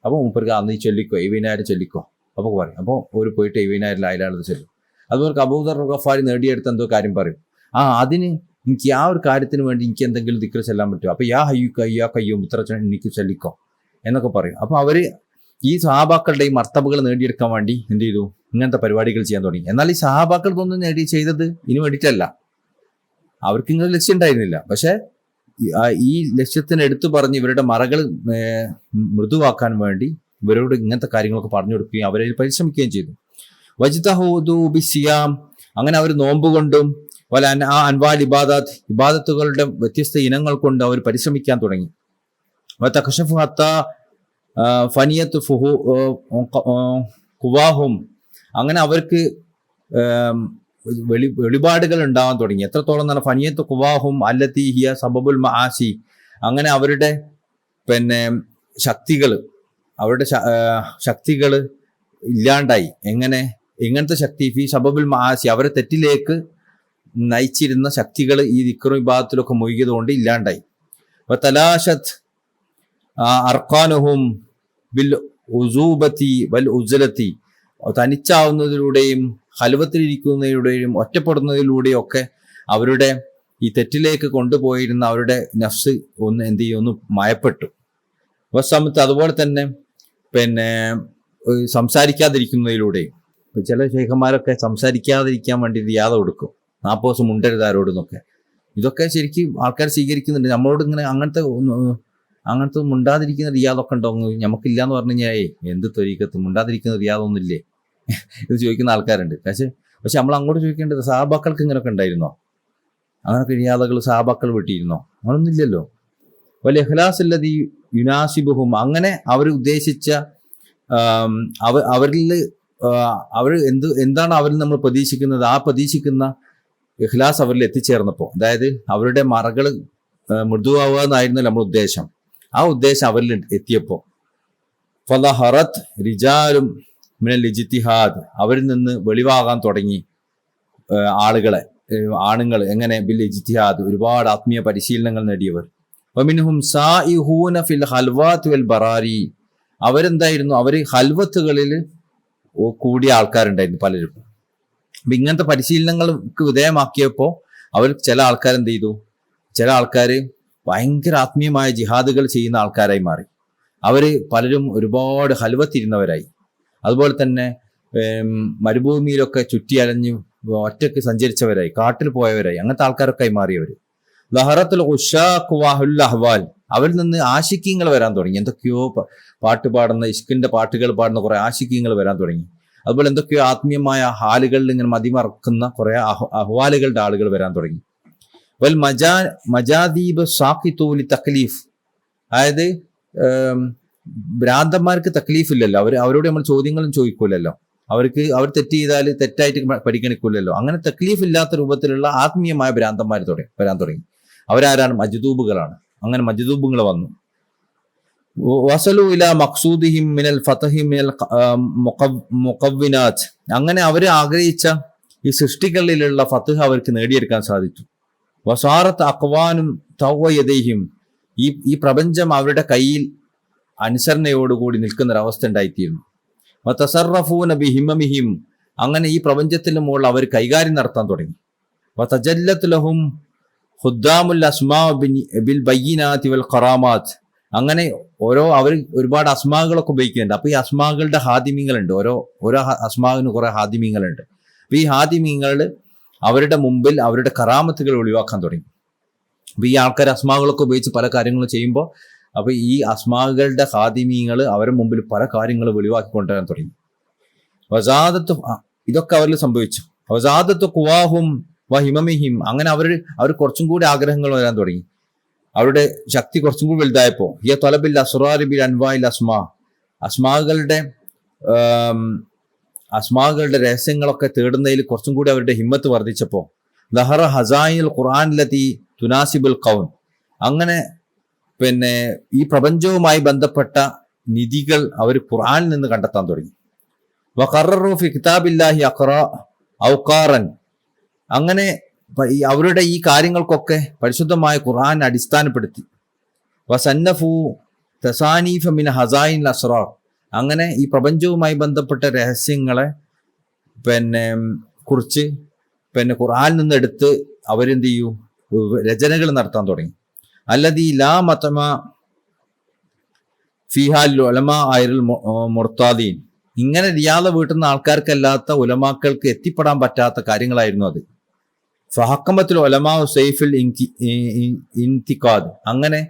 അപ്പോൾ മൂപ്പർക്ക് അന്ന് ചൊല്ലിക്കോ, 70,000 ചൊല്ലിക്കോ അപ്പോൾ പറയും. അപ്പോൾ ഒരു പോയിട്ട് 70,000 ലായിലാലെന്ന് ചൊല്ലും. അതുപോലെ അബൂദർ ഗഫാരി നേടിയെടുത്ത എന്തോ കാര്യം പറയും. അതിന് എനിക്ക് ആ ഒരു കാര്യത്തിന് വേണ്ടി എനിക്ക് എന്തെങ്കിലും ദിക്ർ ചെല്ലാൻ പറ്റുമോ? അപ്പോൾ യാ കയ്യും ഇത്ര എനിക്ക് ചൊല്ലിക്കോ എന്നൊക്കെ പറയും. അപ്പോൾ അവർ ഈ സഹാബാക്കളുടെ ഈ മർത്തബകൾ നേടിയെടുക്കാൻ വേണ്ടി എന്ത് ചെയ്തു? ഇങ്ങനത്തെ പരിപാടികൾ ചെയ്യാൻ തുടങ്ങി. എന്നാൽ ഈ സഹാബാക്കൾ ഇതൊന്നും ചെയ്തത് ഇതിന് വേണ്ടിയിട്ടല്ല, അവർക്ക് ഇങ്ങനെ ലക്ഷ്യം ഉണ്ടായിരുന്നില്ല. പക്ഷെ ഈ ലക്ഷ്യത്തിന് എടുത്തു പറഞ്ഞ് ഇവരുടെ മറകൾ മൃദുവാക്കാൻ വേണ്ടി ഇവരോട് ഇങ്ങനത്തെ കാര്യങ്ങളൊക്കെ പറഞ്ഞു കൊടുക്കുകയും അവരെ പരിശ്രമിക്കുകയും ചെയ്തു. വജ്തഹൂദു ബിസിയാം, അങ്ങനെ അവർ നോമ്പ് കൊണ്ടും അൻവാൽ ഇബാദത്തുകളുടെ വ്യത്യസ്ത ഇനങ്ങൾ കൊണ്ട് അവർ പരിശ്രമിക്കാൻ തുടങ്ങി. ഫനിയത്ത് കുവാഹും, അങ്ങനെ അവർക്ക് വെളിപാടുകൾ ഉണ്ടാവാൻ തുടങ്ങി. എത്രത്തോളം എന്നാണ് ഫനിയത്ത് കുവാഹും അല്ലത്തി ഹിയ സബബുൽ മആസി, അങ്ങനെ അവരുടെ അവരുടെ ശക്തികൾ ഇല്ലാണ്ടായി. എങ്ങനത്തെ ശക്തി? ഫി സബബുൽ മആസി, അവരെ തെറ്റിലേക്ക് നയിച്ചിരുന്ന ശക്തികൾ ഈ ദിക്റും ഇബാദത്തിലൊക്കെ മുഴുകിയത് കൊണ്ട് ഇല്ലാണ്ടായി. വതലാശത് അർക്കാനുഹും ബിൽ ഉസൂബത്തി വൽ ഉസ്ലത്തി, തനിച്ചാവുന്നതിലൂടെയും ഹൽവത്തിലിരിക്കുന്നതിലൂടെയും ഒറ്റപ്പെടുന്നതിലൂടെയും ഒക്കെ അവരുടെ ഈ തെറ്റിലേക്ക് കൊണ്ടുപോയിരുന്ന അവരുടെ നഫ്സ് ഒന്ന് എന്ത് ചെയ്യും, ഒന്ന് മയപ്പെട്ടു. സമയത്ത് അതുപോലെ തന്നെ പിന്നെ സംസാരിക്കാതിരിക്കുന്നതിലൂടെയും, ചില ശൈഖന്മാരൊക്കെ സംസാരിക്കാതിരിക്കാൻ വേണ്ടി റിയാദ കൊടുക്കും, 40 ദിവസം മുണ്ടരുത് ആരോടെന്നൊക്കെ. ഇതൊക്കെ ശരിക്കും ആൾക്കാർ സ്വീകരിക്കുന്നുണ്ട്. നമ്മളോട് ഇങ്ങനെ അങ്ങനത്തെ മുണ്ടാതിരിക്കുന്ന റിയാദൊക്കെ ഉണ്ടോ, നമുക്കില്ലാന്ന് പറഞ്ഞു കഴിഞ്ഞാൽ എന്ത് ത്വരീക്കത്ത് മുണ്ടാതിരിക്കുന്ന റിയാദൊന്നുമില്ലേ ഇത് ചോദിക്കുന്ന ആൾക്കാരുണ്ട്. പക്ഷെ നമ്മൾ അങ്ങോട്ട് ചോദിക്കേണ്ടത് സഹാബാക്കൾക്ക് ഇങ്ങനെയൊക്കെ ഉണ്ടായിരുന്നോ? അങ്ങനൊക്കെ റിയാദകൾ സഹാബാക്കൾ വിട്ടിരുന്നോ? അങ്ങനൊന്നും ഇല്ലല്ലോ. വൽ ഇഖ്ലാസുല്ലദീ യുനാസിബുഹും, അങ്ങനെ അവർ ഉദ്ദേശിച്ച അവരിൽ അവർ എന്താണ് അവരിൽ നമ്മൾ പ്രതീക്ഷിക്കുന്നത്, ആ പ്രതീക്ഷിക്കുന്ന ഇഖ്ലാസ് അവരിൽ എത്തിച്ചേർന്നപ്പോൾ, അതായത് അവരുടെ മറകൾ മൃദുവാവുക എന്നായിരുന്നു നമ്മൾ ഉദ്ദേശം. ആ ഉദ്ദേശം അവരിൽ എത്തിയപ്പോൾ ഫളഹറത് റിജാലും മിനൽ ഇജ്തിഹാദ്, അവരിൽ നിന്ന് വെളിവാകാൻ തുടങ്ങി ആണുങ്ങൾ. എങ്ങനെ? ബിൽ ഇജ്തിഹാദ്, ഒരുപാട് ആത്മീയ പരിശീലനങ്ങൾ നേടിയവർ. വമിൻഹും സായിഹൂന ഫിൽ ഹൽവാത്ത് വൽ ബറാരി, അവരെന്തായിരുന്നു, അവർ ഹൽവത്തുകളിൽ കൂടിയ ആൾക്കാരുണ്ടായിരുന്നു പലരും. അപ്പം ഇങ്ങനത്തെ പരിശീലനങ്ങൾക്ക് വിധേയമാക്കിയപ്പോൾ അവർ ചില ആൾക്കാർ എന്ത് ചെയ്തു, ചില ആൾക്കാർ ഭയങ്കര ആത്മീയമായ ജിഹാദുകൾ ചെയ്യുന്ന ആൾക്കാരായി മാറി. അവർ പലരും ഒരുപാട് ഹൽവത്തിരുന്നവരായി. അതുപോലെ തന്നെ മരുഭൂമിയിലൊക്കെ ചുറ്റി അലഞ്ഞ് ഒറ്റയ്ക്ക് സഞ്ചരിച്ചവരായി, കാട്ടിൽ പോയവരായി, അങ്ങനത്തെ ആൾക്കാരൊക്കെ ആയി മാറിയവർ. ലഹറത്തുൽ ഉഷാഖ് വഹുൽ അഹ്വാൽ, അവരിൽ നിന്ന് ആശിക്യങ്ങൾ വരാൻ തുടങ്ങി. എന്തൊക്കെയോ പാട്ട് പാടുന്ന, ഇഷ്കിന്റെ പാട്ടുകൾ പാടുന്ന കുറെ ആശിക്യങ്ങൾ വരാൻ തുടങ്ങി. അതുപോലെ എന്തൊക്കെയോ ആത്മീയമായ ഹാലുകളിൽ ഇങ്ങനെ മതിമറക്കുന്ന കുറെ അഹ്വാലുകളുടെ ആളുകൾ വരാൻ തുടങ്ങി. വൽ മജാദീബ് സാഖിത്തൂലി തക്ലീഫ്, അതായത് ഭ്രാന്തന്മാർക്ക് തക്ലീഫ് ഇല്ലല്ലോ, അവരോട് നമ്മൾ ചോദ്യങ്ങളും ചോദിക്കൂലല്ലോ, അവർ തെറ്റ് ചെയ്താൽ തെറ്റായിട്ട് പരിഗണിക്കൂലല്ലോ. അങ്ങനെ തക്ലീഫ് ഇല്ലാത്ത രൂപത്തിലുള്ള ആത്മീയമായ ഭ്രാന്തന്മാർ വരാൻ തുടങ്ങി. അവരാരാണ്? മജ്ദൂബുകളാണ്. അങ്ങനെ മജ്ദൂബുകൾ വന്നു. വസലു ഇലാ മഖ്സൂദിഹിം മിനൽ ഫതഹി മിനൽ മുഖവ്വിനാത്ത്, അങ്ങനെ അവർ ആഗ്രഹിച്ച ഈ സൃഷ്ടികളിലുള്ള ഫതഹ് അവർക്ക് നേടിയെടുക്കാൻ സാധിച്ചു. വസാറത്ത് അഖ്വാനും തവ്വയദൈഹിം, ഈ പ്രപഞ്ചം അവരുടെ കയ്യിൽ അനുസരണയോടുകൂടി നിൽക്കുന്നൊരവസ്ഥ ഉണ്ടായിത്തീരുന്നു. വതസറഫൂന ബിഹിമമിഹിം, അങ്ങനെ ഈ പ്രപഞ്ചത്തിന് മുകളിൽ അവർ കൈകാര്യം നടത്താൻ തുടങ്ങി. വതജല്ലത്ത് ലഹും ഖുദ്ദാമുൽ അസ്മാ ബിൽ ബയ്യിനാതി വൽ ഖറാമാത്ത്, അങ്ങനെ അവർ ഒരുപാട് അസ്മാകളൊക്കെ ഉപയോഗിക്കുന്നുണ്ട്. അപ്പൊ ഈ അസ്മാകളുടെ ഹാദിമീങ്ങളുണ്ട്, ഓരോ അസ്മാവിന് കുറെ ഹാദിമീങ്ങളുണ്ട്. അപ്പൊ ഈ ഹാദിമീങ്ങൾ അവരുടെ മുമ്പിൽ അവരുടെ കറാമത്തുകൾ ഒഴിവാക്കാൻ തുടങ്ങി. അപ്പൊ ഈ ആൾക്കാർ അസ്മാകളൊക്കെ ഉപയോഗിച്ച് പല കാര്യങ്ങളും ചെയ്യുമ്പോൾ അപ്പൊ ഈ അസ്മാകളുടെ ഹാദിമീങ്ങൾ അവരുടെ മുമ്പിൽ പല കാര്യങ്ങളും വെളിവാക്കി കൊണ്ടുവരാൻ തുടങ്ങി. വസാദത്ത്, ഇതൊക്കെ അവരിൽ സംഭവിച്ചു. വസാദത്ത് ഖുവാഹും വഹിമമിഹിം, അങ്ങനെ അവർ കുറച്ചും കൂടി ആഗ്രഹങ്ങൾ വരാൻ തുടങ്ങി. അവരുടെ ശക്തി കുറച്ചും കൂടി വലുതായപ്പോൾ ഹിയ ത്വലബിൽ അസ്റാരി ബിൽ അൻവാഇൽ അസ്മാ, അസ്മാകളുടെ രഹസ്യങ്ങളൊക്കെ തേടുന്നതിൽ കുറച്ചും കൂടി അവരുടെ ഹിമ്മത്ത് വർദ്ധിച്ചപ്പോൾ ലഹറ ഹസായിൽ ഖുർആനിലതി തുനാസിബുൽ ഖൗൻ, അങ്ങനെ ഈ പ്രപഞ്ചവുമായി ബന്ധപ്പെട്ട നിധികൾ അവർ ഖുർആനിൽ നിന്ന് കണ്ടെത്താൻ തുടങ്ങി. വഖററു ഫി കിതാബില്ലാഹി ഔഖാറൻ, അങ്ങനെ അവരുടെ ഈ കാര്യങ്ങൾക്കൊക്കെ പരിശുദ്ധമായ ഖുർആൻ അടിസ്ഥാനപ്പെടുത്തി. വസന്നഫു തസാനീഫ മിൻ ഹസായിൻ അസ്റാർ, അങ്ങനെ ഈ പ്രപഞ്ചവുമായി ബന്ധപ്പെട്ട രഹസ്യങ്ങളെ കുറിച്ച് ഖുർആനിൽ നിന്ന് എടുത്ത് അവരെന്ത് ചെയ്യൂ, രചനകൾ നടത്താൻ തുടങ്ങി. അല്ലദീ ലാ മതമ ഫിഹാൽ ഉലമാ ആയിറുൽ മുർത്താദീൻ, ഇങ്ങനെ റിയാദ വീട്ടുന്ന ആൾക്കാർക്കല്ലാത്ത ഉലമാക്കൾക്ക് എത്തിപ്പെടാൻ പറ്റാത്ത കാര്യങ്ങളായിരുന്നു അത്. ഫഹക്കമത്തുൽ ഉലമാ സൈഫുൽ ഇൻതിഖാദ്, അങ്ങനെ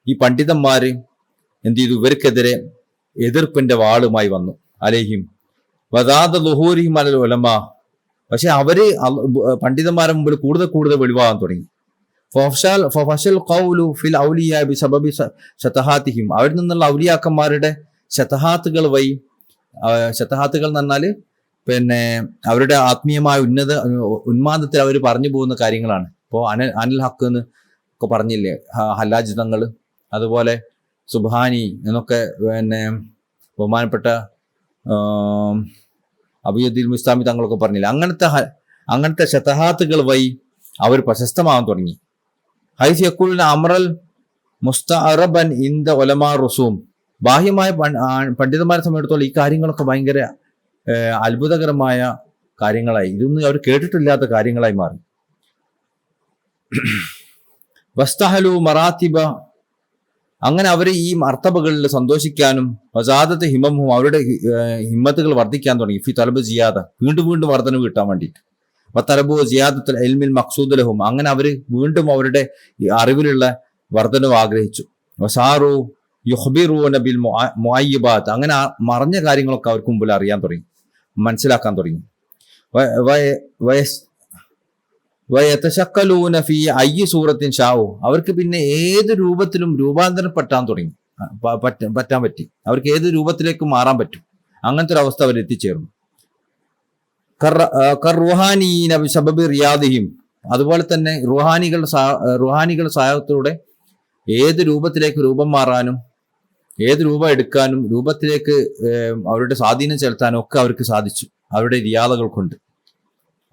ഈ പണ്ഡിതന്മാര് എന്ത് ചെയ്തു, ഇവർക്കെതിരെ എതിർപ്പിന്റെ വാളുമായി വന്നു. അലൈഹിം വദാദ ളുഹൂരിഹിം അലൽ ഉലമാ, പക്ഷെ അവര് പണ്ഡിതന്മാരുടെ മുമ്പിൽ കൂടുതൽ വെളിവാകാൻ തുടങ്ങി. ഫഫശൽ ഖൗലു ഫിൽ ഔലിയ ബിസബബി ശതഹാത്തിഹിം, അവരിൽ നിന്നുള്ള ഔലിയാക്കന്മാരുടെ ശതഹാത്തുകൾ വഴി, ശതഹാത്തുകൾ എന്ന് പറഞ്ഞാല് അവരുടെ ആത്മീയമായ ഉന്മാദത്തിൽ അവർ പറഞ്ഞു പോകുന്ന കാര്യങ്ങളാണ്. ഇപ്പോൾ അനിൽ ഹക്ക് എന്ന് ഒക്കെ പറഞ്ഞില്ലേ, ഹല്ലാജ് തങ്ങൾ, അതുപോലെ സുബ്ഹാനി എന്നൊക്കെ ബഹുമാനപ്പെട്ട അബിയുദ്ദീൻ മുസ്താമി തങ്ങളൊക്കെ പറഞ്ഞില്ലേ, അങ്ങനത്തെ ശതഹാത്തുകൾ വഴി അവർ പ്രശസ്തമാകാൻ തുടങ്ങി. ഹൈസ് യഖൂലുന അംറൽ മുസ്തഅറബൻ ഇന്ദ ഉലമാ റുസൂം. ബാഹ്യമായ പണ്ഡിതന്മാരെ സംബന്ധിച്ചിടത്തോളം ഈ കാര്യങ്ങളൊക്കെ ഭയങ്കര അത്ഭുതകരമായ കാര്യങ്ങളായി, ഇതൊന്നും അവർ കേട്ടിട്ടില്ലാത്ത കാര്യങ്ങളായി മാറി. വസ്തഹലു മറാത്തിബ, അങ്ങനെ അവർ ഈ മർത്തബകളിൽ സന്തോഷിക്കാനും വസാദത്ത് ഹിമമും, അവരുടെ ഹിമ്മത്തുകൾ വർദ്ധിക്കാൻ തുടങ്ങി. ഫി തലബ് ജിയാദ, വീണ്ടും വീണ്ടും വർധനവ് കിട്ടാൻ വേണ്ടിയിട്ട്. വത്തലബു ജിയാദത്തുൽ ഇൽമിൽ മഖ്സൂദുലഹും, അങ്ങനെ അവർ വീണ്ടും അവരുടെ അറിവിലുള്ള വർധനവ് ആഗ്രഹിച്ചു. വസാറു യുഖ്ബിറൂന ബിൽ മുഅയ്യിബാത്ത്, അങ്ങനെ മറഞ്ഞ കാര്യങ്ങളൊക്കെ അവർക്ക് മുമ്പിൽ അറിയാൻ തുടങ്ങി, മനസ്സിലാക്കാൻ തുടങ്ങി. വയതശക്കലൂന ഫീ അയ്യി സൂറത്തിൻ ഷാഉ, അവർക്ക് പിന്നെ ഏത് രൂപത്തിലും രൂപാന്തരപ്പെട്ടാൻ തുടങ്ങി, പറ്റാൻ പറ്റി. അവർക്ക് ഏത് രൂപത്തിലേക്ക് മാറാൻ പറ്റും, അങ്ങനത്തെ ഒരു അവസ്ഥ അവർ എത്തിച്ചേർന്നു. റുഹാനീന ബിസബബി റിയാദിഹിം, അതുപോലെ തന്നെ റുഹാനികളുടെ സഹായത്തോടെ ഏത് രൂപത്തിലേക്ക് രൂപം മാറാനും ഏത് രൂപം എടുക്കാനും രൂപത്തിലേക്ക് അവരുടെ സ്വാധീനം ചെലുത്താനും ഒക്കെ അവർക്ക് സാധിച്ചു അവരുടെ റിയാദകൾ കൊണ്ട്.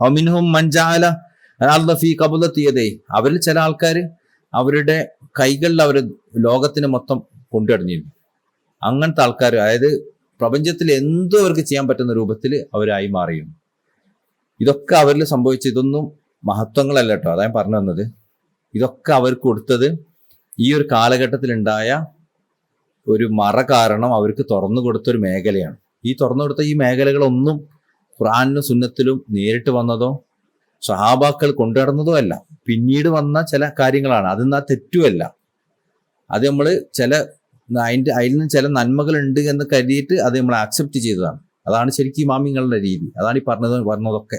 അമിൻഹും മൻജാല ഫീ ഖബലത്തിയതേ, അവരിൽ ചില ആൾക്കാർ അവരുടെ കൈകളിൽ അവർ ലോകത്തിന് മൊത്തം കൊണ്ടുനടന്നിരുന്നു. അങ്ങനത്തെ ആൾക്കാർ, അതായത് പ്രപഞ്ചത്തിൽ എന്തും അവർക്ക് ചെയ്യാൻ പറ്റുന്ന രൂപത്തിൽ അവരായി മാറിയിരുന്നു. ഇതൊക്കെ അവരിൽ സംഭവിച്ച ഇതൊന്നും മഹത്വങ്ങളല്ല കേട്ടോ, അതാ ഞാൻ പറഞ്ഞു വന്നത്. ഇതൊക്കെ അവർക്ക് കൊടുത്തത് ഈ ഒരു കാലഘട്ടത്തിലുണ്ടായ ഒരു മറ കാരണം അവർക്ക് തുറന്നു കൊടുത്തൊരു മേഖലയാണ്. ഈ തുറന്നു കൊടുത്ത ഈ മേഖലകളൊന്നും ഖുർആനിലും സുന്നത്തിലും നേരിട്ട് വന്നതോ സഹാബാക്കൾ കൊണ്ടുനടന്നതോ അല്ല, പിന്നീട് വന്ന ചില കാര്യങ്ങളാണ്. അതെന്നാ തെറ്റുമല്ല, അത് നമ്മൾ അതിൽ നിന്ന് ചില നന്മകളുണ്ട് എന്ന് കരുതിയിട്ട് അത് നമ്മൾ ആക്സെപ്റ്റ് ചെയ്തതാണ്. അതാണ് ശരിക്കും ഇമാമിങ്ങളുടെ രീതി, അതാണ് ഈ പറഞ്ഞതൊക്കെ.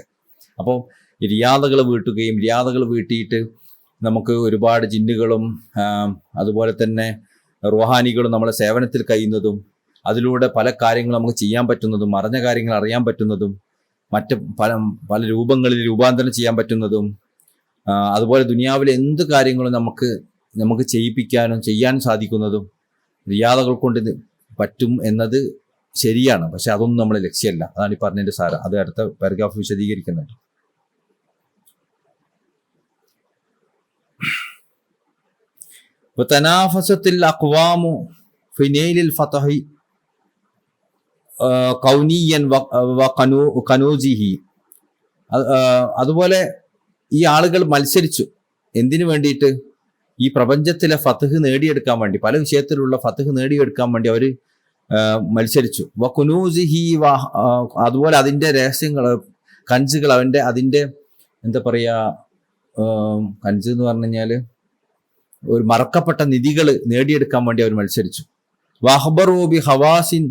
അപ്പോൾ റിയാദകൾ വീട്ടുകയും റിയാദകൾ വീട്ടിയിട്ട് നമുക്ക് ഒരുപാട് ജിന്നുകളും അതുപോലെ തന്നെ റുഹാനികളും നമ്മളെ സേവനത്തിൽ കഴിയുന്നതും അതിലൂടെ പല കാര്യങ്ങളും നമുക്ക് ചെയ്യാൻ പറ്റുന്നതും മറഞ്ഞ കാര്യങ്ങൾ അറിയാൻ പറ്റുന്നതും മറ്റ് പല രൂപങ്ങളിൽ രൂപാന്തരം ചെയ്യാൻ പറ്റുന്നതും അതുപോലെ ദുനിയാവിലെ എന്ത് കാര്യങ്ങളും നമുക്ക് ചെയ്യിപ്പിക്കാനും ചെയ്യാനും സാധിക്കുന്നതും റിയാദകൾ കൊണ്ട് പറ്റും എന്നത് ശരിയാണ്. പക്ഷെ അതൊന്നും നമ്മളെ ലക്ഷ്യമല്ല. അതാണ് ഈ പറഞ്ഞതിന്റെ സാരം. അത് അടുത്ത പാരഗ്രാഫ് വിശദീകരിക്കുന്നുണ്ട്. തനാഫസത്തിൽ അഖ്വാമു ഫി നൈലിൽ ഫതഹി കൗനിയൻ കനൂസിഹി, അതുപോലെ ഈ ആളുകൾ മത്സരിച്ചു. എന്തിനു വേണ്ടിയിട്ട്? ഈ പ്രപഞ്ചത്തിലെ ഫതഹ് നേടിയെടുക്കാൻ വേണ്ടി, പല വിഷയത്തിലുള്ള ഫതഹ് നേടിയെടുക്കാൻ വേണ്ടി അവർ മത്സരിച്ചു. വകുനൂസിഹി, അതുപോലെ അതിൻ്റെ രഹസ്യങ്ങൾ, കൻസുകൾ, അതിൻ്റെ എന്താ പറയുക, കൻസ് എന്ന് പറഞ്ഞു കഴിഞ്ഞാൽ ഒരു മറക്കപ്പെട്ട നിധികൾ നേടിയെടുക്കാൻ വേണ്ടി അവർ മത്സരിച്ചു. വഹബറൂബി ഹവാസിൻ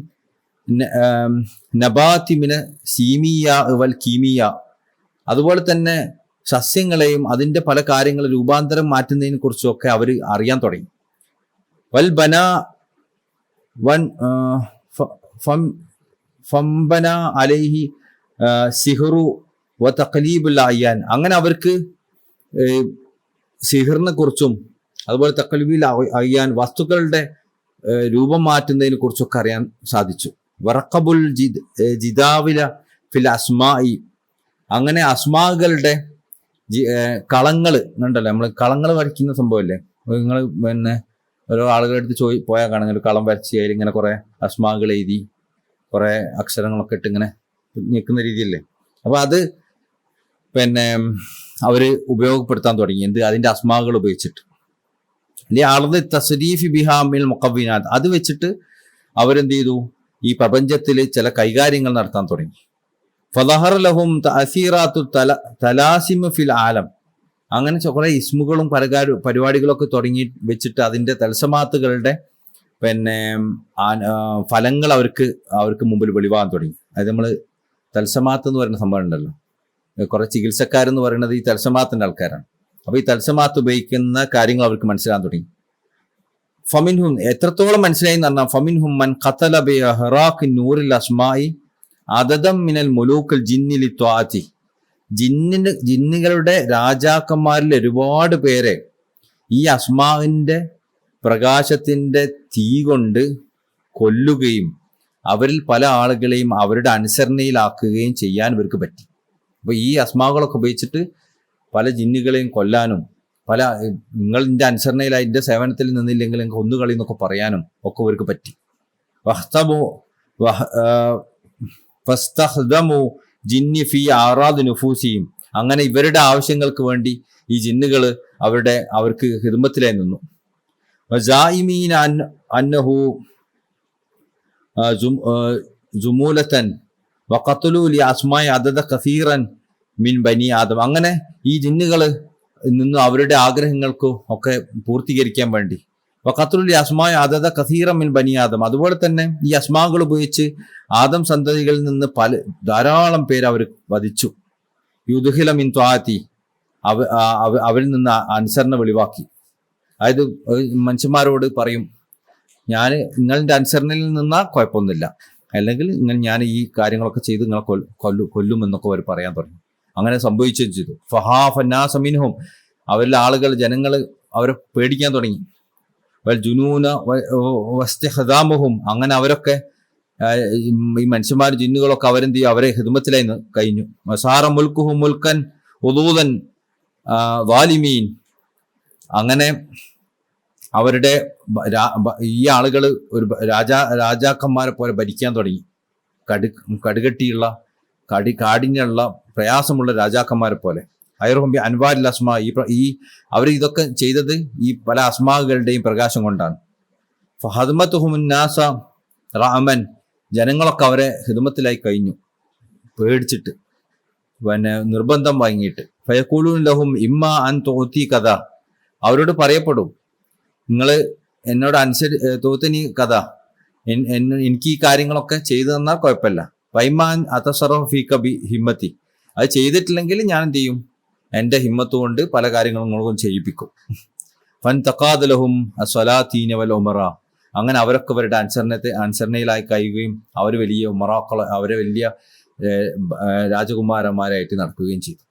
നബാത്തി മിന സീമിയ വൽ കീമിയ, അതുപോലെ തന്നെ സസ്യങ്ങളെയും അതിൻ്റെ പല കാര്യങ്ങൾ രൂപാന്തരം മാറ്റുന്നതിനെ കുറിച്ചൊക്കെ അവർ അറിയാൻ തുടങ്ങി. വൽ ബന വൻ ഫംബന അലൈഹി സിഹ്റു വ തഖലീബുൽ അയ്യാൻ, അങ്ങനെ അവർക്ക് സിഹറിനെ കുറിച്ചും അതുപോലെ തഖലീബുൽ അയ്യാൻ, വസ്തുക്കളുടെ രൂപം മാറ്റുന്നതിനെ കുറിച്ചൊക്കെ അറിയാൻ സാധിച്ചു. വറഖബുൽ ജിദാവില ഫിൽ അസ്മായി, അങ്ങനെ അസ്മാകളുടെ കളങ്ങൾ ഉണ്ടല്ലോ, നമ്മൾ കളങ്ങൾ വരയ്ക്കുന്ന സംഭവമല്ലേ, നിങ്ങൾ പിന്നെ ഓരോ ആളുകളുടെ അടുത്ത് പോയാൽ കാണുന്ന ഒരു കളം വരച്ച് അതിൽ ഇങ്ങനെ കുറെ അസ്മാകൾ എഴുതി കുറെ അക്ഷരങ്ങളൊക്കെ ഇട്ട് ഇങ്ങനെ നിൽക്കുന്ന രീതിയല്ലേ. അപ്പൊ അത് പിന്നെ അവര് ഉപയോഗപ്പെടുത്താൻ തുടങ്ങി. അതിന്റെ അസ്മാകൾ ഉപയോഗിച്ചിട്ട് ആളത് തസ്രീഫി ബിഹാമിൽ മുഖവിനാഥ്, അത് വെച്ചിട്ട് അവരെന്ത് ചെയ്തു, ഈ പ്രപഞ്ചത്തിൽ ചില കൈകാര്യങ്ങൾ നടത്താൻ തുടങ്ങി. ഫദഹറ ലഹും തഅസീറാത്തു തലാസിമു ഫിൽ ആലം, അങ്ങനെ കുറെ ഇസ്മുകളും പരിപാടികളൊക്കെ തുടങ്ങി വെച്ചിട്ട് അതിന്റെ തൽസമാത്തുകളുടെ പിന്നെ ഫലങ്ങൾ അവർക്ക് മുമ്പിൽ വെളിവാകാൻ തുടങ്ങി. അത് നമ്മൾ തൽസമാത്ത് എന്ന് പറയുന്ന സംഭവം ഉണ്ടല്ലോ, കുറെ ചികിത്സക്കാരെന്ന് പറയുന്നത് ഈ തൽസമാത്തിന്റെ ആൾക്കാരാണ്. അപ്പൊ ഈ തൽസമാത്ത് ഉപയോഗിക്കുന്ന കാര്യങ്ങൾ അവർക്ക് മനസ്സിലാൻ തുടങ്ങി. ഫമിൻഹും, എത്രത്തോളം മനസ്സിലായി എന്ന് പറഞ്ഞാൽ, ഫമിൻഹും മൻ ഖതല ബി ഇഹ്റാഖി നൂറിൽ അസ്മായി അദദം മിനൽ മുലൂക്കിൽ ജിന്നിലി ത്വാഅതി, ജിന്നുകളുടെ രാജാക്കന്മാരിൽ ഒരുപാട് പേരെ ഈ അസ്മാവിന്റെ പ്രകാശത്തിന്റെ തീ കൊണ്ട് കൊല്ലുകയും അവരിൽ പല ആളുകളെയും അവരുടെ അനുസരണയിലാക്കുകയും ചെയ്യാൻ ഇവർക്ക് പറ്റി. അപ്പൊ ഈ അസ്മാകളൊക്കെ ഉപയോഗിച്ചിട്ട് പല ജിന്നുകളെയും കൊല്ലാനും പല നിങ്ങളിൻ്റെ അനുസരണയിൽ അതിൻ്റെ സേവനത്തിൽ നിന്നില്ലെങ്കിൽ നിങ്ങൾക്ക് ഒന്നുകളി എന്നൊക്കെ പറയാനും ഒക്കെ അവർക്ക് പറ്റി. ഫസ്തഖ്ദമു ജിന്നി ഫി ആറാദ് നുഫൂസിയും, അങ്ങനെ ഇവരുടെ ആവശ്യങ്ങൾക്ക് വേണ്ടി ഈ ജിന്നുകൾ അവർക്ക് ഹിദ്മത്തിലായി നിന്നു. വജായിമീന അന്നഹു ജുമൂലത്തൻ വഖത്ലു ലി അസ്മായി അദദ കസീറൻ മിൻ ബനി ആദം, അങ്ങനെ ഈ ജിന്നുകൾ നിന്ന് അവരുടെ ആഗ്രഹങ്ങൾക്കും ഒക്കെ പൂർത്തീകരിക്കാൻ വേണ്ടി വഖത്ലു ലി അസ്മായി അദദ കസീറൻ മിൻ ബനി ആദം, അതുപോലെ തന്നെ ഈ അസ്മാകൾ ഉപയോഗിച്ച് ആദം സന്തതികളിൽ നിന്ന് ധാരാളം പേര് അവർ വധിച്ചു. യുദ്ഹില മിൻ ത്വാഅതി, അവരിൽ നിന്ന് അനുസരണ വെളിവാക്കി. അതായത് മനുഷ്യന്മാരോട് പറയും, ഞാൻ നിങ്ങളുടെ അനുസരണയിൽ നിന്നാൽ കുഴപ്പമൊന്നുമില്ല, അല്ലെങ്കിൽ ഞാൻ ഈ കാര്യങ്ങളൊക്കെ ചെയ്ത് നിങ്ങളെ കൊല്ലുമെന്നൊക്കെ അവർ പറയാൻ തുടങ്ങി. അങ്ങനെ സംഭവിച്ചും ചെയ്തു. ഫഹാഫന്നാസമിൻഹും, അവരിലെ ആളുകൾ ജനങ്ങൾ അവരെ പേടിക്കാൻ തുടങ്ങി. വൽ ജുനൂന വസ്തിഹദാമുഹും, അങ്ങനെ അവരൊക്കെ ഈ മനുഷ്യന്മാർ ജിന്നുകളൊക്കെ അവരെന്ത് ചെയ്യും, അവരെ ഹിദ്മത്തിലായി കഴിഞ്ഞു. മസാറ മുൽക്കുഹും മുൽക്കൻ ഉദൂദൻ വാലിമീൻ, അങ്ങനെ അവരുടെ ഈ ആളുകൾ ഒരു രാജാക്കന്മാരെ പോലെ ഭരിക്കാൻ തുടങ്ങി. കടുകട്ടിയുള്ള കാഠിന്യമുള്ള പ്രയാസമുള്ള രാജാക്കന്മാരെ പോലെ. ഐർഹംബി അൻവാരിൽ അസ്മാ, ഈ അവർ ഇതൊക്കെ ചെയ്തത് ഈ പല അസ്മാകളുടെയും പ്രകാശം കൊണ്ടാണ്. ഫഹദ്മത്തുഹുമുന്നാസ റഅമൻ, ജനങ്ങളൊക്കെ അവരെ ഹിദ്മത്തിലായി കഴിഞ്ഞു പേടിച്ചിട്ട്, നിർബന്ധം വാങ്ങിയിട്ട്. ഫയഖൂലൂന ലഹും ഇമ്മ അൻ തുഅതി കഥ, അവരോട് പറയപ്പെടും, നിങ്ങൾ എന്നോട് തോത്തനി കഥ, എനിക്ക് ഈ കാര്യങ്ങളൊക്കെ ചെയ്തു തന്നാൽ കുഴപ്പമില്ല. വൈമാൻ അതസറഫ് ഫീക ബി ഹിമ്മത്തി, അത് ചെയ്തിട്ടില്ലെങ്കിൽ ഞാൻ എന്ത് ചെയ്യും, എൻ്റെ ഹിമ്മത്ത് കൊണ്ട് പല കാര്യങ്ങളും നിങ്ങൾക്കും ചെയ്യിപ്പിക്കും. ഫൻ തഖാദലഹും അസ്വലാത്തീന വൽ ഉമറ, അങ്ങനെ അവരൊക്കെ അവരുടെ അനുസരണയിലായി കഴിയുകയും അവർ വലിയ ഉമറാക്കളെ, അവരെ വലിയ രാജകുമാരന്മാരായിട്ട് നടക്കുകയും ചെയ്തു.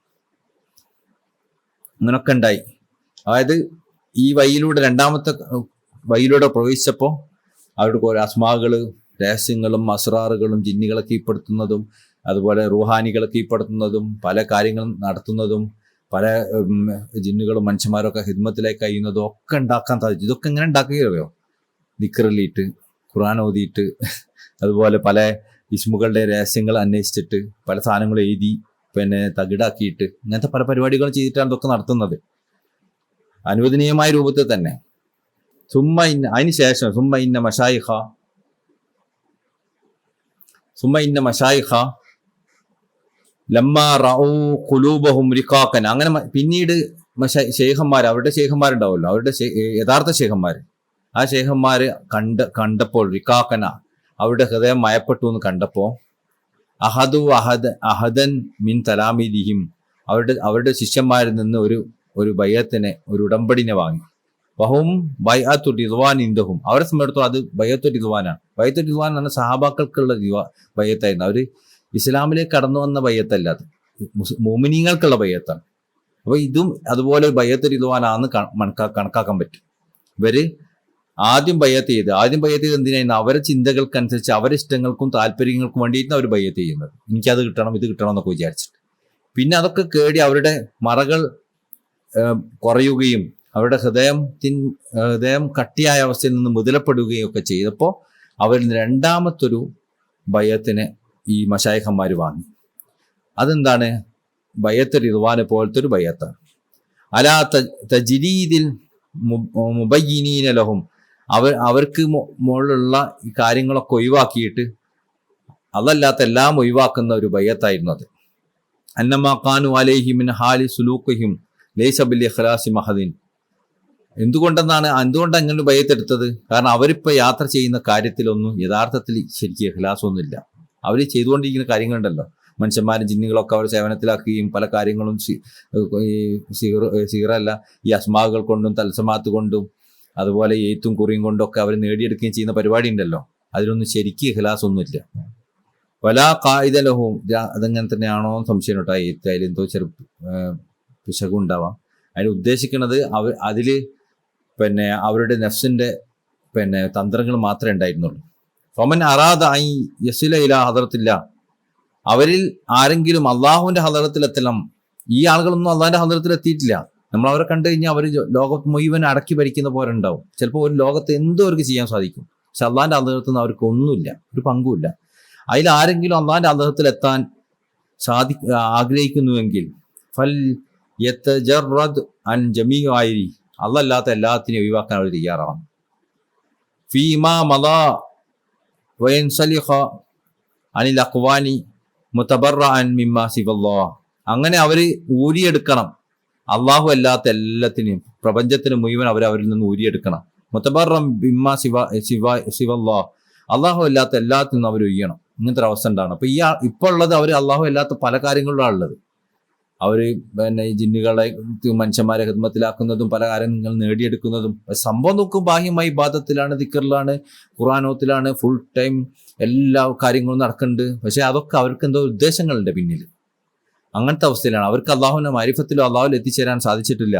അങ്ങനൊക്കെ ഉണ്ടായി. അതായത് ഈ വഴിയിലൂടെ, രണ്ടാമത്തെ വഴിയിലൂടെ പ്രവേശിച്ചപ്പോൾ അവരുടെ കുറെ അസ്മാകൾ, രഹസ്യങ്ങളും അസ്റാറുകളും ജിന്നുകളെ കീഴ്പ്പെടുത്തുന്നതും അതുപോലെ റൂഹാനികളെ കീഴ്പ്പെടുത്തുന്നതും പല കാര്യങ്ങളും നടത്തുന്നതും പല ജിന്നുകളും മനുഷ്യന്മാരൊക്കെ ഹിദ്മത്തിലേക്ക് കഴിയുന്നതും ഒക്കെ ഉണ്ടാക്കാൻ സാധിച്ചു. ഇതൊക്കെ എങ്ങനെ ഉണ്ടാക്കുകയോ, ദിക്റിലിട്ട്, ഖുർആൻ ഓതിയിട്ട്, അതുപോലെ പല ഇസ്മുകളുടെ രഹസ്യങ്ങൾ അന്വേഷിച്ചിട്ട്, പല സാധനങ്ങളും എഴുതി തകിടാക്കിയിട്ട്, ഇങ്ങനത്തെ പല പരിപാടികളും ചെയ്തിട്ടാണ് ഇതൊക്കെ നടത്തുന്നത്, അനുവദനീയമായ രൂപത്തിൽ തന്നെ. അതിന് ശേഷം സുമ്മ ഇന്ന മശായിഖ ലമ്മ റഊ ഖുലൂബഹും റിഖാഖൻ, അങ്ങനെ പിന്നീട് ശൈഖന്മാർ, അവരുടെ ശൈഖന്മാരുണ്ടാവുമല്ലോ, അവരുടെ യഥാർത്ഥ ശൈഖന്മാർ, ആ ശൈഖന്മാർ കണ്ടപ്പോൾ റിഖാഖന, അവരുടെ ഹൃദയം മയപ്പെട്ടു എന്ന് കണ്ടപ്പോൾ അഹദൻ മിൻ തലാമീദിഹിം, അവരുടെ ശിഷ്യന്മാരിൽ നിന്ന് ഒരു ബയ്യത്തിനെ, ഒരു ഉടമ്പടിനെ വാങ്ങി. വഹും ബൈഅത്തു റിദ്വാൻ ഇൻദഹും, അവരെ സംബന്ധിച്ചിടത്തോളം അത് ബയ്യത്തു റിദ്വാനാണ്. ബയ്യത്തു റിദ്വാൻ എന്ന് പറഞ്ഞാൽ സഹാബാക്കൾക്കുള്ള ബയ്യത്തായിരുന്നു. അവർ ഇസ്ലാമിലേക്ക് കടന്നു വന്ന ബയ്യത്തല്ല, അത് മുഅ്മിനീങ്ങൾക്കുള്ള ബയ്യത്താണ്. അപ്പോൾ ഇതും അതുപോലെ ബയ്യത്തു റിദ്വാനാണെന്ന് കണക്കാക്കാൻ പറ്റും. ഇവര് ആദ്യം ബയ്യത്ത് ചെയ്ത് എന്തിനായിരുന്നു, അവരെ ചിന്തകൾക്കനുസരിച്ച് അവരുടെ ഇഷ്ടങ്ങൾക്കും താല്പര്യങ്ങൾക്കും വേണ്ടിയിട്ടാണ് അവർ ബയ്യത്ത് ചെയ്യുന്നത്. എനിക്കത് കിട്ടണം, ഇത് കിട്ടണം എന്നൊക്കെ വിചാരിച്ചിട്ട്. പിന്നെ അതൊക്കെ കേടി അവരുടെ മറകൾ കുറയുകയും അവരുടെ ഹൃദയം കട്ടിയായ അവസ്ഥയിൽ നിന്ന് മുതലപ്പെടുകയും ഒക്കെ ചെയ്തപ്പോൾ അവരിൽ രണ്ടാമത്തൊരു ബയ്യത്തിനെ ഈ മശായിഖന്മാർ വാങ്ങി. അതെന്താണ്, ബയ്യത്ത് റിദ്വാനെ പോലത്തെ ഒരു ബയ്യത്താണ്. അലാ തജ്രീദിൽ മുബയ്യിനീന ലഹും, അവർക്ക് മുകളിലുള്ള ഈ കാര്യങ്ങളൊക്കെ ഒഴിവാക്കിയിട്ട് അതല്ലാത്ത എല്ലാം ഒഴിവാക്കുന്ന ഒരു ബയ്യത്തായിരുന്നു അത്. അന്നമാ ഖാനു അലൈഹി മിൻ ഹാലി സുലൂഖിഹിം ലൈസ ബിൽ ഇഖ്ലാസി മഹദിൻ. എന്തുകൊണ്ടാണ് അങ്ങനെ ബയ്യത്തെടുത്തത്? കാരണം അവരിപ്പോൾ യാത്ര ചെയ്യുന്ന കാര്യത്തിലൊന്നും യഥാർത്ഥത്തിൽ ശരിക്കും ഇഖ്ലാസൊന്നുമില്ല. അവർ ചെയ്തുകൊണ്ടിരിക്കുന്ന കാര്യങ്ങളുണ്ടല്ലോ, മനുഷ്യന്മാരും ജിന്നുകളൊക്കെ അവർ സേവനത്തിലാക്കുകയും പല കാര്യങ്ങളും സീറല്ല ഈ അസ്മാകൾ കൊണ്ടും തൽസമാത്ത് കൊണ്ടും അതുപോലെ എയ്ത്തും കുറിയും കൊണ്ടൊക്കെ അവർ നേടിയെടുക്കുകയും ചെയ്യുന്ന പരിപാടി ഉണ്ടല്ലോ, അതിലൊന്നും ശരിക്കും ഇഖ്ലാസ് ഒന്നുമില്ല. വലാ ഖായിദ ലഹും, അതങ്ങനെ തന്നെയാണോ സംശയം കേട്ടോ, എയ്ത്ത് അതിൽ എന്തോ പിശകുണ്ടാവാം. അതിന് ഉദ്ദേശിക്കുന്നത് അതിൽ അവരുടെ നഫ്സിൻ്റെ തന്ത്രങ്ങൾ മാത്രമേ ഉണ്ടായിരുന്നുള്ളൂ. ഫമൻ അറാദ ഐ യസില ഇലാ ഹദറത്തില്ല, അവരിൽ ആരെങ്കിലും അള്ളാഹുവിൻ്റെ ഹദറത്തിലെത്തണം. ഈ ആളുകളൊന്നും അള്ളാഹിൻ്റെ ഹദറത്തിൽ എത്തിയിട്ടില്ല. നമ്മൾ അവരെ കണ്ടു കഴിഞ്ഞാൽ അവർ ലോകം മുഴുവൻ അടക്കി ഭരിക്കുന്ന പോലെ ഉണ്ടാവും. ചിലപ്പോൾ ഒരു ലോകത്ത് എന്തോ അവർക്ക് ചെയ്യാൻ സാധിക്കും. പക്ഷെ അള്ളാഹിന്റെ അള്ളഹത്തിൽ നിന്ന് അവർക്ക് ഒന്നുമില്ല, ഒരു പങ്കുമില്ല. അതിൽ ആരെങ്കിലും അള്ളാഹിന്റെ അള്ളഹത്തിൽ എത്താൻ ആഗ്രഹിക്കുന്നുവെങ്കിൽ ഫൽ യതജറദ് അൻ ജമീഇ, അല്ലാത്ത എല്ലാത്തിനെയും ഒഴിവാക്കാൻ അവർ തയ്യാറാണ്. ഫീമാ മദാ വയൻസലിഖ അനിൽ അഖ്വാനി മുതബറഅൻ മിമ്മാ സിവല്ലാഹ്. അങ്ങനെ അവർ ഊരിയെടുക്കണം അള്ളാഹു അല്ലാത്ത എല്ലാത്തിനെയും, പ്രപഞ്ചത്തിന് മുഴുവൻ അവരിൽ നിന്ന് ഊരിയെടുക്കണം. മുതബറഅൻ മിമ്മാ സിവല്ലാഹ്, അള്ളാഹു അല്ലാത്ത എല്ലാത്തിനും അവർ ഒഴിയണം. ഇങ്ങനത്തെ ഒരു അവസ്ഥ ഉണ്ടാണ്. അപ്പൊ ഇപ്പോൾ ഉള്ളത് അവർ അള്ളാഹു അല്ലാത്ത പല കാര്യങ്ങളിലാണ് ഉള്ളത്. അവർ പിന്നെ ഈ ജിന്നുകളെ മനുഷ്യന്മാരെ ഹിദ്മത്തിലാക്കുന്നതും പല കാര്യങ്ങൾ നേടിയെടുക്കുന്നതും. സംഭവം നോക്കും ബാഹ്യമായി ഇബാദത്തിലാണ്, ദിക്റിലാണ്, ഖുർആനോത്തിലാണ്, ഫുൾ ടൈം എല്ലാ കാര്യങ്ങളും നടക്കുന്നുണ്ട്. പക്ഷെ അതൊക്കെ അവർക്ക് എന്തോ ഉദ്ദേശങ്ങളുണ്ട് പിന്നിൽ. അങ്ങനത്തെ അവസ്ഥയിലാണ്. അവർക്ക് അള്ളാഹുവിന്റെ മാരിഫത്തിലോ അള്ളാഹുവിൽ എത്തിച്ചേരാൻ സാധിച്ചിട്ടില്ല.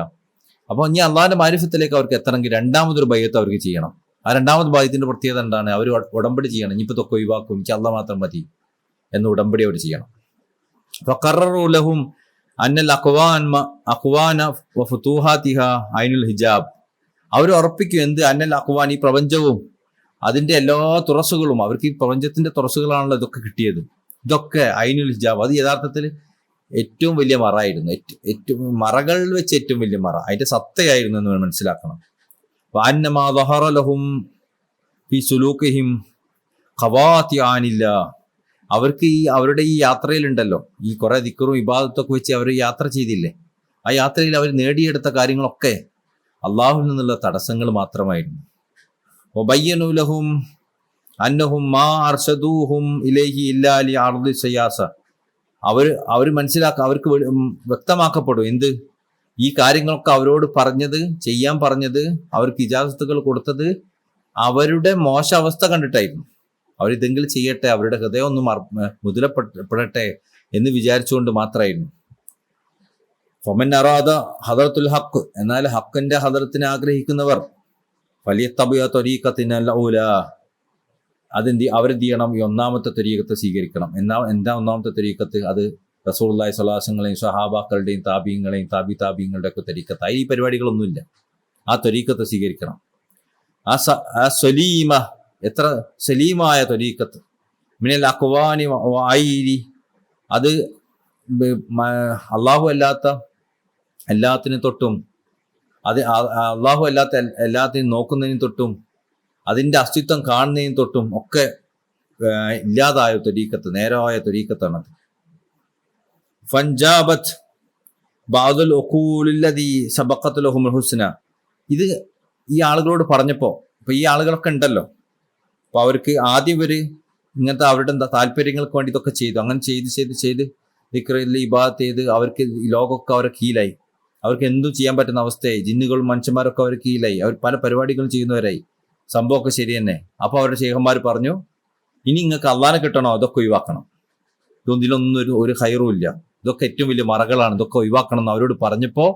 അപ്പോൾ ഇനി അള്ളാഹുവിന്റെ മാരിഫത്തിലേക്ക് അവർക്ക് എത്തണമെങ്കിൽ രണ്ടാമതൊരു ബയ്യത്ത് അവർക്ക് ചെയ്യണം. ആ രണ്ടാമത് ബയ്യത്തിന്റെ പ്രത്യേകത എന്താണ്? അവർ ഉടമ്പടി ചെയ്യണം. ഇനിയിപ്പോൾ ഇതൊക്കെ ഒഴിവാക്കും, എനിക്ക് അള്ളാഹ് മാത്രം മതി എന്ന് ഉടമ്പടി അവർ ചെയ്യണം. ഫഖററു ലഹും അന്നൽ അഖ്വാന വഫുതൂഹാതിഹ ഐനുൽ ഹിജാബ്. അവർ ഉറപ്പിക്കും എന്ത്? അന്നൽ അഖ്വാൻ, ഈ പ്രപഞ്ചവും അതിന്റെ എല്ലാ തുറസുകളും, അവർക്ക് ഈ പ്രപഞ്ചത്തിന്റെ തുറസുകളാണല്ലോ ഇതൊക്കെ കിട്ടിയത്, ഇതൊക്കെ ഐനുൽ ഹിജാബ്. അത് യഥാർത്ഥത്തിൽ ഏറ്റവും വലിയ മറയായിരുന്നു. ഏറ്റവും മറകളിൽ വെച്ച് ഏറ്റവും വലിയ മറ, അതിന്റെ സത്തയായിരുന്നു എന്ന് മനസ്സിലാക്കണം. വഅന്നമാ ദഹറ ലഹും ഫീ സുലൂഖിഹിം ഖവാതിആനില്ല. അവർക്ക് അവരുടെ ഈ യാത്രയിലുണ്ടല്ലോ, ഈ കുറെ ദിക്റും ഇബാദത്തൊക്കെ വെച്ച് അവർ യാത്ര ചെയ്തില്ലേ, ആ യാത്രയിൽ അവർ നേടിയെടുത്ത കാര്യങ്ങളൊക്കെ അള്ളാഹുവിൽ നിന്നുള്ള തടസ്സങ്ങൾ മാത്രമായിരുന്നു. വബയ്യനു ലഹും അന്നഹും മാ അർശദൂഹും ഇലൈഹി ഇല്ലാ ലിഅർദി സയാസ. അവർ മനസ്സിലാക്കുക, അവർക്ക് വ്യക്തമാക്കപ്പെടും എന്ത്? ഈ കാര്യങ്ങളൊക്കെ അവരോട് പറഞ്ഞത്, ചെയ്യാൻ പറഞ്ഞത്, അവർക്ക് ഇജാസത്തുകൾ കൊടുത്തത് അവരുടെ മോശ അവസ്ഥ കണ്ടിട്ടായിരുന്നു. അവരിതെങ്കിലും ചെയ്യട്ടെ, അവരുടെ ഹൃദയം ഒന്ന് മുതലപ്പെടട്ടെ എന്ന് വിചാരിച്ചുകൊണ്ട് മാത്രമായിരുന്നു. ഫമൻ അറാദ ഹദറത്തുൽ ഹഖ്, എന്നാൽ ഹക്കിന്റെ ഹദറത്തിനെ ആഗ്രഹിക്കുന്നവർ ഫലിയത്തബിയ ത്വരീഖത്തിനൽ ഊലാ, അവരെന്ത് ചെയ്യണം? ഈ ഒന്നാമത്തെ ത്വരീഖത്ത് സ്വീകരിക്കണം. എന്താ ഒന്നാമത്തെ ത്വരീഖത്ത്? അത് റസൂലുള്ളാഹി സ്വല്ലല്ലാഹു അലൈഹി വസല്ലമയും സഹാബാക്കളുടെയും താബീങ്ങളുടെയും താബീങ്ങളുടെ ഒക്കെ ത്വരീഖത്ത്. ഈ പരിപാടികളൊന്നുമില്ല. ആ ത്വരീഖത്ത് സ്വീകരിക്കണം. ആ സലീമ, എത്ര സലീമായ ത്വരീഖത്ത്, മിനൽ അഖ്വാനി വഅയിരി, അത് അള്ളാഹു അല്ലാത്ത എല്ലാത്തിനും തൊട്ടും, അത് അള്ളാഹു അല്ലാത്ത എല്ലാത്തിനും നോക്കുന്നതിനും തൊട്ടും, അതിൻ്റെ അസ്തിത്വം കാണുന്നതിനും തൊട്ടും ഒക്കെ ഇല്ലാതായ ത്വരീഖത്ത്, നേരായ ത്വരീഖത്താണത്. ഫൻജാബത്ത് ബഅദുൽ ഉഖൂലില്ലദീ സബഖത് ലഹുൽ ഹുസ്ന. ഇത് ഈ ആളുകളോട് പറഞ്ഞപ്പോൾ, ഇപ്പൊ ഈ ആളുകളൊക്കെ ഉണ്ടല്ലോ, അപ്പൊ അവർക്ക് ആദ്യം ഇവര് ഇങ്ങനത്തെ അവരുടെ താല്പര്യങ്ങൾക്ക് വേണ്ടി ഇതൊക്കെ ചെയ്തു. അങ്ങനെ ചെയ്ത് ദിക്റിൽ ഇബാദത്ത് ചെയ്ത് അവർക്ക് ലോകമൊക്കെ അവരെ കീഴിലായി. അവർക്ക് എന്തും ചെയ്യാൻ പറ്റുന്ന അവസ്ഥയായി. ജിന്നുകളും മനുഷ്യന്മാരൊക്കെ അവർ കീഴിലായി. അവർ പല പരിപാടികളും ചെയ്യുന്നവരായി. സംഭവമൊക്കെ ശരി തന്നെ. അപ്പോൾ അവരുടെ ശേഖന്മാർ പറഞ്ഞു, ഇനി നിങ്ങൾക്ക് അള്ളാനെ കിട്ടണോ? അതൊക്കെ ഒഴിവാക്കണം. ഇതിലൊന്നും ഒരു ഹൈറും ഇല്ല. ഇതൊക്കെ ഏറ്റവും വലിയ മറകളാണ്, ഇതൊക്കെ ഒഴിവാക്കണം എന്ന് അവരോട് പറഞ്ഞപ്പോൾ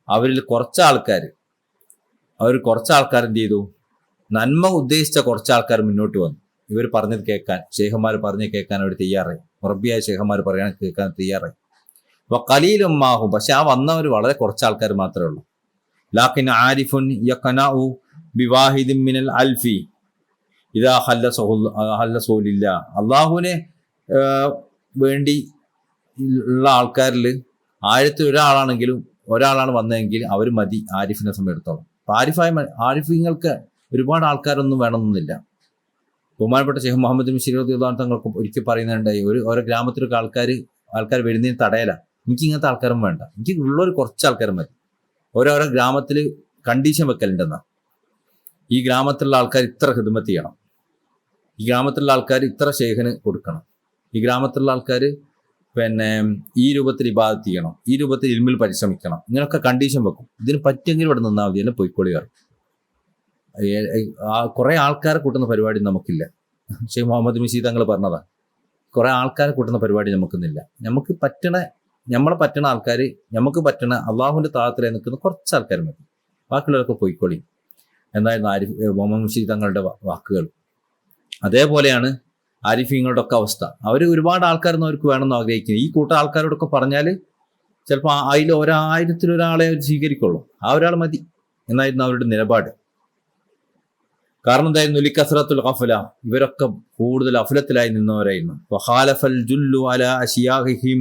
അവരിൽ കുറച്ച് ആൾക്കാർ എന്ത് ചെയ്തു? നന്മ ഉദ്ദേശിച്ച കുറച്ച് ആൾക്കാർ മുന്നോട്ട് വന്നു. ഇവർ പറഞ്ഞത് കേൾക്കാൻ, ശേഖന്മാർ പറഞ്ഞ് കേൾക്കാൻ അവർ തയ്യാറായി. മുറബിയായ ശേഖന്മാർ പറയാൻ കേൾക്കാൻ തയ്യാറായി. അപ്പൊ ഖലീലും മാഹും, പക്ഷെ ആ വന്നവർ വളരെ കുറച്ച് ആൾക്കാർ മാത്രമേ ഉള്ളൂ. ലാക്കിൻ ആരിഫുൻ യഖനഉ ബിവാഹിദിൻ മിനൽ അൽഫി ഇദാ ഹല്ലസൂലില്ല. അള്ളാഹുവിനെ വേണ്ടി ഉള്ള ആൾക്കാരിൽ 1000 ഒരാളാണ് വന്നതെങ്കിൽ അവർ മതി ആരിഫിനെ സമയത്തോളം. അപ്പൊ ആരിഫിങ്ങൾക്ക് ഒരുപാട് ആൾക്കാരൊന്നും വേണമെന്നില്ല. ബഹുമാനപ്പെട്ട ഷെയ്ഖ് മുഹമ്മദ് ബിൻ റളിയല്ലാഹു തങ്ങൾക്ക് ഒരിക്കൽ പറയുന്നുണ്ടായി, ഓരോ ഗ്രാമത്തിലൊക്കെ ആൾക്കാർ വരുന്നതിന് തടയല. എനിക്ക് ഇങ്ങനത്തെ ആൾക്കാരും വേണ്ട, എനിക്ക് ഉള്ളൊരു കുറച്ച് ആൾക്കാരും മതി. ഓരോരോ ഗ്രാമത്തിൽ കണ്ടീഷൻ വെക്കലുണ്ടെന്നാ, ഈ ഗ്രാമത്തിലുള്ള ആൾക്കാർ ഇത്ര ഖിദ്മത്ത് ചെയ്യണം, ഈ ഗ്രാമത്തിലുള്ള ആൾക്കാർ ഇത്ര ഷെയ്ഖിന് കൊടുക്കണം, ഈ ഗ്രാമത്തിലുള്ള ആൾക്കാർ പിന്നെ ഈ രൂപത്തിൽ ഇബാദത്ത് ചെയ്യണം, ഈ രൂപത്തിൽ ഇൽമിൽ പരിശ്രമിക്കണം. ഇങ്ങനെയൊക്കെ കണ്ടീഷൻ വെക്കും. ഇതിന് പറ്റുമെങ്കിൽ ഇവിടെ നിന്നാൽ മതി, എന്നെ പോയിക്കോളി പറയും. കുറെ ആൾക്കാരെ കൂട്ടുന്ന പരിപാടി നമുക്കില്ല. ഷെയ്ഖ് മുഹമ്മദ് മിശി തങ്ങൾ പറഞ്ഞതാ, കുറെ ആൾക്കാരെ കൂട്ടുന്ന പരിപാടി നമുക്കൊന്നില്ല. നമ്മളെ പറ്റണ ആൾക്കാർ, നമുക്ക് പറ്റണ അള്ളാഹുവിന്റെ താഴത്തിലെ നിൽക്കുന്ന കുറച്ച് ആൾക്കാർ മതി, ബാക്കിയുള്ളവരൊക്കെ പോയിക്കോളി എന്നായിരുന്നു മുഹമ്മദ് മിശി തങ്ങളുടെ വാക്കുകൾ. അതേപോലെയാണ് ആരിഫീങ്ങളുടെ ഒക്കെ അവസ്ഥ. അവർ ഒരുപാട് ആൾക്കാരൊന്നും അവർക്ക് വേണമെന്ന് ആഗ്രഹിക്കുന്നത്. ഈ കൂട്ടം ആൾക്കാരോടൊക്കെ പറഞ്ഞാൽ ചിലപ്പോൾ അതിൽ 1000-ൽ-ഒരാളെ അവർ സ്വീകരിക്കുള്ളൂ, ആ ഒരാൾ മതി എന്നായിരുന്നു അവരുടെ നിലപാട്. കാരണം എന്തായിരുന്നു? ലിക്കസ്റത്തുൽ ഖഫല, ഇവരൊക്കെ കൂടുതൽ അഫലത്തിലായി നിന്നവരായിരുന്നു. വഖാലഫൽ ജുല്ലു അലാ അശിയാഹിഹിം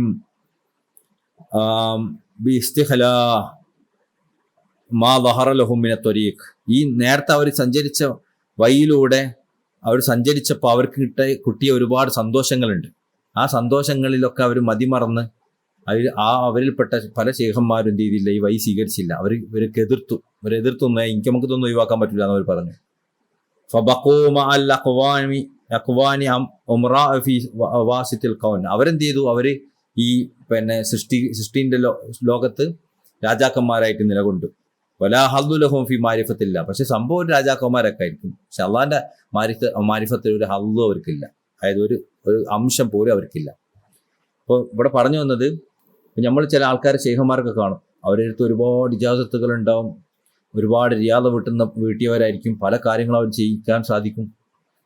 ബിഇസ്തിഖലാ മാ ദഹറ ലഹും മിന ത്വരീഖ്. ഈ നേരത്തെ അവർ സഞ്ചരിച്ച വഴിയിലൂടെ അവർ സഞ്ചരിച്ചപ്പോൾ അവർക്ക് കിട്ടിയ ഒരുപാട് സന്തോഷങ്ങളുണ്ട്. ആ സന്തോഷങ്ങളിലൊക്കെ അവർ മതിമറന്ന് അവരിൽപ്പെട്ട പല ശേഖന്മാരും എന്ത് ചെയ്തില്ല, ഈ വഴി സ്വീകരിച്ചില്ല. ഇവർക്ക് എതിർത്തു. എനിക്ക് നമുക്കിതൊന്നും ഒഴിവാക്കാൻ പറ്റില്ല എന്ന് അവർ പറഞ്ഞു. അവരെന്ത് ചെയ്തു? അവര് ഈ സൃഷ്ടിന്റെ ലോകത്ത് രാജാക്കന്മാരായിട്ട് നിലകൊണ്ടു. വലാഹല്ലുലഹും ഫി മാരിഫത്തില്ല. പക്ഷെ സംഭവം ഒരു രാജാക്കന്മാരൊക്കെ ആയിരിക്കും. പക്ഷെ അള്ളാന്റെ മാരിഫത്തിൽ ഒരു ഹല്ലു അവർക്കില്ല, അതായത് ഒരു അംശം പോലും അവർക്കില്ല. അപ്പോൾ ഇവിടെ പറഞ്ഞു വന്നത്, നമ്മൾ ചില ആൾക്കാർ ശേഖന്മാരൊക്കെ കാണും, അവരുടെ അടുത്ത് ഒരുപാട് ഇജാസത്തുകൾ ഉണ്ടാവും, ഒരുപാട് റിയാദ വീട്ടിയവരായിരിക്കും, പല കാര്യങ്ങളും അവർ ചെയ്യിക്കാൻ സാധിക്കും,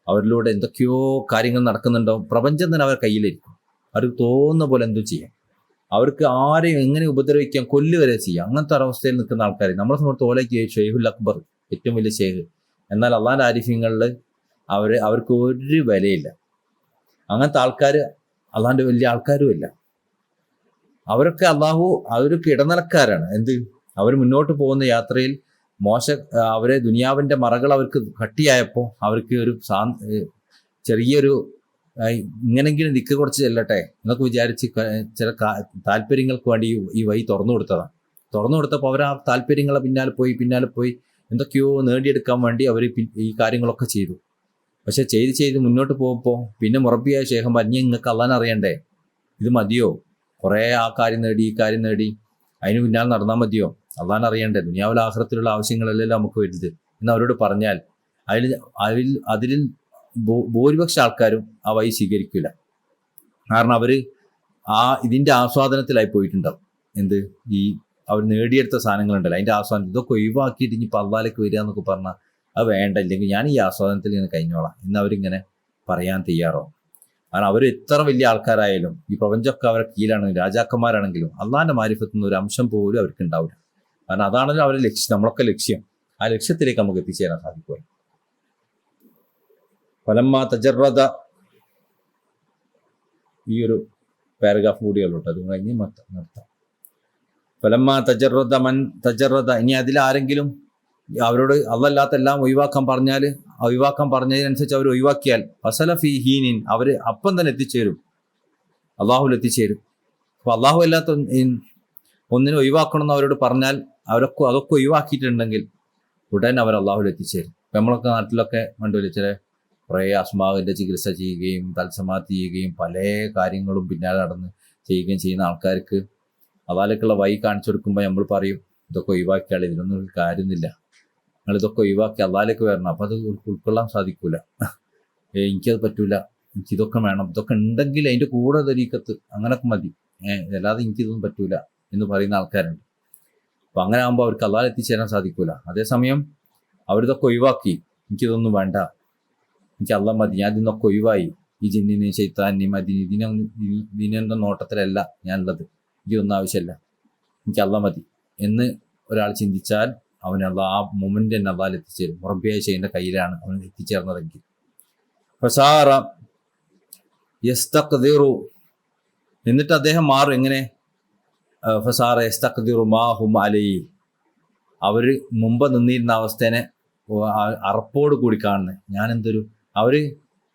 അവരിലൂടെ എന്തൊക്കെയോ കാര്യങ്ങൾ നടക്കുന്നുണ്ടാവും, പ്രപഞ്ചം തന്നെ അവരുടെ കയ്യിലിരിക്കും, അവർക്ക് തോന്നുന്ന പോലെ എന്തും ചെയ്യാം, അവർക്ക് ആരെയും എങ്ങനെ ഉപദ്രവിക്കാം, കൊല്ലുവരെ ചെയ്യാം. അങ്ങനത്തെ ഒരവസ്ഥയിൽ നിൽക്കുന്ന ആൾക്കാർ നമ്മളെ സമയത്ത് ഓലയ്ക്ക് ഷെയ്ഖുൽ അക്ബർ ഏറ്റവും വലിയ ഷെയ്ഖ്. എന്നാൽ അള്ളാന്റെ ആരിഫ്യങ്ങളിൽ അവർക്ക് ഒരു വിലയില്ല. അങ്ങനത്തെ ആൾക്കാർ അള്ളാന്റെ വലിയ ആൾക്കാരും ഇല്ല. അവരൊക്കെ അവരൊക്കെ ഇടനിലക്കാരാണ്. അവർ മുന്നോട്ട് പോകുന്ന യാത്രയിൽ അവരെ ദുനിയാവിന്റെ മറകൾ അവർക്ക് കട്ടിയായപ്പോൾ അവർക്ക് ഒരു ചെറിയൊരു ഇങ്ങനെങ്കിലും ദിക്ക് കുറച്ച് ചെല്ലട്ടെ എന്നൊക്കെ വിചാരിച്ച് ചില താല്പര്യങ്ങൾക്ക് വേണ്ടി ഈ വഴി തുറന്നു കൊടുത്തപ്പോൾ അവർ ആ താല്പര്യങ്ങളെ പിന്നാലെ പോയി എന്തൊക്കെയോ നേടിയെടുക്കാൻ വേണ്ടി അവർ ഈ കാര്യങ്ങളൊക്കെ ചെയ്തു. പക്ഷെ ചെയ്ത് മുന്നോട്ട് പോകുമ്പോൾ പിന്നെ മുറബിയായ ശേഖം പറഞ്ഞ്, നിങ്ങൾക്ക് അള്ളാനെ അറിയണ്ടേ, ഇത് മതിയോ, കുറേ ആ കാര്യം നേടി ഈ കാര്യം നേടി അതിന് പിന്നാലെ നടന്നാൽ മതിയോ, അള്ളാനെ അറിയണ്ടേ, ദുനിയാവിൽ ആഖിറത്തിലുള്ള ആവശ്യങ്ങളല്ലല്ലോ നമുക്ക് വരുന്നത് എന്ന് അവരോട് പറഞ്ഞാൽ അതിൽ ഭൂരിപക്ഷ ആൾക്കാരും ആ വഴി സ്വീകരിക്കില്ല. കാരണം അവര് ഇതിന്റെ ആസ്വാദനത്തിലായി പോയിട്ടുണ്ടാവും. അവർ നേടിയെടുത്ത സാധനങ്ങളുണ്ടല്ലോ, അതിന്റെ ആസ്വാദനം ഇതൊക്കെ ഒഴിവാക്കിയിട്ട് ഇനിയിപ്പോൾ അള്ളാലേക്ക് വരിക എന്നൊക്കെ പറഞ്ഞാൽ അത് വേണ്ട, ഇല്ലെങ്കിൽ ഞാൻ ഈ ആസ്വാദനത്തിൽ ഇങ്ങനെ കഴിഞ്ഞോളാം എന്ന് അവരിങ്ങനെ പറയാൻ തയ്യാറാവും. കാരണം അവർ എത്ര വലിയ ആൾക്കാരായാലും ഈ പ്രപഞ്ചമൊക്കെ അവരുടെ കീഴിലാണെങ്കിലും രാജാക്കന്മാരാണെങ്കിലും അള്ളാന്റെ മാരിഫത്തുനിന്ന് ഒരു അംശം പോലും അവർക്ക് ഉണ്ടാവില്ല. കാരണം അതാണല്ലോ അവരുടെ ലക്ഷ്യം, നമ്മളൊക്കെ ലക്ഷ്യം. ആ ലക്ഷ്യത്തിലേക്ക് നമുക്ക് എത്തിച്ചേരാൻ സാധിക്കുക. ഫലമ്മ തജറദ, ഈ ഒരു പാരഗ്രാഫ് കൂടിയുള്ളൂട്ടോ, അത് കഴിഞ്ഞ് നിർത്താം. ഫലമ്മ തജറദ മൻ തജറദ, ഇനി അതിലാരെങ്കിലും അവരോട് അള്ളല്ലാത്ത എല്ലാം ഒഴിവാക്കാൻ പറഞ്ഞതിനനുസരിച്ച് അവർ ഒഴിവാക്കിയാൽ ഫസല ഫി ഹീനിൻ, അവർ അപ്പം തന്നെ എത്തിച്ചേരും, അള്ളാഹുൽ എത്തിച്ചേരും. അപ്പൊ അള്ളാഹു അല്ലാത്ത ഒന്നിനെ ഒഴിവാക്കണം എന്ന് അവരോട് പറഞ്ഞാൽ അതൊക്കെ ഒഴിവാക്കിയിട്ടുണ്ടെങ്കിൽ ഉടൻ അവർ അള്ളാഹുൽ എത്തിച്ചേരും. ഇപ്പം നമ്മളൊക്കെ നാട്ടിലൊക്കെ കണ്ടില്ല, ചില കുറേ അസ്മാവിൻ്റെ ചികിത്സ ചെയ്യുകയും തത്സമാത്ത് ചെയ്യുകയും പല കാര്യങ്ങളും പിന്നാലെ നടന്ന് ചെയ്യുകയും ചെയ്യുന്ന ആൾക്കാർക്ക് അതാലേക്കുള്ള വഴി കാണിച്ചു കൊടുക്കുമ്പോൾ നമ്മൾ പറയും, ഇതൊക്കെ ഒഴിവാക്കിയാൽ ഇതിനൊന്നും ഒരു കാര്യമൊന്നുമില്ല, നിങ്ങൾ ഇതൊക്കെ ഒഴിവാക്കി അള്ളാലേക്ക് വരണം. അപ്പം അത് ഉൾക്കൊള്ളാൻ സാധിക്കൂല, എനിക്കത് പറ്റൂല, എനിക്കിതൊക്കെ വേണം, ഇതൊക്കെ ഉണ്ടെങ്കിൽ അതിൻ്റെ കൂടെ തരീക്കത്ത് അങ്ങനൊക്കെ മതി, അല്ലാതെ എനിക്കിതൊന്നും പറ്റൂല എന്ന് പറയുന്ന ആൾക്കാരുണ്ട്. അപ്പം അങ്ങനെ ആകുമ്പോൾ അവർക്ക് അള്ളാഹ് എത്തിച്ചേരാൻ സാധിക്കൂല. അതേസമയം അവരിതൊക്കെ ഒഴിവാക്കി, എനിക്കിതൊന്നും വേണ്ട, എനിക്ക് അള്ളാഹ് മതി, ഞാൻ ഇതിന്നൊക്കെ ഒഴിവായി, ഈ ജിന്നിനെയും ശൈത്താനെയും ഇതിനെന്താ നോട്ടത്തിലല്ല ഞാനുള്ളത്, എനിക്കൊന്നും ആവശ്യമില്ല, എനിക്ക് അള്ളാഹ് മതി എന്ന് ഒരാൾ ചിന്തിച്ചാൽ അവൻ ആ മൊമെന്റ് തന്നെ അള്ളാഹ് എത്തിച്ചേരും. മുറബിയായ ഷെയ്ഖിന്റെ കയ്യിലാണ് അവൻ എത്തിച്ചേർന്നതെങ്കിൽ. ഫസാറ യസ്തഖ്ദിറു, എന്നിട്ട് അദ്ദേഹം മാറും. എങ്ങനെ? ഫസാറ യസ്തഖ്ദിറു മാഹും അലൈഹി, അവർ മുമ്പ് നിന്നിരുന്ന അവസ്ഥേനെ അറപ്പോട് കൂടി കാണുന്നത്. അവര്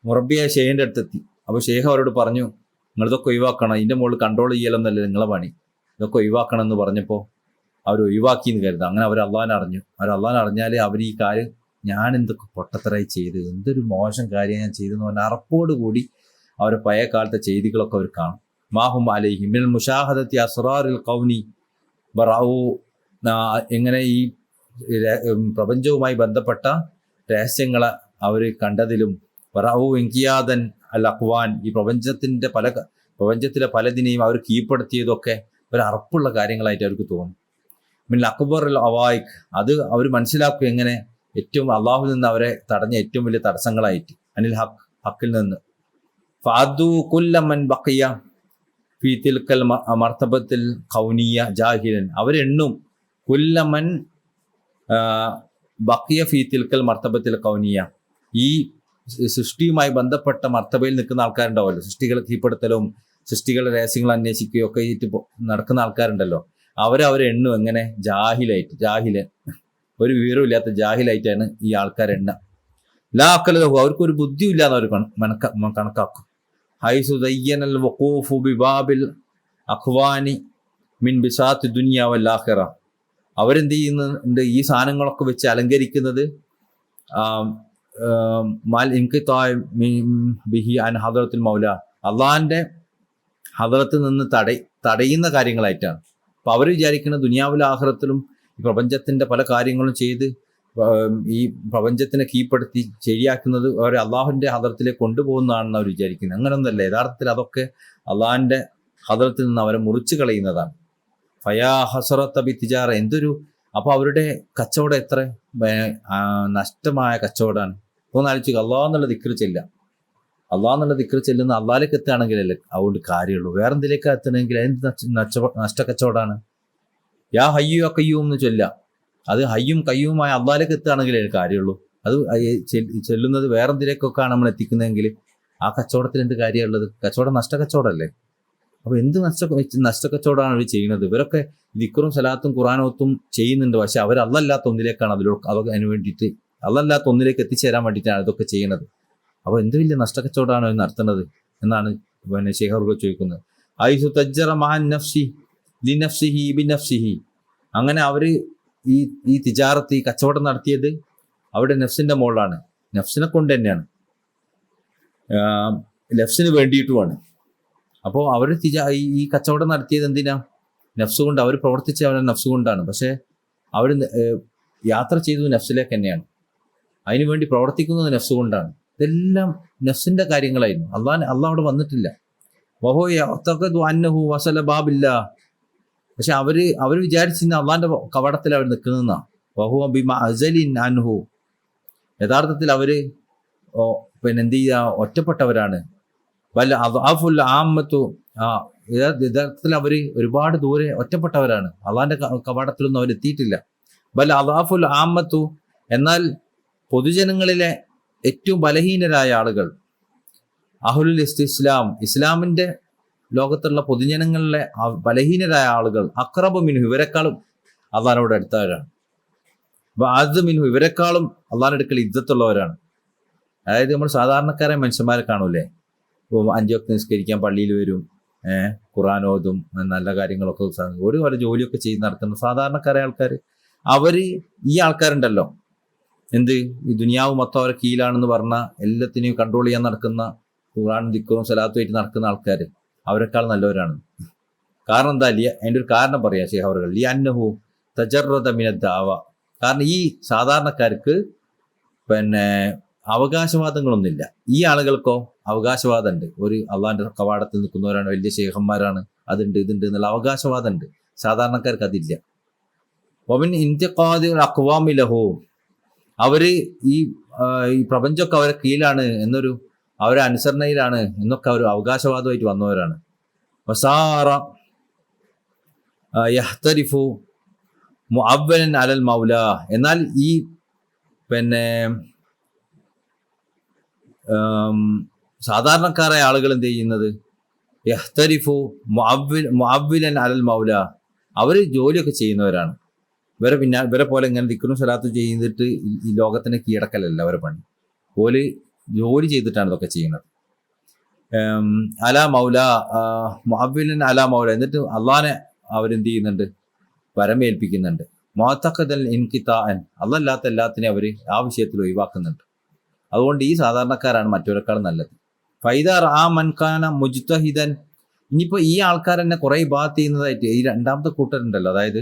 മുറബിയായ ഷെയ്ഖിന്റെ അടുത്തെത്തി. അപ്പോൾ ഷെയ്ഖ് അവരോട് പറഞ്ഞു, നിങ്ങളിതൊക്കെ ഒഴിവാക്കണം, ഇതിന്റെ മുകളിൽ കൺട്രോൾ ചെയ്യലൊന്നല്ല നിങ്ങളെ പണി, ഇതൊക്കെ ഒഴിവാക്കണം എന്ന് പറഞ്ഞപ്പോൾ അവർ ഒഴിവാക്കി എന്ന് കരുതാം. അങ്ങനെ അവർ അള്ളാഹിനെ അറിഞ്ഞാൽ അവർ ഈ കാര്യം ഞാൻ എന്തൊക്കെ പൊട്ടത്തരായി ചെയ്ത്, എന്തൊരു മോശം കാര്യം ഞാൻ ചെയ്തെന്ന് പറഞ്ഞാൽ അറപ്പോട് കൂടി അവരെ പഴയ കാലത്തെ ചെയ്തികളൊക്കെ അവർ കാണും. മാഹും അലൈഹി മിനൽ മുശാഹദത്തി അസ്റാറിൽ ഖൗനി ബറഉ, എങ്ങനെ ഈ പ്രപഞ്ചവുമായി ബന്ധപ്പെട്ട രഹസ്യങ്ങളെ അവർ കണ്ടതിലും ബറഉ ഇൻകിയാദൻ അൽ അഖ്വാൻ, ഈ പ്രപഞ്ചത്തിലെ പലതിനെയും അവർ കീഴ്പ്പെടുത്തിയതൊക്കെ ഒരു അറപ്പുള്ള കാര്യങ്ങളായിട്ട് അവർക്ക് തോന്നും. മിൻ അക്ബർ അൽ അവായിഖ്, അത് അവർ മനസ്സിലാക്കും എങ്ങനെ ഏറ്റവും അള്ളാഹുവിൽ നിന്ന് അവരെ തടഞ്ഞ ഏറ്റവും വലിയ തടസ്സങ്ങളായിട്ട്, അനിൽ ഹക്കിൽ നിന്ന്. ഫഅദു കുല്ല മൻ ബഖിയ, ഫീ തിൽക്കൽ മർത്തബത്തിൽ കൗനിയ ജാഹിലൻ, അവരെണ്ണും കുല്ലമൻ ബക്കിയ ഫീ തിൽക്കൽ മർത്തബത്തിൽ കൗനിയ, ഈ സൃഷ്ടിയുമായി ബന്ധപ്പെട്ട മർത്തബയിൽ നിൽക്കുന്ന ആൾക്കാരുണ്ടാവുമല്ലോ, സൃഷ്ടികളെ കീഴ്പ്പെടുത്തലും സൃഷ്ടികളുടെ രഹസ്യങ്ങൾ അന്വേഷിക്കുകയും ഒക്കെ ആയിട്ട് നടക്കുന്ന ആൾക്കാരുണ്ടല്ലോ, അവരെണ്ണും എങ്ങനെ? ജാഹിലൻ, ഒരു വിവരമില്ലാത്ത ജാഹിലായിട്ടാണ് ഈ ആൾക്കാരെണ്ണ. ലാക്കലഹു, അവർക്കൊരു ബുദ്ധിയില്ലാതെ അവർ കണക്കാക്കും. ഹൈസു ദയ്യനൽ വഖൂഫു ബിബാബിൽ അഖ്വാനി മിൻ ബിസാത്തി ദുനിയ വൽ ആഖിറ, അവരെന്ത് ചെയ്യുന്നുണ്ട്? ഈ സാധനങ്ങളൊക്കെ വെച്ച് അലങ്കരിക്കുന്നത് ബിഹി അൻ ഹദറത്തുൽ മൗല, അള്ളാഹിന്റെ ഹദറത്തിൽ നിന്ന് തടയുന്ന കാര്യങ്ങളായിട്ടാണ്. അപ്പൊ അവർ വിചാരിക്കുന്ന ദുനിയാവിലും ആഖിറത്തിലും ഈ പ്രപഞ്ചത്തിന്റെ പല കാര്യങ്ങളും ചെയ്ത് ഈ പ്രപഞ്ചത്തിനെ കീഴ്പ്പെടുത്തി ശരിയാക്കുന്നത് അവർ അള്ളാഹുവിന്റെ ഹദറത്തിലേക്ക് കൊണ്ടുപോകുന്നതാണെന്ന് അവർ വിചാരിക്കുന്നത്. അങ്ങനെയൊന്നല്ല, യഥാർത്ഥത്തിൽ അതൊക്കെ അള്ളാഹിന്റെ ഹദറത്തിൽ നിന്ന് അവരെ മുറിച്ചു കളയുന്നതാണ്. ഫയാ ഹസറത്ത ബി തിജാറ, എന്തൊരു, അപ്പൊ അവരുടെ കച്ചവടം എത്ര നഷ്ടമായ കച്ചവടമാണ്. ഒന്നാലോചിക്കുക, അള്ളാഹ് എന്നുള്ള ദിക്ർ ചെല്ലുന്ന അള്ളാഹിലേക്ക് എത്തുകയാണെങ്കിലല്ലേ അതുകൊണ്ട് കാര്യമുള്ളൂ. വേറെ എന്തിലേക്ക് എത്തണമെങ്കിൽ എന്ത് നഷ്ടക്കച്ചവടമാണ്. യാ ഹയ്യു യാ കയ്യൂം എന്ന് ചൊല്ല, അത് ഹയ്യും കയ്യുമായ അള്ളാഹിലേക്ക് എത്തുകയാണെങ്കിലേ കാര്യമുള്ളൂ. അത് ചെല്ലുന്നത് വേറെ എന്തിലേക്കൊക്കെയാണ് നമ്മൾ എത്തിക്കുന്നതെങ്കിൽ ആ കച്ചവടത്തിൽ എന്ത് കാര്യമുള്ളത്? കച്ചവടം നഷ്ടക്കച്ചവടമല്ലേ. അപ്പൊ എന്ത് നഷ്ടക്കച്ചവടമാണ് അവർ ചെയ്യുന്നത്? ഇവരൊക്കെ ദിക്റും സലാത്തും ഖുർആനോത്തും ചെയ്യുന്നുണ്ട്, പക്ഷെ അവർ അള്ളല്ലാത്ത ഒന്നിലേക്കാണ് അതൊക്കെ അതിന് വേണ്ടിയിട്ട് അള്ളല്ലാത്ത ഒന്നിലേക്ക് എത്തിച്ചേരാൻ വേണ്ടിയിട്ടാണ് ഇതൊക്കെ ചെയ്യുന്നത്. അപ്പോൾ എന്ത് വലിയ നഷ്ടക്കച്ചവടമാണ് അവർ നടത്തുന്നത് എന്നാണ് ശൈഖ് അവർ ചോദിക്കുന്നത്. ഐസു തജ്ജറ മഅൻ നഫ്സി ലിനഫ്സിഹി ബിനഫ്സിഹി, അങ്ങനെ അവർ ഈ തിജാറത്ത്, ഈ കച്ചവടം നടത്തിയത് അവിടെ നഫ്സിന്റെ മുകളിലാണ്, നഫ്സിനെ കൊണ്ട് തന്നെയാണ്, നഫ്സിന് വേണ്ടിയിട്ടുമാണ്. അപ്പോൾ അവർ ഈ കച്ചവടം നടത്തിയത് എന്തിനാ? നഫ്സ് കൊണ്ട്. അവർ പ്രവർത്തിച്ച അവരുടെ നഫ്സ് കൊണ്ടാണ്. പക്ഷെ അവർ യാത്ര ചെയ്തത് നഫ്സിലേക്ക് തന്നെയാണ്, അതിനുവേണ്ടി പ്രവർത്തിക്കുന്നത് നഫ്സ് കൊണ്ടാണ്. ഇതെല്ലാം നഫ്സിന്റെ കാര്യങ്ങളായിരുന്നു. അള്ളാഹ് അവിടെ വന്നിട്ടില്ല. വഹോ യഅ്തഖദു അന്നഹു വസല ബാബില്ല, പക്ഷെ അവർ വിചാരിച്ചിരുന്ന അള്ളാഹിന്റെ കവാടത്തിൽ അവർ നിൽക്കുന്നതാണ്. വഹുവ ബിമഅ്സലിൻ അൻഹു, യഥാർത്ഥത്തിൽ അവര് എന്ത് ചെയ്യുക? ഒറ്റപ്പെട്ടവരാണ്. വല്ല അദ്അഫുൽ ആമ്മത്തു, യഥാർത്ഥത്തിൽ അവർ ഒരുപാട് ദൂരെ ഒറ്റപ്പെട്ടവരാണ്, അള്ളാഹിന്റെ കവാടത്തിലൊന്നും അവരെത്തിയിട്ടില്ല. വല്ല അദ്അഫുൽ ആമ്മത്തു, എന്നാൽ പൊതുജനങ്ങളിലെ ഏറ്റവും ബലഹീനരായ ആളുകൾ, അഹ്ലുൽ ഇസ്തിസ്ലാം, ഇസ്ലാമിന്റെ ലോകത്തുള്ള പൊതുജനങ്ങളിലെ ബലഹീനരായ ആളുകൾ, അഖ്റബു മിൻഹു, ഇവരെക്കാളും അള്ളാഹിനോട് അടുത്തവരാണ്. വഅഅ്സു മിൻഹു, ഇവരെക്കാളും അള്ളാഹിന്റെ അടുക്കൽ ഇജ്ജത്തുള്ളവരാണ്. അതായത് നമ്മൾ സാധാരണക്കാരായ മനുഷ്യന്മാരെ കാണൂലേ, 5 വക്ത് നിസ്കരിക്കാൻ പള്ളിയിൽ വരും, ഖുർആൻ ഓതും, നല്ല കാര്യങ്ങളൊക്കെ ഒരു ജോലിയൊക്കെ ചെയ്ത് നടത്തുന്ന സാധാരണക്കാരായ ആൾക്കാർ, അവര് ഈ ആൾക്കാരുണ്ടല്ലോ, എന്ത് ഈ ദുനിയാവ് മൊത്തം അവരെ കീഴിലാണെന്ന് പറഞ്ഞ എല്ലാത്തിനെയും കൺട്രോൾ ചെയ്യാൻ നടക്കുന്ന, ഖുർആനും ദിക്റും സലാത്തുമായിട്ട് നടക്കുന്ന ആൾക്കാർ അവരെക്കാൾ നല്ലവരാണ്. കാരണം എന്താ? അതിൻ്റെ ഒരു കാരണം പറയാം ശൈഖ് അവർ, ലി അന്നഹു തജറദ മിനദ് ദഅവ, കാരണം ഈ സാധാരണക്കാർക്ക് അവകാശവാദങ്ങളൊന്നുമില്ല. ഈ ആളുകൾക്കോ അവകാശവാദമുണ്ട്. ഒരു അള്ളാഹിന്റെ കവാടത്തിൽ നിൽക്കുന്നവരാണ്, വലിയ ശൈഖന്മാരാണ്, അതുണ്ട് ഇതുണ്ട് എന്നുള്ള അവകാശവാദമുണ്ട്. സാധാരണക്കാർക്ക് അതില്ല. വമിൻ ഇന്തിഖാദി അഖ്വാമി ലഹു, അവര് ഈ പ്രപഞ്ചമൊക്കെ അവരെ കീഴിലാണ് എന്നൊരു അവരെ അനുസരണയിലാണ് എന്നൊക്കെ അവർ അവകാശവാദമായിട്ട് വന്നവരാണ്. വസാറ യഹ്തരിഫു മുഅവ്വലൻ അലൽ മൗല, എന്നാൽ ഈ സാധാരണക്കാരായ ആളുകൾ എന്ത് ചെയ്യുന്നത്? യഹ്തരിഫു മുഅവ്വിലൻ അലൽ മൗല, അവർ ജോലിയൊക്കെ ചെയ്യുന്നവരാണ്. ഇവരെ പോലെ ഇങ്ങനെ ദിക്റും സലാത്തും ചെയ്തിട്ട് ഈ ലോകത്തിന് കീഴടക്കലല്ല അവരെ പണി. ഓല് ജോലി ചെയ്തിട്ടാണ് ഇതൊക്കെ ചെയ്യുന്നത്. അലാ മൗല, മുഅവ്വിലൻ അലാ മൗല, എന്നിട്ട് അള്ളാഹിനെ അവരെന്ത് ചെയ്യുന്നുണ്ട്? പരമേൽപ്പിക്കുന്നുണ്ട്. മുഅ്തഖദൽ ഇൻഖിതാഅൻ, അല്ലാത്ത എല്ലാത്തിനെയും അവർ ആ വിഷയത്തിൽ ഒഴിവാക്കുന്നുണ്ട്. അതുകൊണ്ട് ഈ സാധാരണക്കാരാണ് മറ്റവരെക്കാൾ നല്ലത്. ഫൈദാ റആ മൻ കാന മുജ്തഹിദൻ, ഇനിയിപ്പോൾ ഈ ആൾക്കാർ തന്നെ കുറെ ഇബാദത്ത് ചെയ്യുന്നതായിട്ട് ഈ രണ്ടാമത്തെ കൂട്ടരുണ്ടല്ലോ, അതായത്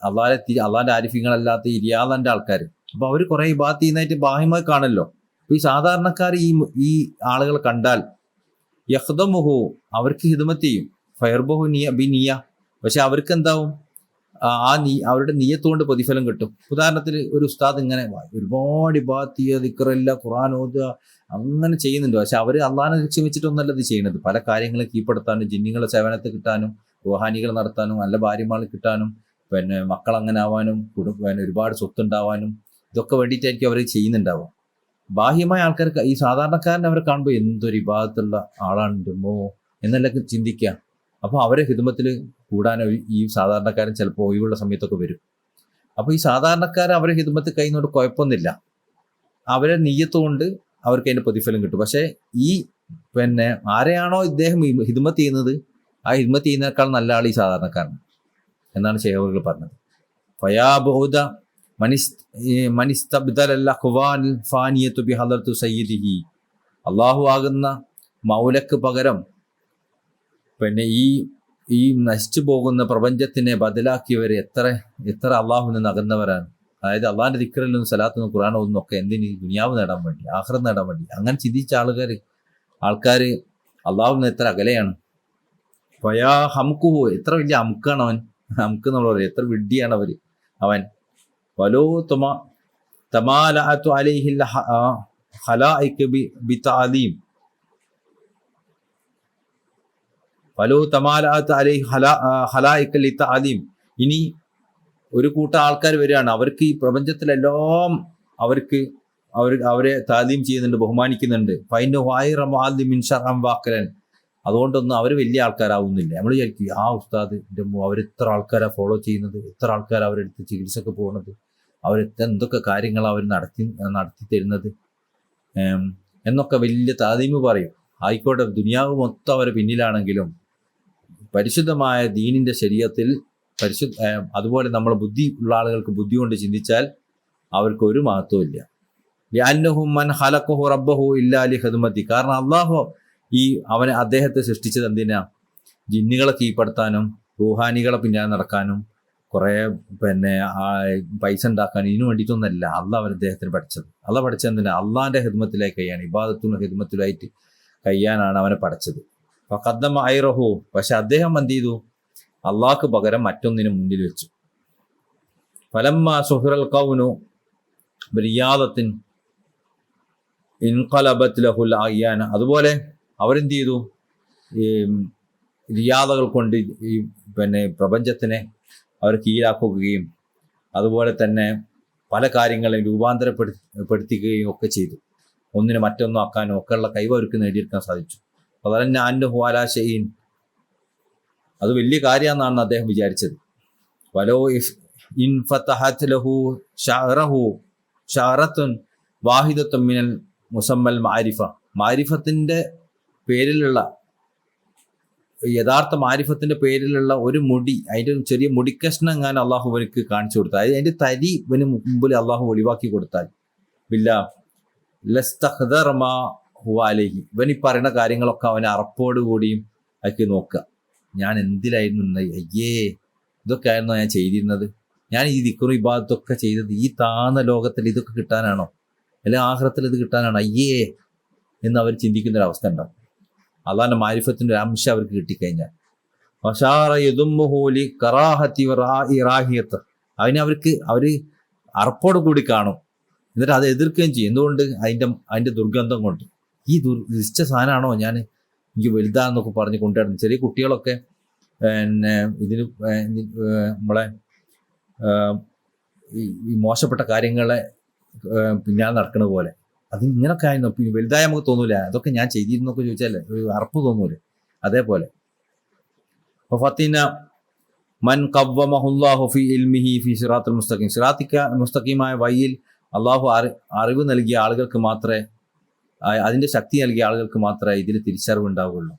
അള്ളാഹിന്റെ ആരിഫ്യങ്ങളല്ലാത്ത ഇരിയാദന്റെ ആൾക്കാർ, അപ്പൊ അവർ കുറെ ഇബാദത്ത് ചെയ്യുന്നതായിട്ട് ബാഹ്യമായി കാണല്ലോ. അപ്പൊ ഈ സാധാരണക്കാർ ഈ ആളുകൾ കണ്ടാൽ യഖ്ദമുഹു, അവർക്ക് ഹിദ്മത്ത് ചെയ്യും. ഫയർബഹു ബി നിയ, പക്ഷെ അവർക്ക് എന്താവും? അവരുടെ നിയ്യത്തുകൊണ്ട് പ്രതിഫലം കിട്ടും. ഉദാഹരണത്തിന് ഒരു ഉസ്താദ് ഇങ്ങനെ ഒരുപാട് ഇബാദത്ത് ചെയ്യുക, ദിക്റല്ല, ഖുർആൻ ഓതുക, അങ്ങനെ ചെയ്യുന്നുണ്ട്. പക്ഷെ അവർ അള്ളാഹിനെ ലക്ഷ്യം വെച്ചിട്ടൊന്നല്ല ഇത് ചെയ്യുന്നത്. പല കാര്യങ്ങളും കീഴ്പ്പെടുത്താനും, ജിന്നികളെ സേവനത്തെ കിട്ടാനും, റുഹാനികൾ നടത്താനും, നല്ല ഭാര്യമാർ കിട്ടാനും, മക്കൾ അങ്ങനെ ആവാനും, ഒരുപാട് സ്വത്തുണ്ടാവാനും, ഇതൊക്കെ വേണ്ടിയിട്ടായിരിക്കും അവർ ചെയ്യുന്നുണ്ടാവുക. ബാഹ്യമായ ആൾക്കാർക്ക്, ഈ സാധാരണക്കാരനെ അവരെ കാണുമ്പോൾ എന്തൊരു ഇബാദത്തുള്ള ആളാണ്ടുമോ എന്നെല്ലാം ചിന്തിക്കുക. അപ്പോൾ അവരെ ഹിദ്മത്തിൽ കൂടാൻ ഈ സാധാരണക്കാരൻ ചിലപ്പോൾ ഒഴിവുള്ള സമയത്തൊക്കെ വരും. അപ്പോൾ ഈ സാധാരണക്കാരൻ അവരെ ഹിദ്മത്ത് കഴിയുന്നതുകൊണ്ട് കുഴപ്പമൊന്നുമില്ല. അവരെ നിയ്യത്തുകൊണ്ട് അവർക്ക് അതിൻ്റെ പ്രതിഫലം കിട്ടും. പക്ഷേ ഈ ആരെയാണോ ഇദ്ദേഹം ഹിദ്മത്ത് ചെയ്യുന്നത്, ആ ഹിദ്മത്ത് ചെയ്യുന്നതിനേക്കാൾ നല്ല ആൾ ഈ സാധാരണക്കാരൻ എന്നാണ് ശൈഖുകൾ പറഞ്ഞത്. ഫയാബൗദ അള്ളാഹു ആകുന്ന മൗലക്ക് പകരം ഈ നശിച്ചു പോകുന്ന പ്രപഞ്ചത്തിനെ ബദലാക്കിയവർ എത്ര അള്ളാഹുവിൽ നിന്ന് അകന്നവരാണ്. അതായത് അള്ളാഹിന്റെ ദിക്റിൽ നിന്നും സലാത്തിൽ നിന്നും ഖുർആൻ ഓതുന്നതും ഒക്കെ എന്തിന്, ദുനിയാവ് നേടാൻ വേണ്ടി, ആഖിറത്ത് നേടാൻ വേണ്ടി. അങ്ങനെ ചിന്തിച്ച ആൾക്കാർ അള്ളാഹുവിൽ നിന്ന് എത്ര അകലെയാണ്. ഫയാ ഹംകുഹു, എത്ര വലിയ ഹംക്കാണ് അവൻ. ഹംക്ക് നമ്മൾ പറയും, എത്ര വിഡ്ഢിയാണ് അവൻ. വലോ തമാലഅതു അലൈഹിൽ ഖലായിക ബിതഅലീം, വലോ തമാലഅതു അലൈഹി ഖലായിക ലിതഅലീം. ഇനി ഒരു കൂട്ടം ആൾക്കാർ വരികയാണ്, അവർക്ക് ഈ പ്രപഞ്ചത്തിലെല്ലാം അവരെ താലീം ചെയ്യുന്നുണ്ട്, ബഹുമാനിക്കുന്നുണ്ട്. ഫൈനു ഹൈറ മുഅല്ലിമിൻ ശർഅൻ വാഖിലൻ, അതുകൊണ്ടൊന്നും അവർ വലിയ ആൾക്കാരാവുന്നില്ല. നമ്മൾ വിചാരിക്കും ആ ഉസ്താദിൻ്റെ അവരെത്ര ആൾക്കാരാ ഫോളോ ചെയ്യുന്നത്, എത്ര ആൾക്കാർ അവരെടുത്ത് ചികിത്സക്ക് പോകുന്നത്, എന്തൊക്കെ കാര്യങ്ങൾ അവർ നടത്തി തരുന്നത് എന്നൊക്കെ വലിയ താലീമ് പറയും. ആയിക്കോട്ടെ, ദുനിയാവ് മൊത്തം അവരെ പിന്നിലാണെങ്കിലും പരിശുദ്ധമായ ദീനിന്റെ ശരീഅത്തിൽ അതുപോലെ നമ്മൾ ബുദ്ധി ഉള്ള ആളുകൾക്ക് ബുദ്ധി കൊണ്ട് ചിന്തിച്ചാൽ അവർക്ക് ഒരു മഹത്വവും ഇല്ല. ലിഅന്നഹും മൻ ഖലഖഹു റബ്ബഹു ഇല്ലാ ലിഖിദ്മതി, കാരണം അള്ളാഹു അദ്ദേഹത്തെ സൃഷ്ടിച്ചത് എന്തിനാ? ജിന്നുകളെ കീഴ്പ്പെടുത്താനും, റൂഹാനികളെ പിന്നാലെ നടക്കാനും, കുറേ പൈസ ഉണ്ടാക്കാനും, ഇതിനു വേണ്ടിയിട്ടൊന്നല്ല അള്ളാഹ് അദ്ദേഹത്തിന് പഠിച്ചത്. അള്ളാഹ് പഠിച്ചത് എന്തിനാ? അള്ളാഹിന്റെ ഹിദ്മത്തിലായി കഴിയാൻ, ഇബാദത്തും ഹിദ്മത്തിലായിട്ട് കഴിയാനാണ് അവനെ പഠിച്ചത്. ഖദ്ദമ ഐറഹു, പക്ഷെ അദ്ദേഹം എന്ത് ചെയ്തു? അള്ളാഹ്ക്ക് പകരം മറ്റൊന്നിനും മുന്നിൽ വെച്ചു. ഫലമ്മ സുഹ്റൽ ഖൗനു ബിറിയാദത്തിൻ ഇൻഖലബത് ലഹുൽ അയ്യാന, അതുപോലെ അവരെന്ത് ചെയ്തു? ഈ റിയാദകൾ കൊണ്ട് ഈ പ്രപഞ്ചത്തിനെ അവർ കീഴാക്കുകയും അതുപോലെ തന്നെ പല കാര്യങ്ങളെയും രൂപാന്തരപ്പെടുത്തിക്കുകയും ഒക്കെ ചെയ്തു. ഒന്നിന് മറ്റൊന്നും ആക്കാനും ഒക്കെയുള്ള കഴിവ് അവർക്ക് നേടിയെടുക്കാൻ സാധിച്ചു. അതന്നെ അൻഹു ഷൈഇൻ, അത് വലിയ കാര്യമെന്നാണ് അദ്ദേഹം വിചാരിച്ചത്. വലോ ഇൻ ഫതഹത് ലഹു ശഅറഹു ശഅറത്തുൻ വാഹിദത്തുൻ മിനൽ മുസമ്മൽ മാരിഫ, മാരിഫത്തിന്റെ പേരിലുള്ള, യഥാർത്ഥ മാരിഫത്തിന്റെ പേരിലുള്ള ഒരു മുടി, അതിൻ്റെ ഒരു ചെറിയ മുടിക്കഷ്ണം എങ്ങാനും അള്ളാഹു ഇവർക്ക് കാണിച്ചു കൊടുത്താൽ, അതിന്റെ തരി ഇവന് മുമ്പിൽ അള്ളാഹു ഒഴിവാക്കി കൊടുത്താൽ, ബില്ലാ ലസ്തഖ്ദറമാ ഹുവ അലൈഹി, ഇവൻ ഈ പറയുന്ന കാര്യങ്ങളൊക്കെ അവന് അറപ്പോടുകൂടിയും ആക്കി നോക്കുക. ഞാൻ എന്തിലായിരുന്നു, അയ്യേ ഇതൊക്കെ ആയിരുന്നോ ഞാൻ ചെയ്തിരുന്നത്? ഞാൻ ഈ ദിക്റും ഇബാദത്തൊക്കെ ചെയ്തത് ഈ താന്ന ലോകത്തിൽ ഇതൊക്കെ കിട്ടാനാണോ, അല്ലെങ്കിൽ ആഖിറത്തിൽ ഇത് കിട്ടാനാണോ? അയ്യേ എന്ന് അവർ ചിന്തിക്കുന്നൊരവസ്ഥ ഉണ്ടാവും. അള്ളാഹിന്റെ മാരിഫത്തിന്റെ ഒരു അംശം അവർക്ക് കിട്ടിക്കഴിഞ്ഞാൽ അതിനെ അവർ അറപ്പോട് കൂടി കാണും. എന്നിട്ട് അത് എതിർക്കുകയും ചെയ്യും. എന്തുകൊണ്ട്? അതിന്റെ ദുർഗന്ധം കൊണ്ട്. ഈ ദുരിച്ച സാധനമാണോ എനിക്ക് വലുതാന്നൊക്കെ പറഞ്ഞ് കൊണ്ടുവരുന്നത്. ചെറിയ കുട്ടികളൊക്കെ ഇതിന് നമ്മളെ ഈ മോശപ്പെട്ട കാര്യങ്ങളെ പിന്നാലെ നടക്കുന്ന പോലെ, അതിങ്ങനൊക്കെ ആയിരുന്നു. പിന്നെ വലുതായ നമുക്ക് തോന്നൂല അതൊക്കെ ഞാൻ ചെയ്തിരുന്നൊക്കെ ചോദിച്ചാലേ ഒരു അറപ്പ് തോന്നൂലേ, അതേപോലെ. ഫത്തിന മൻ ഖവ്വമഹുല്ലാഹു ഫി ഇൽമിഹി ഫി സിറാത്തുൽ മുസ്തഖീം, മുസ്തഖീമായ വഴിയിൽ അള്ളാഹു അറിവ് നൽകിയ ആളുകൾക്ക് മാത്രമേ, അതിന്റെ ശക്തി നൽകിയ ആളുകൾക്ക് മാത്രമേ ഇതിൽ തിരിച്ചറിവുണ്ടാവുകയുള്ളൂ.